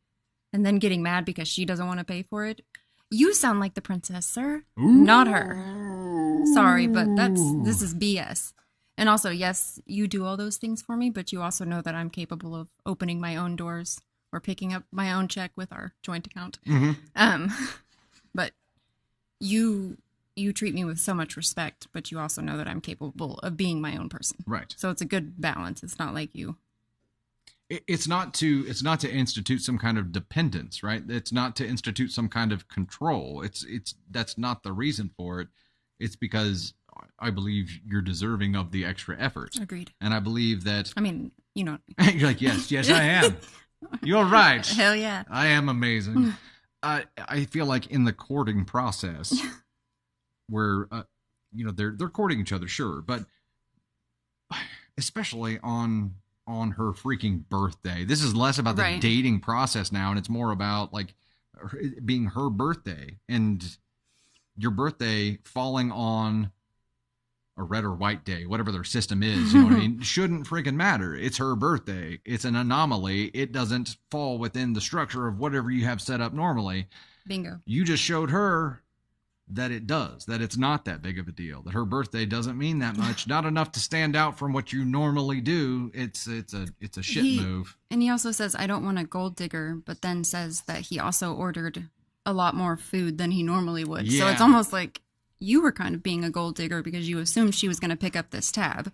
and then getting mad because she doesn't want to pay for it. You sound like the princess, sir. Ooh. Not her. Sorry, but this is BS. And also, yes, you do all those things for me, but you also know that I'm capable of opening my own doors or picking up my own check with our joint account. Mm-hmm. But you treat me with so much respect, but you also know that I'm capable of being my own person. Right. So it's a good balance. It's not like you. It's not to institute some kind of dependence, right? It's not to institute some kind of control. That's not the reason for it. It's because I believe you're deserving of the extra effort. Agreed. And I believe that. I mean, you know. You're like, yes, I am. You're right. Hell yeah. I am amazing. I feel like in the courting process, where they're courting each other, sure, but especially on her freaking birthday. This is less about the dating process now, and it's more about like it being her birthday and your birthday falling on a red or white day, whatever their system is, you know what I mean? Shouldn't freaking matter. It's her birthday. It's an anomaly. It doesn't fall within the structure of whatever you have set up normally. Bingo. You just showed her that it does, that it's not that big of a deal, that her birthday doesn't mean that much, not enough to stand out from what you normally do. It's a shit move. And he also says, I don't want a gold digger, but then says that he also ordered a lot more food than he normally would. Yeah. So it's almost like you were kind of being a gold digger because you assumed she was going to pick up this tab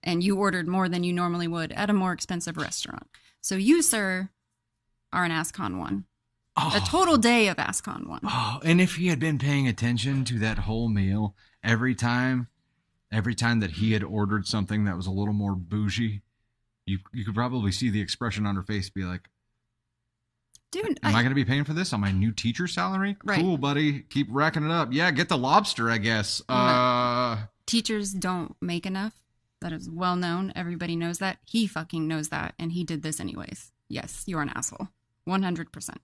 and you ordered more than you normally would at a more expensive restaurant. So you, sir, are an ASCON 1. A total day of ASCON 1. Oh, and if he had been paying attention to that whole meal, every time that he had ordered something that was a little more bougie, you could probably see the expression on her face be like, dude, am I going to be paying for this on my new teacher salary? Right. Cool, buddy. Keep racking it up. Yeah, get the lobster, I guess. Teachers don't make enough. That is well known. Everybody knows that. He fucking knows that, and he did this anyways. Yes, you're an asshole. 100%.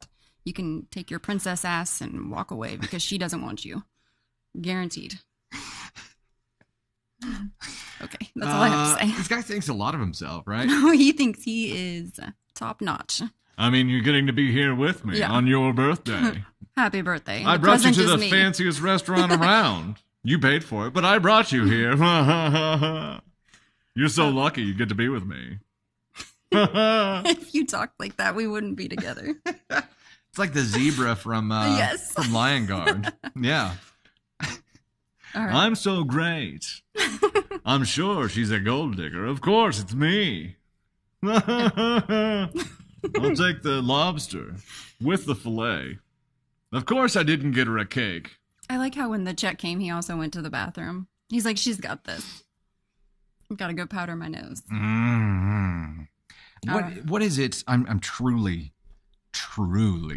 You can take your princess ass and walk away because she doesn't want you. Guaranteed. Okay, that's all I have to say. This guy thinks a lot of himself, right? No, he thinks he is top notch. I mean, you're getting to be here with me on your birthday. Happy birthday. I brought you to the fanciest restaurant around. You paid for it, but I brought you here. You're so lucky you get to be with me. If you talked like that, we wouldn't be together. It's like the zebra from Lion Guard. Yeah. All right. I'm so great. I'm sure she's a gold digger. Of course, it's me. I'll take the lobster with the fillet. Of course, I didn't get her a cake. I like how when the check came, he also went to the bathroom. He's like, she's got this. I've got to go powder my nose. Mm-hmm. What is it? I'm truly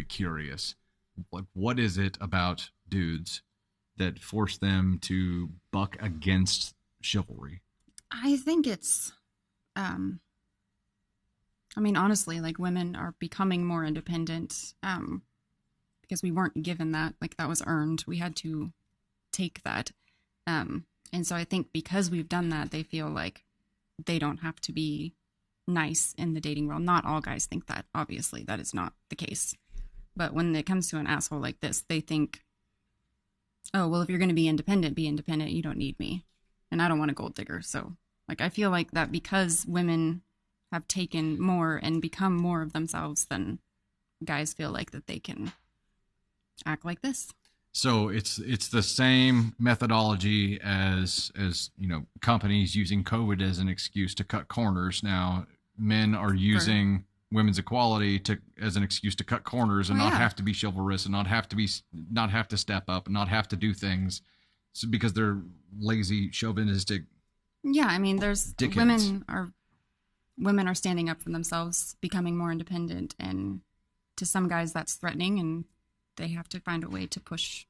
curious. What is it about dudes that force them to buck against chivalry? I think it's, I mean, honestly, like women are becoming more independent because we weren't given that. Like that was earned. We had to take that. And so I think because we've done that, they feel like they don't have to be nice in the dating world. Not all guys think that, obviously. That is not the case. But when it comes to an asshole like this, they think, oh, well, if you're going to be independent, you don't need me. And I don't want a gold digger. So, like, I feel like that because women have taken more and become more of themselves, then guys feel like that they can act like this. So it's the same methodology as companies using COVID as an excuse to cut corners. Now men are using women's equality as an excuse to cut corners and not have to be chivalrous and not have to step up and not have to do things because they're lazy, chauvinistic. Yeah, I mean, there's dickheads. women are standing up for themselves, becoming more independent, and to some guys that's threatening, and they have to find a way to push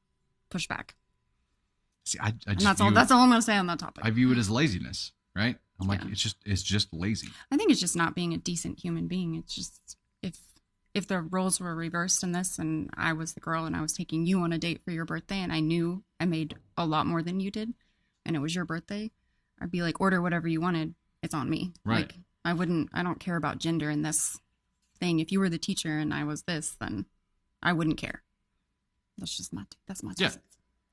back. See, I and just that's all I'm going to say on that topic. I view it as laziness, right? I'm like, it's just lazy. I think it's just not being a decent human being. It's just if the roles were reversed in this, and I was the girl, and I was taking you on a date for your birthday, and I knew I made a lot more than you did, and it was your birthday, I'd be like, order whatever you wanted. It's on me. Right. Like I don't care about gender in this thing. If you were the teacher and I was this, then I wouldn't care. That's my Yeah. 2 cents.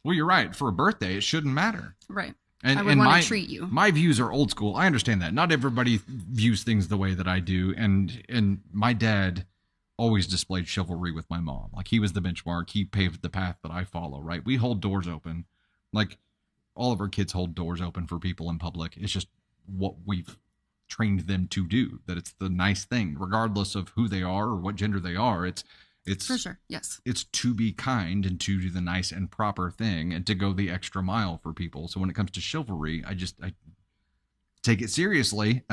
Well, you're right. For a birthday, it shouldn't matter. Right. And, I would want to treat you. My views are old school. I understand that. Not everybody views things the way that I do. And my dad always displayed chivalry with my mom. Like, he was the benchmark. He paved the path that I follow, right? We hold doors open. Like, all of our kids hold doors open for people in public. It's just what we've trained them to do, that it's the nice thing, regardless of who they are or what gender they are. It's for sure. Yes. It's to be kind and to do the nice and proper thing and to go the extra mile for people. So when it comes to chivalry, I take it seriously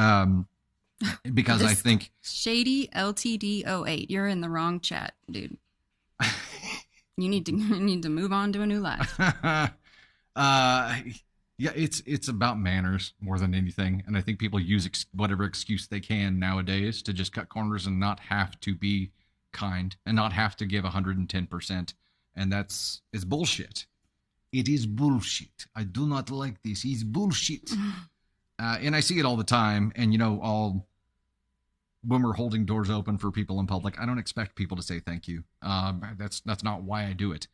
because I think Shady LTD08. You're in the wrong chat, dude. You need to move on to a new life. Yeah, it's about manners more than anything, and I think people use whatever excuse they can nowadays to just cut corners and not have to be kind and not have to give 110%, and it's bullshit. It is bullshit. I do not like this. It's bullshit. And I see it all the time, and when we're holding doors open for people in public, I don't expect people to say thank you. That's not why I do it.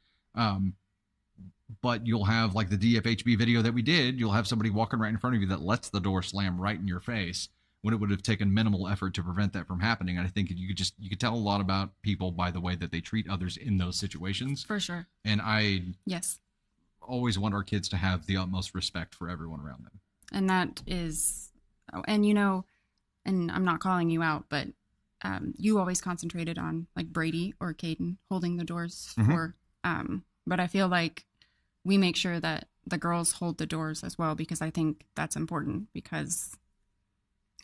But you'll have, like the DFHB video that we did, you'll have somebody walking right in front of you that lets the door slam right in your face when it would have taken minimal effort to prevent that from happening. And I think you could tell a lot about people by the way that they treat others in those situations. For sure. And I yes always want our kids to have the utmost respect for everyone around them. And that is, and and I'm not calling you out, but you always concentrated on like Brady or Kaden holding the doors for, but I feel like we make sure that the girls hold the doors as well, because I think that's important, because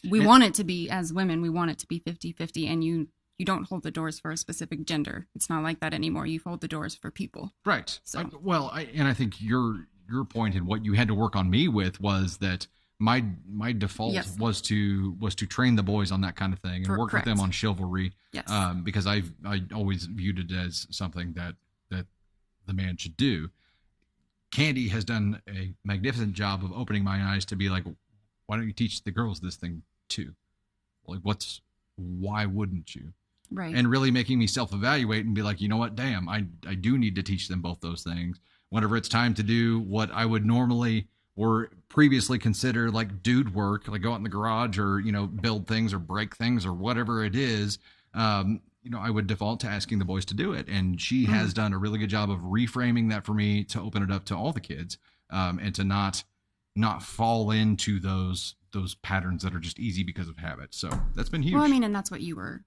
we want it to be, as women, we want it to be 50-50, and you don't hold the doors for a specific gender. It's not like that anymore. You hold the doors for people. Right. So I think your point and what you had to work on me with was that my default was to train the boys on that kind of thing and work with them on chivalry. Yes. Because I always viewed it as something that the man should do. Candy has done a magnificent job of opening my eyes to be like, why don't you teach the girls this thing too? Like, why wouldn't you? Right. And really making me self-evaluate and be like, you know what, damn, I do need to teach them both those things. Whenever it's time to do what I would normally or previously consider like dude work, like go out in the garage or, build things or break things or whatever it is, I would default to asking the boys to do it. And she has done a really good job of reframing that for me to open it up to all the kids. and to not fall into those patterns that are just easy because of habit. So that's been huge. Well, I mean, and that's what you were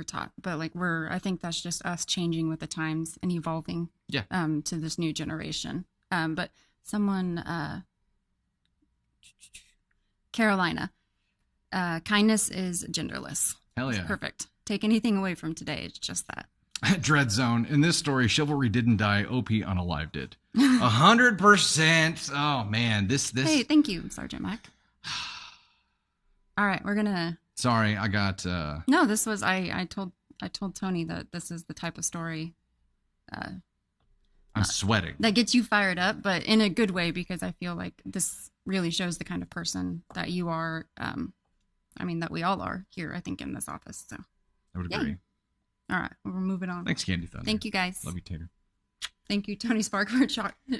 taught. But like I think that's just us changing with the times and evolving. Yeah. To this new generation. But someone, Carolina, kindness is genderless. Hell yeah. It's perfect. Take anything away from today. It's just that. Dread Zone. In this story, Chivalry didn't die. OP Unalive did. 100%. Oh man, this. Hey, thank you, Sergeant Mac. All right, we're gonna. Sorry, I got. No, this was I told Tony that this is the type of story. I'm sweating. That gets you fired up, but in a good way, because I feel like this really shows the kind of person that you are. I mean, that we all are here, I think, in this office. So I would agree. Yay. All right, we're moving on. Thanks, Candy Thunder. Thank you, guys. Love you, Tater. Thank you, Tony Spark, for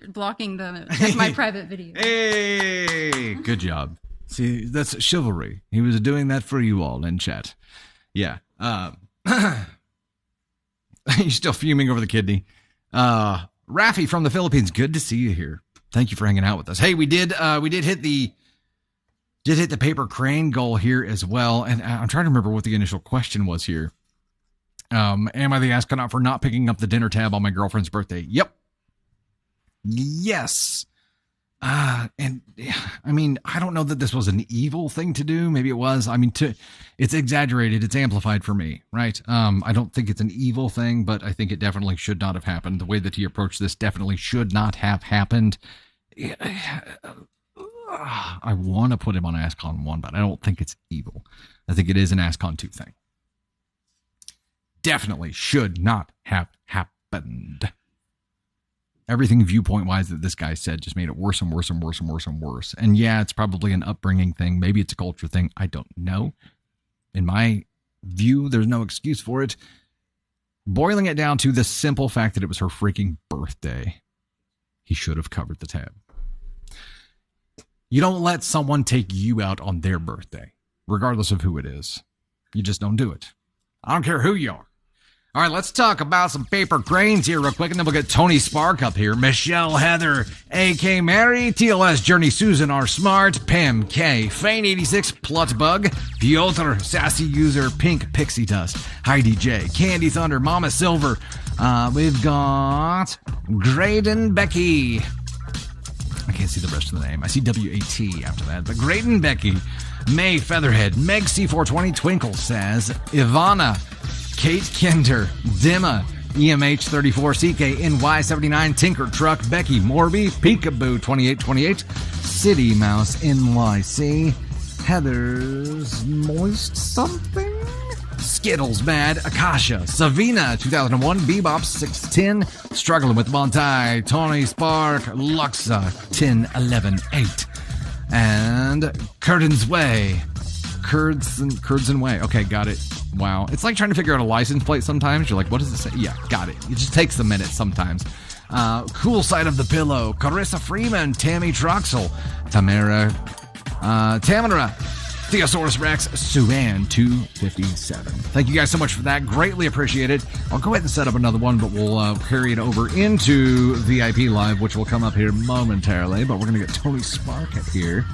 blocking my private video. Hey, good job. See, that's Chivalry. He was doing that for you all in chat. Yeah. He's still fuming over the kidney. Rafi from the Philippines, good to see you here. Thank you for hanging out with us. Hey, we did hit the paper crane goal here as well, and I'm trying to remember what the initial question was here. Am I the astronaut for not picking up the dinner tab on my girlfriend's birthday? Yep. Yes. And I mean, I don't know that this was an evil thing to do. Maybe it was. I mean, it's exaggerated. It's amplified for me, right? I don't think it's an evil thing, but I think it definitely should not have happened. The way that he approached this definitely should not have happened. I want to put him on ASCON 1, but I don't think it's evil. I think it is an ASCON 2 thing. Definitely should not have happened. Everything viewpoint-wise that this guy said just made it worse and worse and worse and worse and worse. And yeah, it's probably an upbringing thing. Maybe it's a culture thing. I don't know. In my view, there's no excuse for it. Boiling it down to the simple fact that it was her freaking birthday, he should have covered the tab. You don't let someone take you out on their birthday, regardless of who it is. You just don't do it. I don't care who you are. All right, let's talk about some paper cranes here real quick, and then we'll get Tony Spark up here. Michelle Heather, A.K. Mary, TLS Journey Susan R. Smart, Pam K, Fane86, Plutbug, Piotr, Sassy User, Pink Pixie Dust, Heidi J, Candy Thunder, Mama Silver. We've got Graydon Becky. I can't see the rest of the name. I see W-A-T after that. But Graydon Becky, May Featherhead, Meg C420, Twinkle Says, Ivana, Kate Kinder, Dimma, EMH34, CKNY79, Tinker Truck, Becky Morby, Peekaboo 2828, City Mouse NYC, Heather's Moist Something, Skittles Mad, Akasha, Savina 2001, Bebop 610, Struggling with Montai, Tony Spark, Luxa 10118, and Curtin's Way. Curds and Way. Okay, got it. Wow. It's like trying to figure out a license plate sometimes. You're like, what does it say? Yeah, got it. It just takes a minute sometimes. Cool Side of the Pillow, Carissa Freeman, Tammy Troxel, Tamara, Theosaurus Rex, Suan 257. Thank you guys so much for that. Greatly appreciate it. I'll go ahead and set up another one, but we'll carry it over into VIP Live, which will come up here momentarily. But we're going to get Tony Spark up here.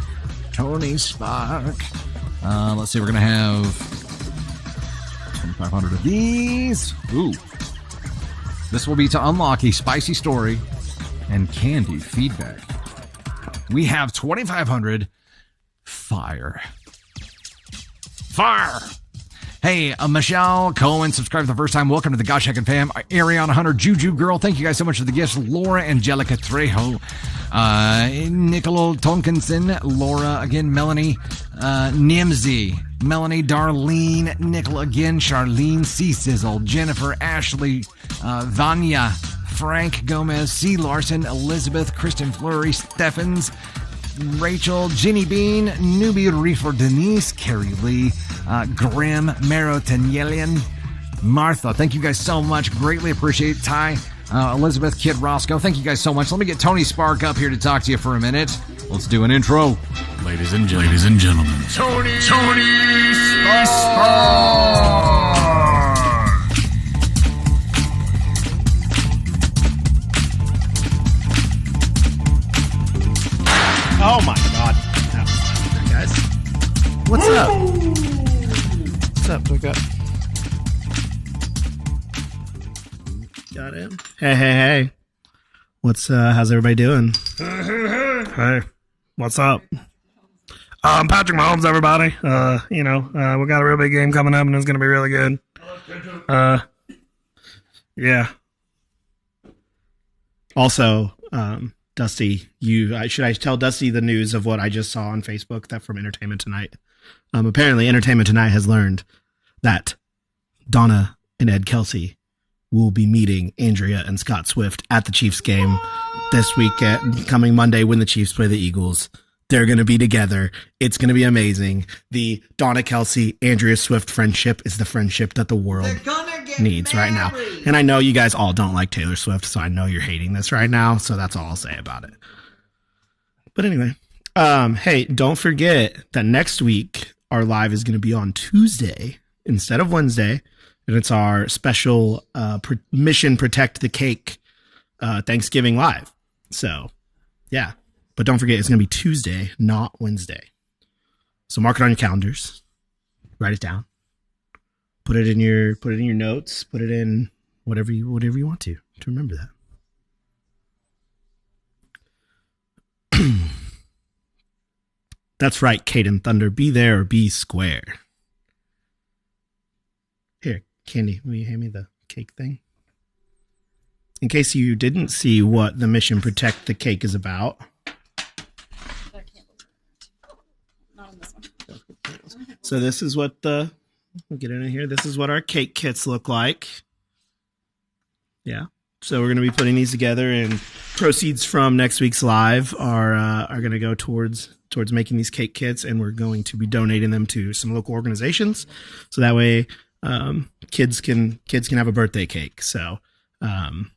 Tony Spark. Let's see, we're going to have 2,500 of these. Ooh. This will be to unlock a spicy story and candy feedback. We have 2,500 fire. Fire! Hey, Michelle Cohen, subscribe for the first time. Welcome to the Gosh Heckin' Fam. Ariana Hunter, Juju Girl, thank you guys so much for the gifts. Laura Angelica Trejo, Nicola Tonkinson, Laura again, Melanie, Nimsy, Melanie, Darlene, Nicola again, Charlene, C Sizzle, Jennifer, Ashley, Vanya, Frank Gomez, C Larson, Elizabeth, Kristen Fleury, Steffens, Rachel, Ginny Bean, Newbie Reefer, Denise, Carrie Lee, Graham, Marotanyelian, Martha. Thank you guys so much. Greatly appreciate it. Ty, Elizabeth, Kid Roscoe. Thank you guys so much. Let me get Tony Spark up here to talk to you for a minute. Let's do an intro. Ladies and gentlemen. Tony Spark! What's up? What's up, Book Up? Got it. Hey. How's everybody doing? Hey, what's up? Patrick Mahomes, everybody. We got a real big game coming up, and it's going to be really good. Yeah. Also, Dusty, should I tell Dusty the news of what I just saw on Facebook that from Entertainment Tonight? Apparently, Entertainment Tonight has learned that Donna and Ed Kelsey will be meeting Andrea and Scott Swift at the Chiefs game this weekend, coming Monday when the Chiefs play the Eagles. They're going to be together. It's going to be amazing. The Donna Kelsey, Andrea Swift friendship is the friendship that the world needs right now. And I know you guys all don't like Taylor Swift, so I know you're hating this right now. So that's all I'll say about it. But anyway, hey, don't forget that next week our live is going to be on Tuesday instead of Wednesday. And it's our special Mission Protect the Cake Thanksgiving Live. So, yeah. But don't forget, it's going to be Tuesday, not Wednesday. So mark it on your calendars. Write it down. Put it in your notes. Put it in whatever you want to remember that. That's right, Kaden Thunder. Be there or be square. Here, Candy, will you hand me the cake thing? In case you didn't see what the Mission Protect the Cake is about. So this is what we'll get in here. This is what our cake kits look like. Yeah. So we're going to be putting these together, and proceeds from next week's live are going to go towards making these cake kits, and we're going to be donating them to some local organizations. So that way, kids can have a birthday cake. So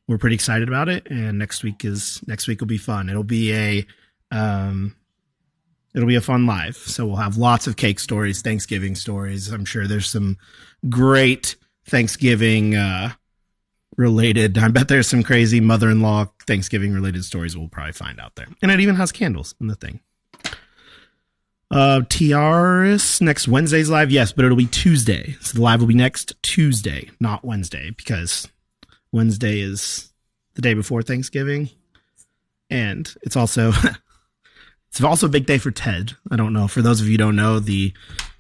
we're pretty excited about it, and next week will be fun. It'll be a fun live. So we'll have lots of cake stories, Thanksgiving stories. I'm sure there's some great Thanksgiving related. I bet there's some crazy mother-in-law Thanksgiving related stories we'll probably find out there. And it even has candles in the thing. TRS next Wednesday's live. Yes, but it'll be Tuesday. So the live will be next Tuesday, not Wednesday, because Wednesday is the day before Thanksgiving. And it's also a big day for Ted. I don't know. For those of you who don't know, the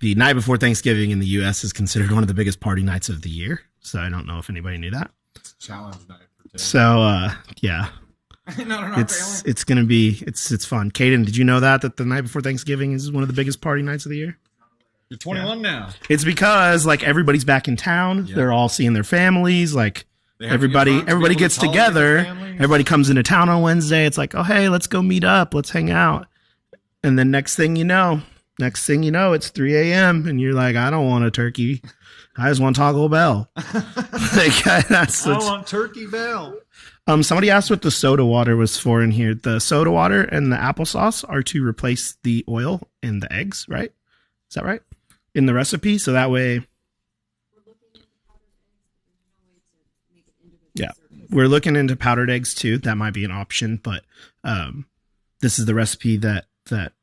night before Thanksgiving in the U.S. is considered one of the biggest party nights of the year. So I don't know if anybody knew that. It's a challenge night for Ted. So, yeah. It's going to be, it's fun. Kaden, did you know that the night before Thanksgiving is one of the biggest party nights of the year? You're 21 now. It's because everybody's back in town. Yeah. They're all seeing their families. Everybody gets together. Everybody comes into town on Wednesday. It's like, oh, hey, let's go meet up. Let's hang out. And then next thing you know, it's 3 a.m. and you're like, I don't want a turkey. I just want Taco Bell. I want Turkey Bell. Somebody asked what the soda water was for in here. The soda water and the applesauce are to replace the oil and the eggs, right? Is that right? In the recipe, so that way. Yeah, we're looking into powdered eggs too. That might be an option, but this is the recipe that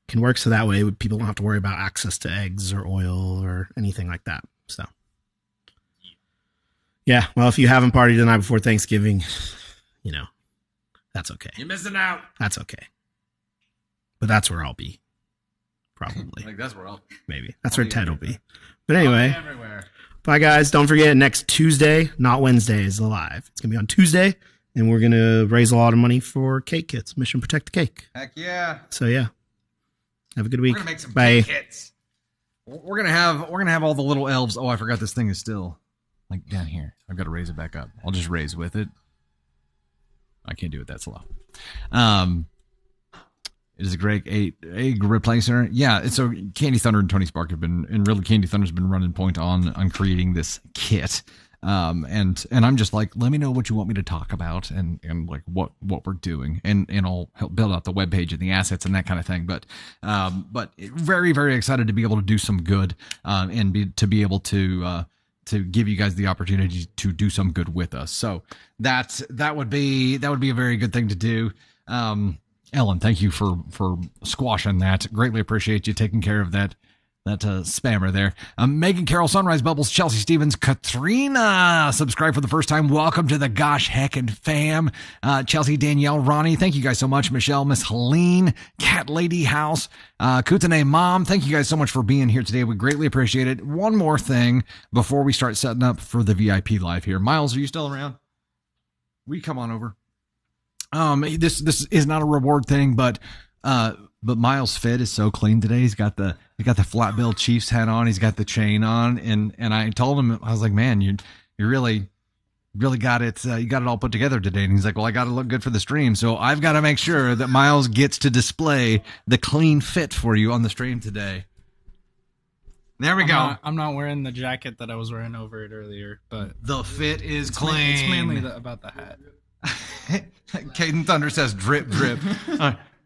can work, so that way people don't have to worry about access to eggs or oil or anything like that. So, yeah. Well, if you haven't partied the night before Thanksgiving, that's okay. You're missing out. That's okay. But that's where I'll be. Probably. That's where maybe. That's where Ted will be. But anyway. Bye, guys. Don't forget, next Tuesday, not Wednesday, is the live. It's going to be on Tuesday, and we're going to raise a lot of money for cake kits. Mission Protect the Cake. Heck yeah. So, yeah. Have a good week. We're going to make some Bye. cake kits. We're going to have all the little elves. Oh, I forgot this thing is still down here. I've got to raise it back up. I'll just raise with it. I can't do it that slow. It is a great egg replacer. Yeah, so Candy Thunder and Tony Spark have been, and really Candy Thunder's been running point on creating this kit. And I'm just like, let me know what you want me to talk about and like what we're doing, and I'll help build out the webpage and the assets and that kind of thing. But very, very excited to be able to do some good, and to be able to give you guys the opportunity to do some good with us. So that would be a very good thing to do. Ellen, thank you for squashing that. Greatly appreciate you taking care of that spammer there. Megan Carroll, Sunrise Bubbles, Chelsea Stevens, Katrina, subscribe for the first time. Welcome to the Gosh Heckin' fam. Chelsea, Danielle, Ronnie, thank you guys so much. Michelle, Miss Helene, Cat Lady House, Kutane Mom, thank you guys so much for being here today. We greatly appreciate it. One more thing before we start setting up for the VIP live here. Miles, are you still around? Will you come on over? This is not a reward thing, but Miles' fit is so clean today. He's got the flat bill Chiefs hat on. He's got the chain on, and I told him, I was like, man, you really got it. You got it all put together today. And he's like, well, I got to look good for the stream, so I've got to make sure that Miles gets to display the clean fit for you on the stream today. There we go. I'm not wearing the jacket that I was wearing over it earlier, but the fit is clean. It's mainly about the hat. Kaden Thunder says drip drip.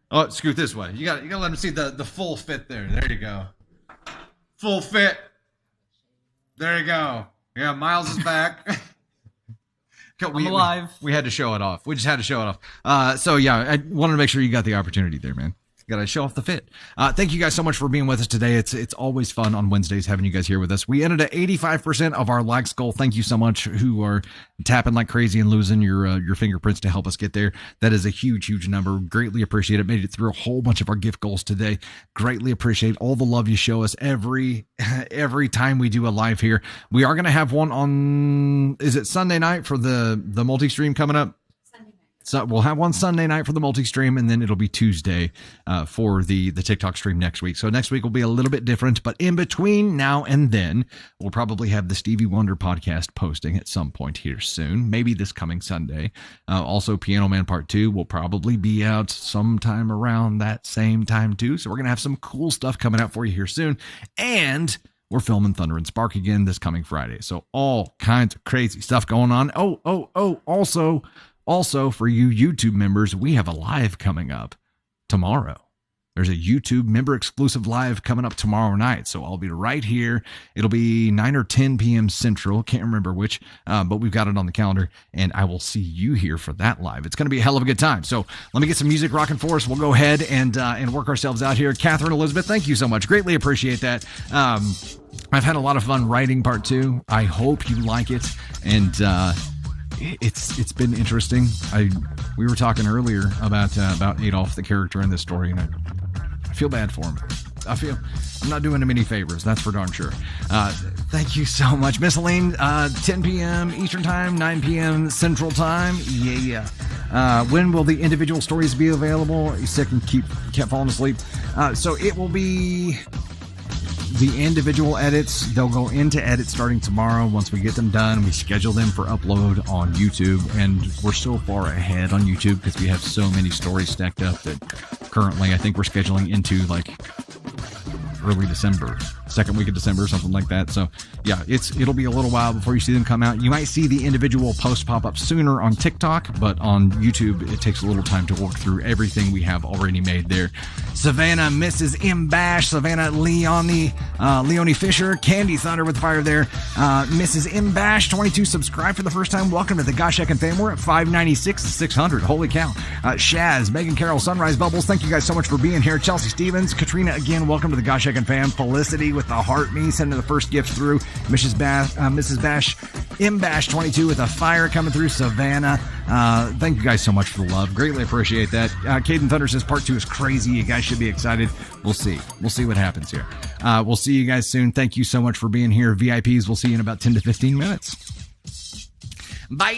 Oh, scoot this way. You got to let him see the full fit there. There you go. Full fit. There you go. Yeah, Miles is back. I'm alive. We had to show it off. We just had to show it off. So yeah, I wanted to make sure you got the opportunity there, man. Got to show off the fit. Thank you guys so much for being with us today. It's always fun on Wednesdays having you guys here with us. We ended at 85% of our likes goal. Thank you so much who are tapping like crazy and losing your fingerprints to help us get there. That is a huge, huge number. Greatly appreciate it. Made it through a whole bunch of our gift goals today. Greatly appreciate all the love you show us every time we do a live here. We are going to have one on, is it Sunday night for the multi-stream coming up? So we'll have one Sunday night for the multi-stream, and then it'll be Tuesday for the TikTok stream next week. So next week will be a little bit different, but in between now and then, we'll probably have the Stevie Wonder podcast posting at some point here soon, maybe this coming Sunday. Also, Piano Man Part 2 will probably be out sometime around that same time too. So we're going to have some cool stuff coming out for you here soon. And we're filming Thunder and Spark again this coming Friday. So all kinds of crazy stuff going on. Also, for you YouTube members, we have a live coming up tomorrow. There's a YouTube member exclusive live coming up tomorrow night. So I'll be right here. It'll be 9 or 10 p.m. Central. Can't remember which, but we've got it on the calendar, and I will see you here for that live. It's going to be a hell of a good time. So let me get some music rocking for us. We'll go ahead and work ourselves out here. Catherine Elizabeth, thank you so much. Greatly appreciate that. I've had a lot of fun writing part 2. I hope you like it. And, it's been interesting. We were talking earlier about Adolf, the character in this story, and I feel bad for him. I'm not doing him any favors, that's for darn sure. Thank you so much, Miss Helene. 10 p.m. Eastern Time, 9 p.m. Central Time. Yeah. When will the individual stories be available? You sick and kept falling asleep. So it will be the individual edits. They'll go into edit starting tomorrow. Once we get them done, we schedule them for upload on YouTube, and we're so far ahead on YouTube because we have so many stories stacked up that currently I think we're scheduling into like early December, second week of December, something like that. So yeah, it'll be a little while before you see them come out. You might see the individual posts pop up sooner on TikTok, but on YouTube it takes a little time to work through everything we have already made there. Savannah, Mrs. M. Bash, Savannah Leonie Fisher, Candy Thunder with fire there. Mrs. M. Bash 22 subscribe for the first time. Welcome to the Gosh Heckin' fam. We're at 596 600. Holy cow. Shaz, Megan Carroll, Sunrise Bubbles, thank you guys so much for being here. Chelsea Stevens, Katrina again, welcome to the Gosh Heckin' fam. Felicity with the heart me sending the first gift through. Mrs. Bash, M. Bash 22 with a fire coming through. Savannah, thank you guys so much for the love. Greatly appreciate that. Kaden Thunder says part 2 is crazy. You guys should be excited. We'll see what happens here. We'll see you guys soon. Thank you so much for being here. VIPs, we'll see you in about 10 to 15 minutes. Bye.